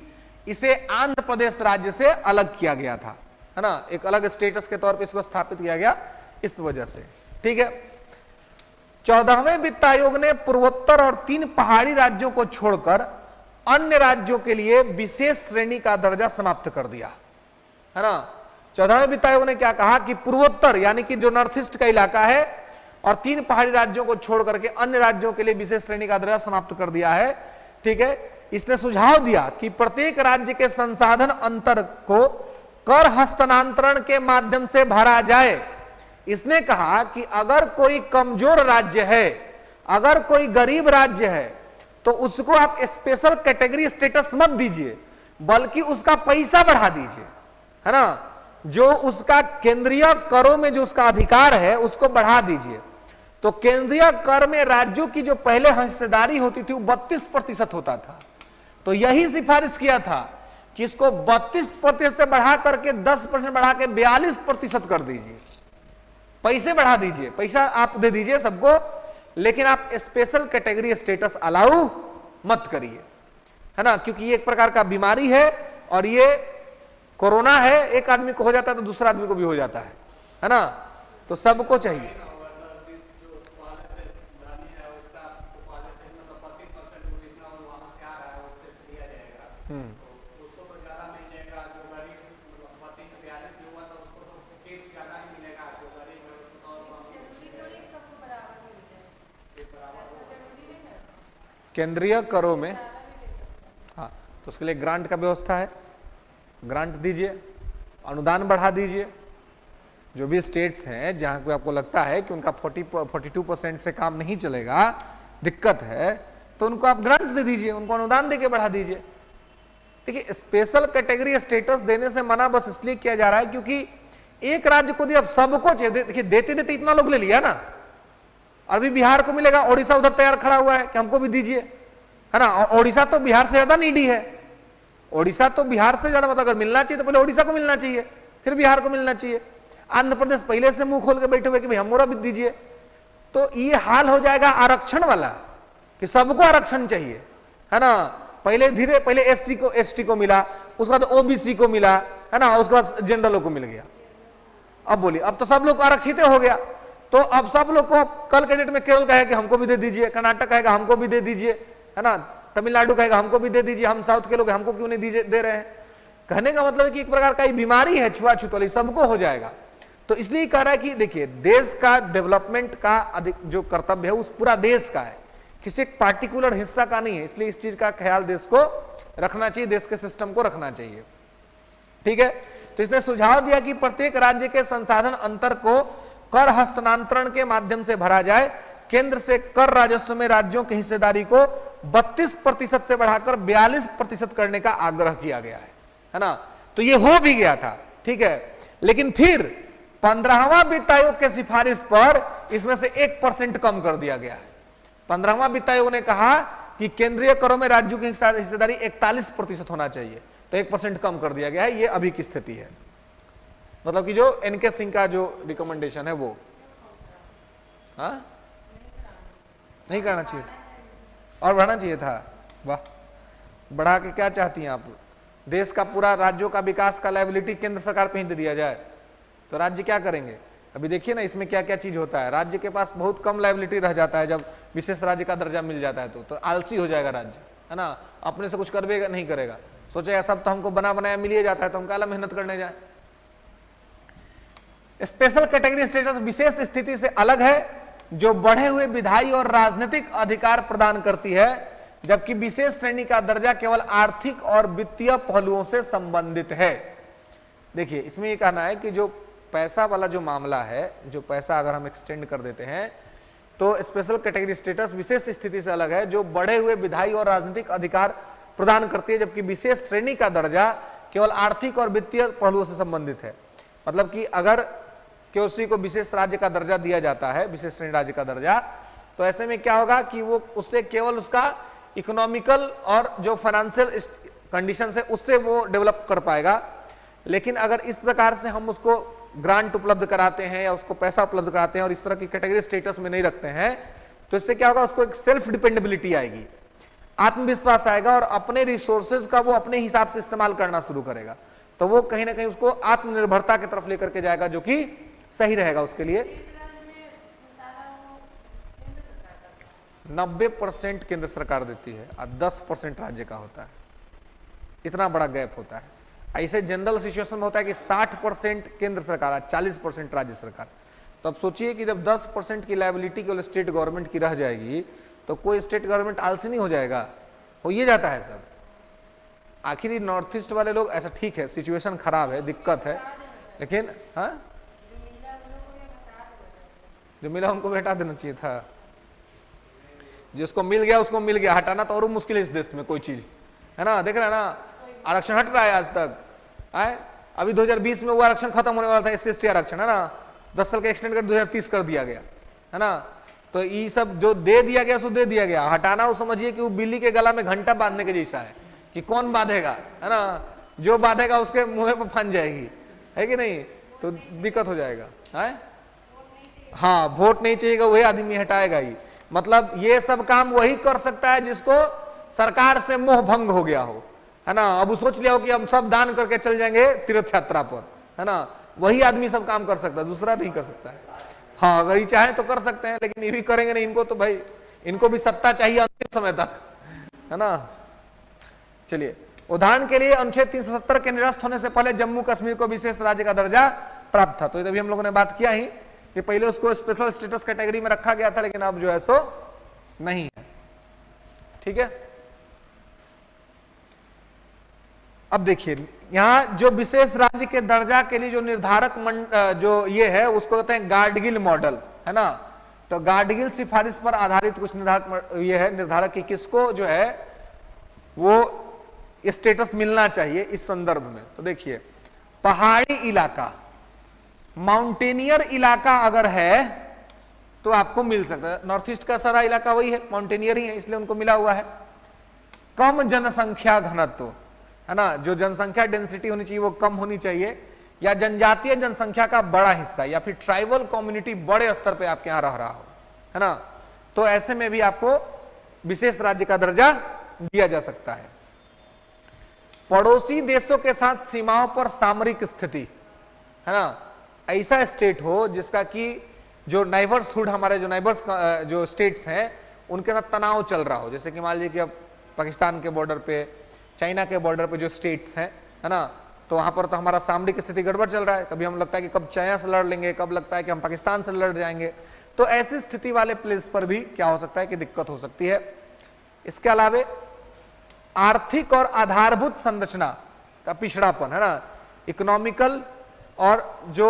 इसे आंध्र प्रदेश राज्य से अलग किया गया था, है ना। एक अलग स्टेटस के तौर पर इसको स्थापित किया गया इस वजह से। ठीक है, 14वें वित्त आयोग ने पूर्वोत्तर और 3 पहाड़ी राज्यों को छोड़कर अन्य राज्यों के लिए विशेष श्रेणी का दर्जा समाप्त कर दिया, है ना। 14वें वित्त आयोग ने क्या कहा कि पूर्वोत्तर यानी कि जो नॉर्थ ईस्ट का इलाका है और 3 पहाड़ी राज्यों को छोड़ करके अन्य राज्यों के लिए विशेष श्रेणी का दर्जा समाप्त कर दिया है। ठीक है, इसने सुझाव दिया कि प्रत्येक राज्य के संसाधन अंतर को कर हस्तांतरण के माध्यम से भरा जाए। इसने कहा कि अगर कोई कमजोर राज्य है, अगर कोई गरीब राज्य है, तो उसको आप स्पेशल कैटेगरी स्टेटस मत दीजिए, बल्कि उसका पैसा बढ़ा दीजिए, है ना। जो उसका केंद्रीय करों में जो उसका अधिकार है उसको बढ़ा दीजिए। तो केंद्रीय कर में राज्यों की जो पहले हिस्सेदारी होती थी वो 32% होता था। तो यही सिफारिश किया था कि इसको 32% से बढ़ा करके 10% बढ़ा के 42% कर दीजिए। पैसे बढ़ा दीजिए, पैसा आप दे दीजिए सबको, लेकिन आप स्पेशल कैटेगरी स्टेटस अलाउ मत करिए, है ना। क्योंकि ये एक प्रकार का बीमारी है और ये कोरोना है, एक आदमी को हो जाता है तो दूसरा आदमी को भी हो जाता है ना। तो सबको चाहिए। केंद्रीय करों में, हाँ, तो उसके लिए ग्रांट का व्यवस्था है, ग्रांट दीजिए, अनुदान बढ़ा दीजिए। जो भी स्टेट्स हैं जहां पे आपको लगता है कि उनका 42% से काम नहीं चलेगा, दिक्कत है, तो उनको आप ग्रांट दे दीजिए, उनको अनुदान देके बढ़ा दीजिए। देखिए, स्पेशल कैटेगरी स्टेटस देने से मना बस इसलिए किया जा रहा है क्योंकि एक राज्य को दिया, अब सबको चाहिए। देखिए, देते देते इतना लोग ले लिया ना, अभी बिहार को मिलेगा, ओडिशा उधर तैयार खड़ा हुआ है कि हमको भी दीजिए, है ना। और ओडिशा तो बिहार से ज्यादा नीडी है, ओडिशा तो बिहार से ज्यादा, मतलब अगर मिलना चाहिए तो पहले ओडिशा को मिलना चाहिए, फिर बिहार को मिलना चाहिए। आंध्र प्रदेश पहले से मुंह खोल के बैठे हुए कि भाई हमारा भी दीजिए। तो ये हाल हो जाएगा आरक्षण वाला कि सबको आरक्षण चाहिए, है ना। पहले एससी को, एसटी को मिला, उसके बाद ओबीसी को मिला, है ना, उसके बाद जनरलों को मिल गया। अब बोलिए, अब तो सब लोग आरक्षित हो गया। तो अब सब लोग को कल के डेट में केरल कहेगा कि हमको भी दे दीजिए, कर्नाटक कहेगा हमको भी दे दीजिए, है ना, तमिलनाडु कहेगा हमको भी दे दीजिए, हम साउथ के लोग हमको क्यों नहीं दे रहे हैं। कहने का मतलब है कि एक प्रकार का बीमारी है छुआछूत वाली, सबको हो जाएगा। तो इसलिए कह रहा है कि देखिए, देश का डेवलपमेंट का अधिक जो कर्तव्य है उस पूरा देश का है, किसी एक पार्टिकुलर हिस्सा का नहीं है। इसलिए इस चीज का ख्याल देश को रखना चाहिए, देश के सिस्टम को रखना चाहिए, ठीक है। तो इसने सुझाव दिया कि प्रत्येक राज्य के संसाधन अंतर को कर हस्तांतरण के माध्यम से भरा जाए। केंद्र से कर राजस्व में राज्यों की हिस्सेदारी को 32% से बढ़ाकर 42% करने का आग्रह किया गया है ना। तो ये हो भी गया था, ठीक है। लेकिन फिर 15वां वित्त आयोग के सिफारिश पर इसमें से 1% कम कर दिया गया है। 15वां वित्त आयोग ने कहा कि केंद्रीय करों में राज्यों की हिस्सेदारी 41% होना चाहिए, तो 1% कम कर दिया गया है। ये अभी की स्थिति है, मतलब कि जो एनके सिंह का जो रिकमेंडेशन है वो, हाँ, नहीं करना चाहिए था और बढ़ाना चाहिए था। वाह, बढ़ा के क्या चाहती हैं आप? देश का पूरा राज्यों का विकास का लायबिलिटी केंद्र सरकार पे ही दे दिया जाए तो राज्य क्या करेंगे? अभी देखिए ना, इसमें क्या क्या चीज होता है। राज्य के पास बहुत कम लायबिलिटी रह जाता है जब विशेष राज्य का दर्जा मिल जाता है, तो आलसी हो जाएगा राज्य, है ना, अपने से कुछ करवेगा नहीं करेगा, सोचेगा सब तो हमको बना बनाया मिल ही जाता है तो हम काला मेहनत करने जाए। स्पेशल कैटेगरी स्टेटस विशेष स्थिति से अलग है जो बढ़े हुए विधायी और राजनीतिक अधिकार प्रदान करती है, जबकि विशेष श्रेणी का दर्जा केवल आर्थिक और वित्तीय पहलुओं से संबंधित है। देखिए, इसमें यह कहना है कि जो पैसा वाला जो मामला है, जो पैसा अगर हम एक्सटेंड कर देते हैं तो स्पेशल कैटेगरी स्टेटस विशेष स्थिति से अलग है जो बढ़े हुए विधायी और राजनीतिक अधिकार प्रदान करती है, जबकि विशेष श्रेणी का दर्जा केवल आर्थिक और वित्तीय पहलुओं से संबंधित है। मतलब कि अगर केओसी को विशेष राज्य का दर्जा दिया जाता है, विशेष श्रेणी राज्य का दर्जा, तो ऐसे में क्या होगा कि वो उससे केवल उसका इकोनॉमिकल और जो फाइनेंशियल कंडीशन है उससे वो डेवलप कर पाएगा। लेकिन अगर इस प्रकार से हम उसको ग्रांट उपलब्ध कराते हैं या उसको पैसा उपलब्ध कराते हैं और इस तरह की कैटेगरी स्टेटस में नहीं रखते हैं, तो इससे क्या होगा, उसको एक सेल्फ डिपेंडेबिलिटी आएगी, आत्मविश्वास आएगा और अपने रिसोर्सेज का वो अपने हिसाब से इस्तेमाल करना शुरू करेगा। तो वो कहीं ना कहीं उसको आत्मनिर्भरता की तरफ लेकर के जाएगा, जो कि सही रहेगा उसके लिए। 90% केंद्र सरकार देती है और 10% राज्य का होता है। इतना बड़ा गैप होता है। ऐसे जनरल सिचुएशन में होता है कि 60% केंद्र सरकार, 40% राज्य सरकार। तो अब सोचिए कि जब 10% की लायबिलिटी केवल स्टेट गवर्नमेंट की रह जाएगी तो कोई स्टेट गवर्नमेंट आलसी नहीं हो जाएगा, हो ये जाता है सब। आखिर नॉर्थ ईस्ट वाले लोग ऐसा, ठीक है सिचुएशन खराब है, दिक्कत है, लेकिन हाँ जो मिला उनको भी हटा देना चाहिए था। जिसको मिल गया उसको मिल गया, हटाना तो और मुश्किल है इस देश में कोई चीज, है ना। देख रहे हैं ना, आरक्षण हट रहा है आज तक, आए अभी 2020 में वो आरक्षण खत्म होने वाला था, SC/ST आरक्षण, है ना, 10 साल का एक्सटेंड कर 2030 कर दिया गया, है ना। तो ये सब जो दे दिया गया सो दे दिया गया, हटाना वो समझिए कि वो बिल्ली के गला में घंटा बांधने के जैसा है कि कौन बांधेगा, है ना, जो बांधेगा उसके मुंह पर फन जाएगी, है कि नहीं, तो दिक्कत हो जाएगा, है। हाँ, वोट नहीं चाहिएगा वही आदमी हटाएगा ही, मतलब ये सब काम वही कर सकता है जिसको सरकार से मोह भंग हो गया हो, है ना। अब सोच लिया हो कि हम सब दान करके चल जाएंगे तीर्थ यात्रा पर, है ना, वही आदमी सब काम कर सकता है, दूसरा नहीं कर सकता है। हाँ, अगर ये चाहे तो कर सकते हैं, लेकिन ये भी करेंगे नहीं, इनको तो भाई इनको भी सत्ता चाहिए अंतिम समय तक, है ना। चलिए, उदाहरण के लिए अनुच्छेद 370 के निरस्त होने से पहले जम्मू कश्मीर को विशेष राज्य का दर्जा प्राप्त था। तो तभी हम लोगों ने बात किया ही कि पहले उसको स्पेशल स्टेटस कैटेगरी में रखा गया था, लेकिन अब जो है सो नहीं है, ठीक है। अब देखिए यहां जो विशेष राज्य के दर्जा के लिए जो निर्धारक जो ये है उसको कहते हैं गाडगिल मॉडल, है ना। तो गाडगिल सिफारिश पर आधारित कुछ निर्धारक ये है, निर्धारक की किसको जो है वो स्टेटस मिलना चाहिए इस संदर्भ में। तो देखिए, पहाड़ी इलाका, माउंटेनियर इलाका अगर है तो आपको मिल सकता है। नॉर्थ ईस्ट का सारा इलाका वही है, माउंटेनियर ही है, इसलिए उनको मिला हुआ है। कम जनसंख्या घनत्व, है ना, जो जनसंख्या डेंसिटी होनी चाहिए वो कम होनी चाहिए, या जनजातीय जनसंख्या का बड़ा हिस्सा, या फिर ट्राइबल कम्युनिटी बड़े स्तर पे आपके यहां रह रहा हो, है ना, तो ऐसे में भी आपको विशेष राज्य का दर्जा दिया जा सकता है। पड़ोसी देशों के साथ सीमाओं पर सामरिक स्थिति, है ना, ऐसा स्टेट हो जिसका कि जो नाइबर्सहुड, हमारे जो नाइबर्स जो स्टेट्स हैं उनके साथ तनाव चल रहा हो, जैसे कि मान लीजिए कि अब पाकिस्तान के बॉर्डर पे, चाइना के बॉर्डर पे जो स्टेट्स हैं, है ना, तो वहां पर तो हमारा सामरिक स्थिति गड़बड़ चल रहा है, कभी हम लगता है कि कब चाइना से लड़ लेंगे, कब लगता है कि हम पाकिस्तान से लड़ जाएंगे, तो ऐसी स्थिति वाले प्लेस पर भी क्या हो सकता है कि दिक्कत हो सकती है। इसके अलावा आर्थिक और आधारभूत संरचना का पिछड़ापन, है ना, इकोनॉमिकल और जो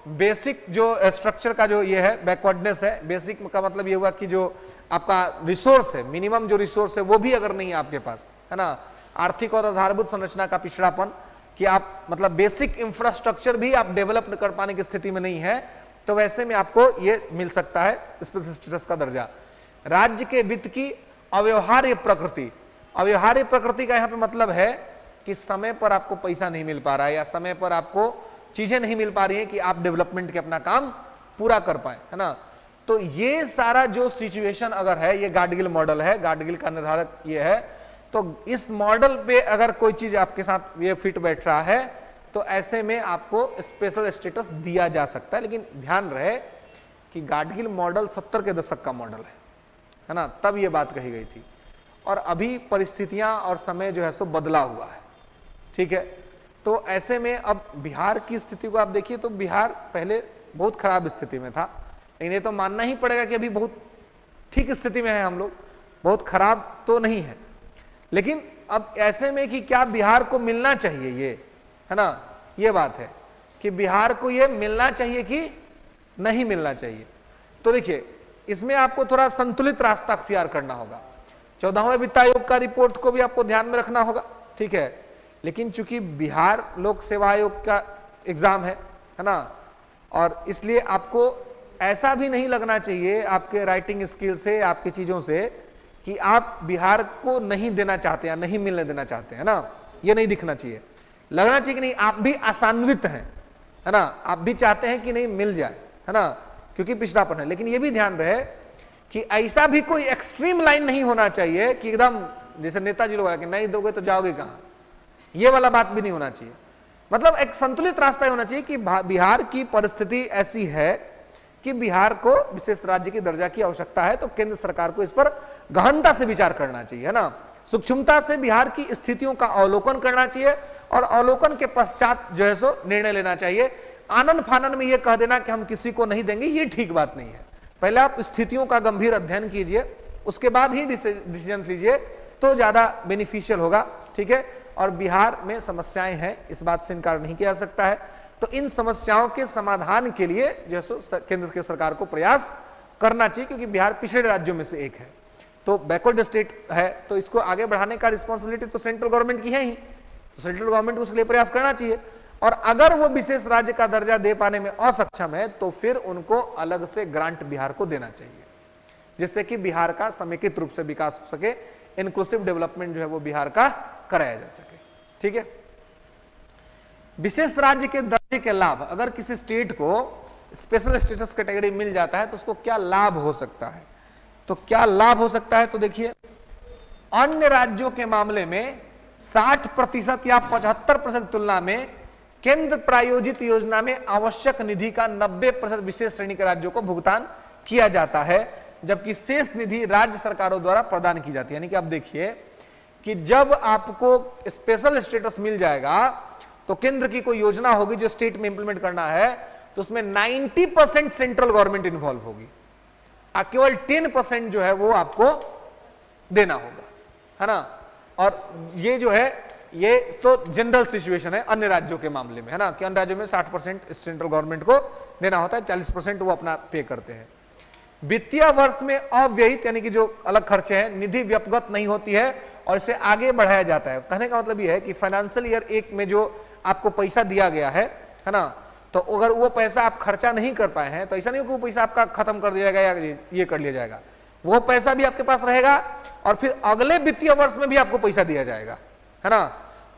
बेसिक जो स्ट्रक्चर का जो ये है बैकवर्डनेस है। बेसिक का मतलब ये हुआ कि जो आपका रिसोर्स है, मिनिमम जो रिसोर्स है वो भी अगर नहीं है आपके पास, है ना, आर्थिक और आधारभूत संरचना का पिछड़ापन, कि आप मतलब बेसिक इंफ्रास्ट्रक्चर भी आप डेवलप कर पाने की स्थिति में नहीं है, तो वैसे में आपको ये मिल सकता है स्पेशल स्टेटस का दर्जा। राज्य के वित्त की अव्यवहार्य प्रकृति, अव्यवहार्य प्रकृति का यहाँ पे मतलब है कि समय पर आपको पैसा नहीं मिल पा रहा है, या समय पर आपको चीजें नहीं मिल पा रही है कि आप डेवलपमेंट के अपना काम पूरा कर पाए, है ना। तो ये सारा जो सिचुएशन अगर है, ये गाडगिल मॉडल है, गाडगिल का निर्धारक ये है, तो इस मॉडल पे अगर कोई चीज आपके साथ ये फिट बैठ रहा है तो ऐसे में आपको स्पेशल स्टेटस दिया जा सकता है। लेकिन ध्यान रहे कि गाडगिल मॉडल 70 के दशक का मॉडल है ना, तब ये बात कही गई थी, और अभी परिस्थितियां और समय जो है सो बदला हुआ है, ठीक है। तो ऐसे में अब बिहार की स्थिति को आप देखिए, तो बिहार पहले बहुत खराब स्थिति में था, लेकिन ये तो मानना ही पड़ेगा कि अभी बहुत ठीक स्थिति में है हम लोग, बहुत खराब तो नहीं है। लेकिन अब ऐसे में कि क्या बिहार को मिलना चाहिए ये, है ना, ये बात है कि बिहार को ये मिलना चाहिए कि नहीं मिलना चाहिए। तो देखिए इसमें आपको थोड़ा संतुलित रास्ता अख्तियार करना होगा। 14वें वित्त आयोग का रिपोर्ट को भी आपको ध्यान में रखना होगा, ठीक है। लेकिन चूंकि बिहार लोक सेवा आयोग का एग्जाम है ना, और इसलिए आपको ऐसा भी नहीं लगना चाहिए आपके राइटिंग स्किल से, आपकी चीजों से, कि आप बिहार को नहीं देना चाहते या नहीं मिलने देना चाहते, है ना, ये नहीं दिखना चाहिए। लगना चाहिए कि नहीं आप भी आशान्वित हैं, है ना, आप भी चाहते हैं कि नहीं मिल जाए, है ना, क्योंकि पिछड़ापन है। लेकिन ये भी ध्यान रहे कि ऐसा भी कोई एक्सट्रीम लाइन नहीं होना चाहिए कि एकदम जैसे नेताजी लोग कि नहीं दोगे तो जाओगे कहां, ये वाला बात भी नहीं होना चाहिए। मतलब एक संतुलित रास्ता होना चाहिए कि बिहार की परिस्थिति ऐसी है कि बिहार को विशेष राज्य की दर्जा की आवश्यकता है, तो केंद्र सरकार को इस पर गहनता से विचार करना चाहिए, है ना, सूक्ष्मता से बिहार की स्थितियों का अवलोकन करना चाहिए, और अवलोकन के पश्चात जो है सो निर्णय लेना चाहिए। आनन फानन में यह कह देना कि हम किसी को नहीं देंगे, ये ठीक बात नहीं है। पहले आप स्थितियों का गंभीर अध्ययन कीजिए, उसके बाद ही डिसीजन लीजिए तो ज्यादा बेनिफिशियल होगा, ठीक है। और बिहार में समस्याएं हैं, इस बात से इनकार नहीं किया जा सकता है। तो इन समस्याओं के समाधान के लिए जो है केंद्र की सरकार को प्रयास करना चाहिए, क्योंकि बिहार पिछड़े राज्यों में से एक है, तो बैकवर्ड स्टेट है, तो इसको आगे बढ़ाने का रिस्पॉन्सिबिलिटी तो सेंट्रल गवर्नमेंट की है ही, तो सेंट्रल गवर्नमेंट को उसके लिए प्रयास करना चाहिए। और अगर वो विशेष राज्य का दर्जा दे पाने में असक्षम है तो फिर उनको अलग से ग्रांट बिहार को देना चाहिए, जिससे कि बिहार का समेकित रूप से विकास हो सके, इंक्लूसिव डेवलपमेंट जो है वो बिहार का कराया जा सके, ठीक है। विशेष राज्य के दर्जे के लाभ, अगर किसी स्टेट को स्पेशल स्टेटस कैटेगरी मिल जाता है तो उसको क्या लाभ हो सकता है, तो क्या लाभ हो सकता है, तो देखिए अन्य राज्यों के मामले में 60% या 75% तुलना में केंद्र प्रायोजित योजना में आवश्यक निधि का 90% विशेष श्रेणी के राज्यों को भुगतान किया जाता है, जबकि शेष निधि राज्य सरकारों द्वारा प्रदान की जाती है। यानी कि आप देखिए कि जब आपको स्पेशल स्टेटस मिल जाएगा तो केंद्र की कोई योजना होगी जो स्टेट में इंप्लीमेंट करना है, तो उसमें 90% सेंट्रल गवर्नमेंट इन्वॉल्व होगी, केवल 10% जो है वो आपको देना होगा, है ना। और ये जो है ये तो जनरल सिचुएशन है अन्य राज्यों के मामले में, है ना, कि अन्य राज्यों में 60% सेंट्रल गवर्नमेंट को देना होता है, 40% वो अपना पे करते हैं। वित्तीय वर्ष में अव्ययित यानी कि जो अलग खर्चे हैं, निधि व्यपगत नहीं होती है और इसे आगे बढ़ाया जाता है। कहने का मतलब यह है कि फाइनेंशियल ईयर 1 में जो आपको पैसा दिया गया है ना, तो अगर वो पैसा आप खर्चा नहीं कर पाए हैं तो ऐसा नहीं कि वो पैसा आपका खत्म कर दिया जाएगा या ये कर लिया जाएगा, वो पैसा भी आपके पास रहेगा और फिर अगले वित्तीय वर्ष में भी आपको पैसा दिया जाएगा, है ना।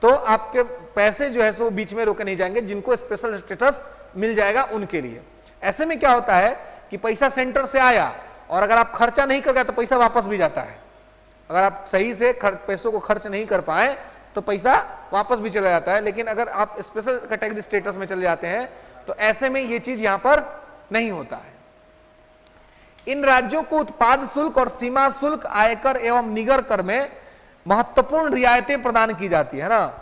तो आपके पैसे जो है सो बीच में रोके नहीं जाएंगे, जिनको स्पेशल स्टेटस मिल जाएगा उनके लिए। ऐसे में क्या होता है कि पैसा सेंटर से आया और अगर आप खर्चा नहीं कर गए तो पैसा वापस भी जाता है, अगर आप सही से पैसों को खर्च नहीं कर पाए तो पैसा वापस भी चला जाता है। लेकिन अगर आप स्पेशल कैटेगरी स्टेटस में चले जाते हैं तो ऐसे में ये चीज यहां पर नहीं होता है। इन राज्यों को उत्पाद शुल्क और सीमा शुल्क, आयकर एवं निगर कर में महत्वपूर्ण रियायतें प्रदान की जाती है ना।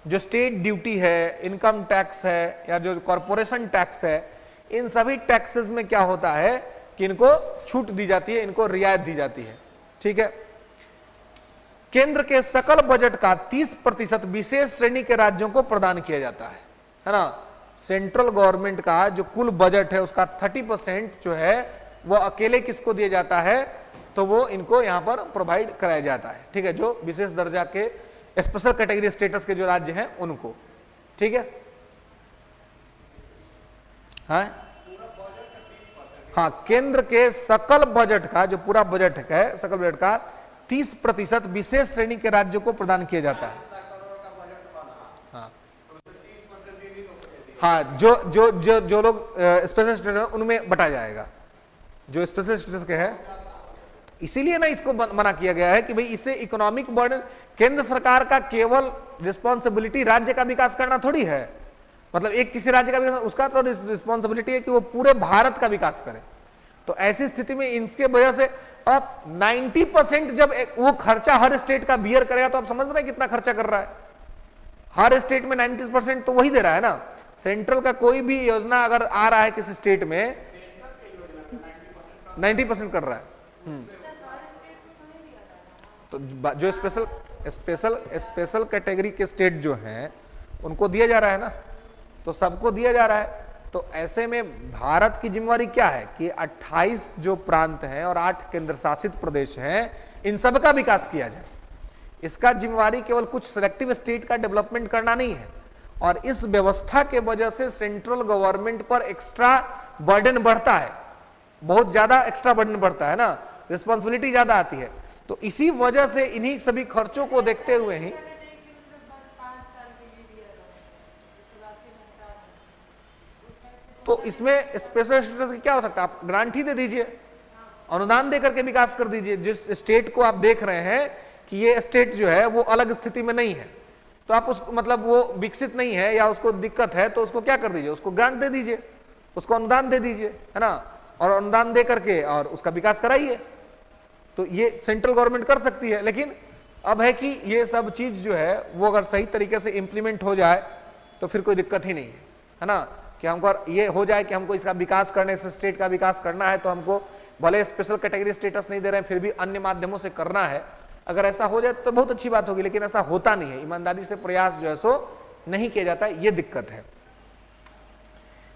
जो स्टेट ड्यूटी है, इनकम टैक्स है या जो कॉरपोरेशन टैक्स है, इन सभी टैक्सेस में क्या होता है कि इनको छूट दी जाती है, इनको रियायत दी जाती है, ठीक है। केंद्र के सकल बजट का 30% विशेष श्रेणी के राज्यों को प्रदान किया जाता है ना। सेंट्रल गवर्नमेंट का जो कुल बजट है उसका 30% जो है वो अकेले किसको दिया जाता है, तो वो इनको यहां पर प्रोवाइड कराया जाता है, ठीक है, जो विशेष दर्जा के स्पेशल कैटेगरी स्टेटस के जो राज्य हैं उनको, ठीक है। हाँ, केंद्र के सकल बजट का जो पूरा बजट है, सकल बजट का 30% विशेष श्रेणी के राज्यों को प्रदान किया जाता है। हाँ, जो जो जो जो लोग स्पेशल स्टेटस उनमें बटा जाएगा, जो स्पेशल स्टेटस के है। इसीलिए ना इसको मना किया गया है कि भाई इसे इकोनॉमिक बर्डन, केंद्र सरकार का केवल रिस्पॉन्सिबिलिटी राज्य का विकास करना थोड़ी है, मतलब एक किसी राज्य का विकास, उसका तो रिस्पॉन्सिबिलिटी है कि वो पूरे भारत का विकास करे। तो ऐसी स्थिति में इसके वजह से अब 90% जब वो खर्चा हर स्टेट का बियर करेगा तो आप समझ रहे हैं कितना खर्चा कर रहा है। हर स्टेट में 90% तो वही दे रहा है ना। सेंट्रल का कोई भी योजना अगर आ रहा है किसी स्टेट में 90% कर रहा है। तो जो स्पेशल कैटेगरी के स्टेट जो हैं उनको दिया जा रहा है ना, तो सबको दिया जा रहा है। तो ऐसे में भारत की जिम्मेवारी क्या है कि 28 जो प्रांत हैं और 8 केंद्र शासित प्रदेश हैं, इन सब का विकास किया जाए। इसका जिम्मेवारी केवल कुछ सिलेक्टिव स्टेट का डेवलपमेंट करना नहीं है। और इस व्यवस्था के वजह से सेंट्रल गवर्नमेंट पर एक्स्ट्रा बर्डन बढ़ता है, बहुत ज्यादा एक्स्ट्रा बर्डन बढ़ता है ना, रिस्पॉन्सिबिलिटी ज्यादा आती है। तो इसी वजह से इन्हीं सभी खर्चों को देखते हुए ही तो इसमें स्पेशल स्टेटस क्या हो सकता है, आप ग्रांट ही दे दीजिए, अनुदान देकर के विकास कर दीजिए। जिस स्टेट को आप देख रहे हैं कि ये स्टेट जो है वो अलग स्थिति में नहीं है, तो आप उसको मतलब वो विकसित नहीं है या उसको दिक्कत है, तो उसको क्या कर दीजिए, उसको ग्रांट दे दीजिए, उसको अनुदान दे दीजिए, है ना, और अनुदान दे करके और उसका विकास कराइए। तो ये सेंट्रल गवर्नमेंट कर सकती है। लेकिन अब है कि ये सब चीज जो है वो अगर सही तरीके से इंप्लीमेंट हो जाए तो फिर कोई दिक्कत ही नहीं है ना, कि हमको ये हो जाए कि हमको इसका विकास करने से स्टेट का विकास करना है तो हमको भले स्पेशल कैटेगरी स्टेटस नहीं दे रहे हैं फिर भी अन्य माध्यमों से करना है, अगर ऐसा हो जाए तो बहुत अच्छी बात होगी, लेकिन ऐसा होता नहीं है, ईमानदारी से प्रयास जो है सो नहीं किया जाता, ये दिक्कत है।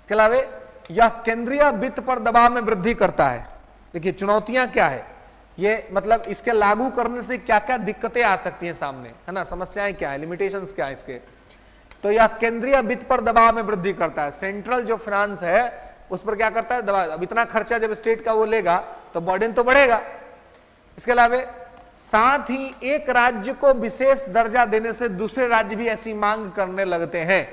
के अलावे यह केंद्रीय वित्त पर दबाव में वृद्धि करता है। देखिए चुनौतियां क्या है, ये मतलब इसके लागू करने से क्या क्या दिक्कतें आ सकती हैं सामने, है ना, समस्याएं क्या है, लिमिटेशंस क्या है इसके। तो यह केंद्रीय वित्त पर दबाव में वृद्धि करता है, सेंट्रल जो फाइनेंस है उस पर क्या करता है, दबाव। अब इतना खर्चा जब स्टेट का वो लेगा तो बर्डन तो बढ़ेगा। इसके अलावा साथ ही एक राज्य को विशेष दर्जा देने से दूसरे राज्य भी ऐसी मांग करने लगते हैं।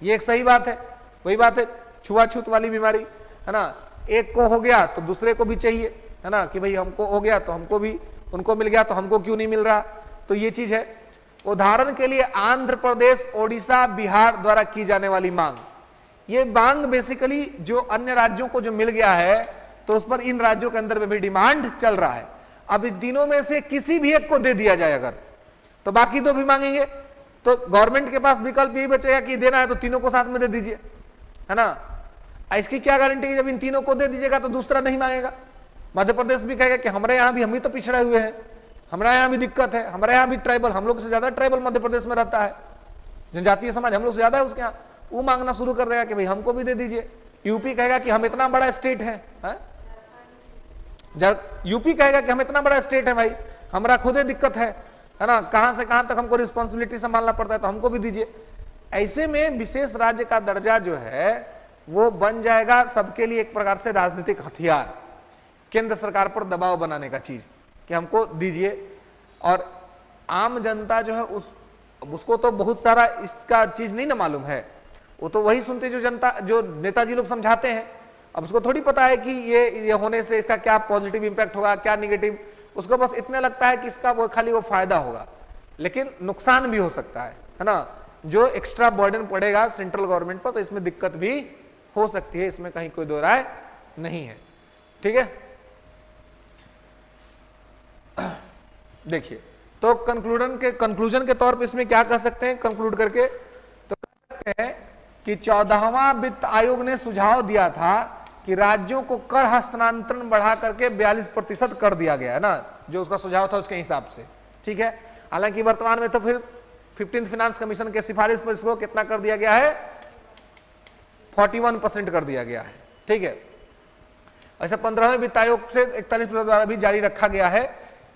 ये एक सही बात है, वही बात है छुआछूत वाली बीमारी, है ना, एक को हो गया तो दूसरे को भी चाहिए, है ना, कि भाई हमको हो गया तो हमको भी, उनको मिल गया तो हमको क्यों नहीं मिल रहा, तो ये चीज है। उदाहरण के लिए आंध्र प्रदेश, ओडिशा, बिहार द्वारा की जाने वाली मांग, ये मांग बेसिकली जो अन्य राज्यों को जो मिल गया है तो उस पर इन राज्यों के अंदर में भी डिमांड चल रहा है। अब इन तीनों में से किसी भी एक को दे दिया जाए अगर, तो बाकी तो भी मांगेंगे, तो गवर्नमेंट के पास विकल्प यही बचेगा कि देना है तो तीनों को साथ में दे दीजिए, है ना। इसकी क्या गारंटी है, जब इन तीनों को दे दीजिएगा तो दूसरा नहीं मांगेगा। मध्य प्रदेश भी कहेगा कि हमारे यहाँ भी, हम भी तो पिछड़े हुए हैं, हमारे यहाँ भी दिक्कत है, हमारे यहाँ भी ट्राइबल, हम लोग से ज्यादा ट्राइबल मध्य प्रदेश में रहता है, जनजातीय समाज हम लोग से ज्यादा है उसके यहाँ, वो मांगना शुरू कर देगा कि भाई हमको भी दे दीजिए। यूपी कहेगा कि हम इतना बड़ा स्टेट है, यूपी कहेगा कि हम इतना बड़ा स्टेट है भाई, हमारा खुद ही दिक्कत है ना, कहां से कहां तक हमको रिस्पॉन्सिबिलिटी संभालना पड़ता है, तो हमको भी दीजिए। ऐसे में विशेष राज्य का दर्जा जो है वो बन जाएगा सबके लिए एक प्रकार से राजनीतिक हथियार, केंद्र सरकार पर दबाव बनाने का चीज कि हमको दीजिए। और आम जनता जो है उसको तो बहुत सारा इसका चीज नहीं ना मालूम है, वो तो वही सुनते जो जनता, जो नेताजी लोग समझाते हैं। अब उसको थोड़ी पता है कि ये होने से इसका क्या पॉजिटिव इंपैक्ट होगा, क्या निगेटिव, उसको बस इतना लगता है कि इसका वो खाली वो फायदा होगा, लेकिन नुकसान भी हो सकता है ना। जो एक्स्ट्रा बर्डन पड़ेगा सेंट्रल गवर्नमेंट पर, तो इसमें दिक्कत भी हो सकती है, इसमें कहीं कोई दो राय नहीं है। ठीक है, देखिए तो कंक्लूजन के तौर पे इसमें क्या कह सकते हैं, कंक्लूड करके तो कह सकते हैं कि 14वां वित्त आयोग ने सुझाव दिया था कि राज्यों को कर हस्तांतरण बढ़ा करके 42% कर दिया गया है ना, जो उसका सुझाव था उसके हिसाब से। ठीक है, हालांकि वर्तमान में तो फिर 15th फाइनेंस कमीशन के सिफारिश पर इसको कितना कर दिया गया है, 41% कर दिया गया है। ठीक है, ऐसा 15वें वित्त आयोग से 41% द्वारा भी जारी रखा गया है,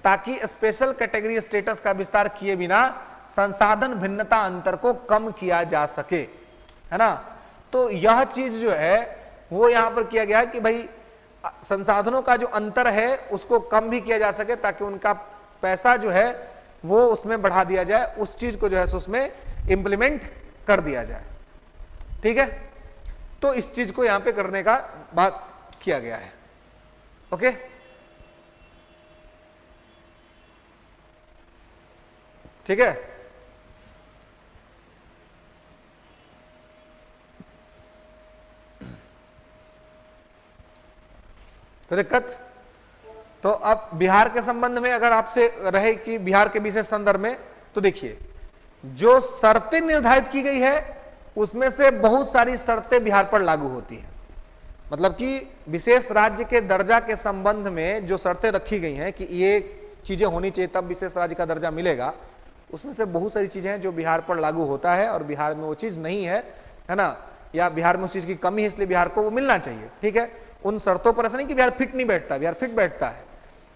ताकि स्पेशल कैटेगरी स्टेटस का विस्तार किए बिना संसाधन भिन्नता अंतर को कम किया जा सके, है ना। तो यह चीज जो है वो यहां पर किया गया है कि भाई संसाधनों का जो अंतर है उसको कम भी किया जा सके, ताकि उनका पैसा जो है वो उसमें बढ़ा दिया जाए, उस चीज को जो है उसमें इंप्लीमेंट कर दिया जाए। ठीक है, तो इस चीज को यहां पे करने का बात किया गया है। ओके, ठीक है, तो दिक्कत तो अब बिहार के संबंध में अगर आपसे रहे कि बिहार के विशेष संदर्भ में, तो देखिए जो शर्तें निर्धारित की गई है उसमें से बहुत सारी शर्तें बिहार पर लागू होती हैं। मतलब कि विशेष राज्य के दर्जा के संबंध में जो शर्तें रखी गई हैं कि ये चीजें होनी चाहिए तब विशेष राज्य का दर्जा मिलेगा, उसमें से बहुत सारी चीजें हैं जो बिहार पर लागू होता है और बिहार में वो चीज नहीं है, है ना, या बिहार में उस चीज की कमी है इसलिए बिहार को वो मिलना चाहिए। ठीक है, उन शर्तों पर ऐसा नहीं कि बिहार फिट नहीं बैठता, बिहार फिट बैठता है,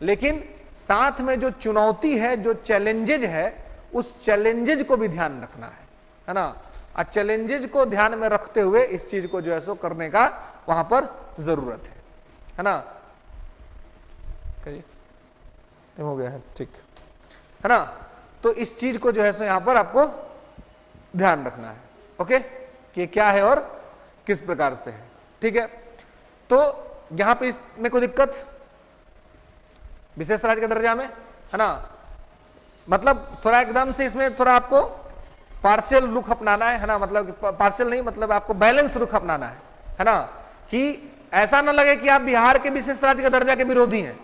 लेकिन साथ में जो चुनौती है, जो चैलेंजेज है, उस चैलेंजेज को भी ध्यान रखना है ना। और चैलेंजेज को ध्यान में रखते हुए इस चीज को जो है सो करने का वहां पर जरूरत है ना। हो गया है, ठीक है ना। तो इस चीज को जो है सो यहां पर आपको ध्यान रखना है। ओके, कि क्या है और किस प्रकार से है। ठीक है, तो यहां पे इसमें कोई दिक्कत विशेष राज्य के दर्जा में, है ना, मतलब थोड़ा एकदम से इसमें थोड़ा आपको पार्शियल रुख अपनाना है ना, मतलब पार्शियल नहीं, मतलब आपको बैलेंस रुख अपनाना है ना, कि ऐसा ना लगे कि आप बिहार के विशेष राज्य के दर्जा के विरोधी हैं,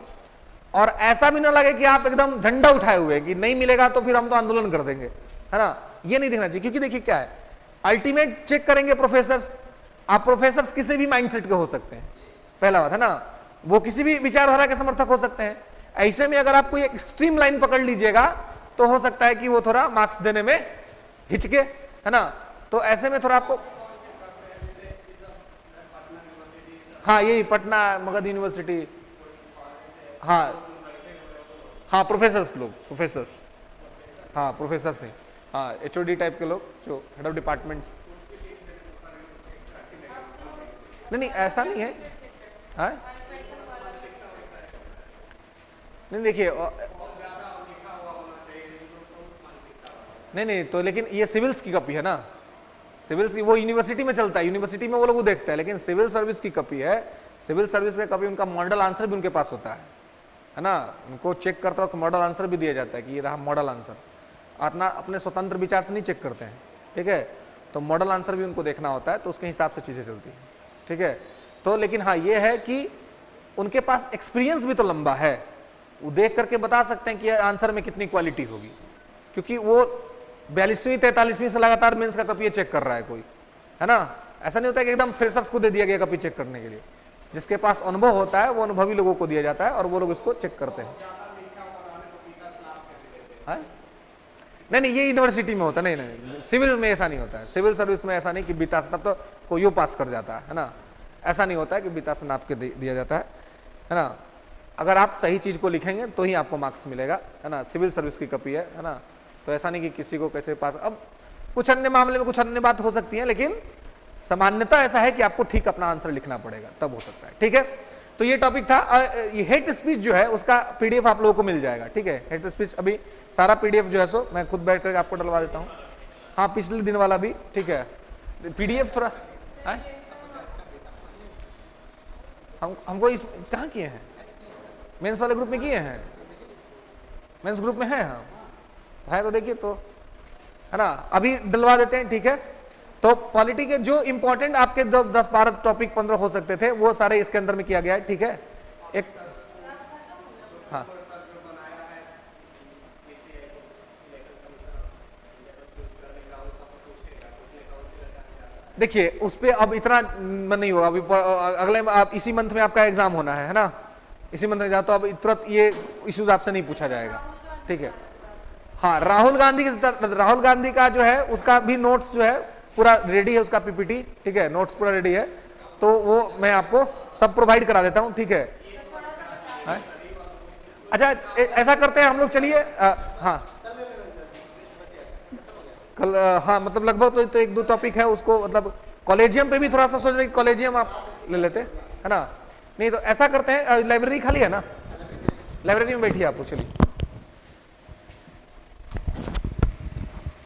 और ऐसा भी ना लगे कि आप एकदम झंडा उठाए हुए हैं कि नहीं मिलेगा तो फिर हम तो आंदोलन कर देंगे, है ना। ये नहीं दिखना चाहिए, क्योंकि देखिए क्या है, अल्टीमेट चेक करेंगे प्रोफेसर्स। आप प्रोफेसर्स किसी भी माइंडसेट के हो सकते हैं, पहला बात है ना, वो किसी भी विचारधारा के समर्थक हो सकते हैं। ऐसे में अगर आप कोई एक्सट्रीम लाइन पकड़ लीजिएगा तो हो सकता है कि वो थोड़ा मार्क्स देने में हिचके, है ना। तो ऐसे में थोड़ा आपको, हाँ यही पटना, मगध यूनिवर्सिटी, हाँ हाँ प्रोफेसर्स लोग, प्रोफेसर्स, हाँ प्रोफेसर्स हैं, हाँ एचओडी टाइप के लोग जो हेड ऑफ डिपार्टमेंट्स। नहीं ऐसा नहीं है, हाँ नहीं देखिए, नहीं तो लेकिन ये सिविल्स की कॉपी है ना, सिविल्स की वो यूनिवर्सिटी में चलता है, यूनिवर्सिटी में वो लोग देखते हैं, लेकिन सिविल सर्विस की कॉपी है, सिविल सर्विस का कॉपी उनका मॉडल आंसर भी उनके पास होता है ना। उनको चेक करता वक्त मॉडल आंसर भी दिया जाता है कि ये रहा मॉडल आंसर, अपना अपने स्वतंत्र विचार से नहीं चेक करते हैं, ठीक है। तो मॉडल आंसर भी उनको देखना होता है, तो उसके हिसाब से चीज़ें चलती हैं, ठीक है। तो लेकिन हाँ ये है कि उनके पास एक्सपीरियंस भी तो लंबा है, वो देख करके बता सकते हैं कि आंसर में कितनी क्वालिटी होगी, क्योंकि वो 42वीं 43वीं से लगातार मेंस का कॉपी चेक कर रहा है कोई, है ना। ऐसा नहीं होता कि एकदम फ्रेशर्स को दे दिया गया कॉपी चेक करने के लिए, जिसके पास अनुभव होता है वो अनुभवी लोगों को दिया जाता है और वो लोग इसको चेक करते हैं। नहीं ये यूनिवर्सिटी में होता है, नहीं सिविल में ऐसा नहीं होता है, सिविल सर्विस में ऐसा नहीं कि बीता से, तब तो कोई यो पास कर जाता है ना, ऐसा नहीं होता है कि बीता से नाप के दिया जाता है ना। अगर आप सही चीज को लिखेंगे तो ही आपको मार्क्स मिलेगा, है ना। सिविल सर्विस की कॉपी है ना, तो ऐसा नहीं कि किसी को कैसे पास, अब कुछ अन्य मामले में कुछ अन्य बात हो सकती है, लेकिन सामान्यता ऐसा है कि आपको ठीक अपना आंसर लिखना पड़ेगा, तब हो सकता है, ठीक है। तो ये टॉपिक था। ये हेट स्पीच जो है उसका पीडीएफ आप लोगों को मिल जाएगा, ठीक है। हेट स्पीच अभी सारा पीडीएफ जो है सो मैं खुद बैठ कर आपको डलवा देता हूँ, हाँ पिछले दिन वाला भी, ठीक है। पीडीएफ थोड़ा हमको इस कहाँ किए हैं, मेंस वाले ग्रुप में किए हैं, मेंस ग्रुप में है, हाँ है तो देखिए, तो है ना, अभी डलवा देते हैं, ठीक है। तो पॉलिटी के जो इंपॉर्टेंट आपके 10-12 टॉपिक 15 हो सकते थे वो सारे इसके अंदर में किया गया है, ठीक है। एक हाँ देखिए उस पर अब इतना नहीं होगा, अभी अगले आप इसी मंथ में आपका एग्जाम होना है ना, इसी मंथ में जा, तो अब तुरंत ये इश्यूज आपसे नहीं पूछा जाएगा, ठीक है। हाँ राहुल गांधी का जो है उसका भी नोट्स जो है पूरा रेडी है, उसका पीपीटी, ठीक है, नोट्स पूरा रेडी है, तो वो मैं आपको सब प्रोवाइड करा देता हूँ, ठीक है। अच्छा ऐसा करते हैं हम लोग, चलिए हाँ कल, हाँ मतलब लगभग तो 1-2 टॉपिक है उसको, मतलब कॉलेजियम पे भी थोड़ा सा सोच रहे कॉलेजियम आप ले लेते, है ना। नहीं तो ऐसा करते हैं, लाइब्रेरी खाली है ना, लाइब्रेरी में बैठिए आप, चलिए।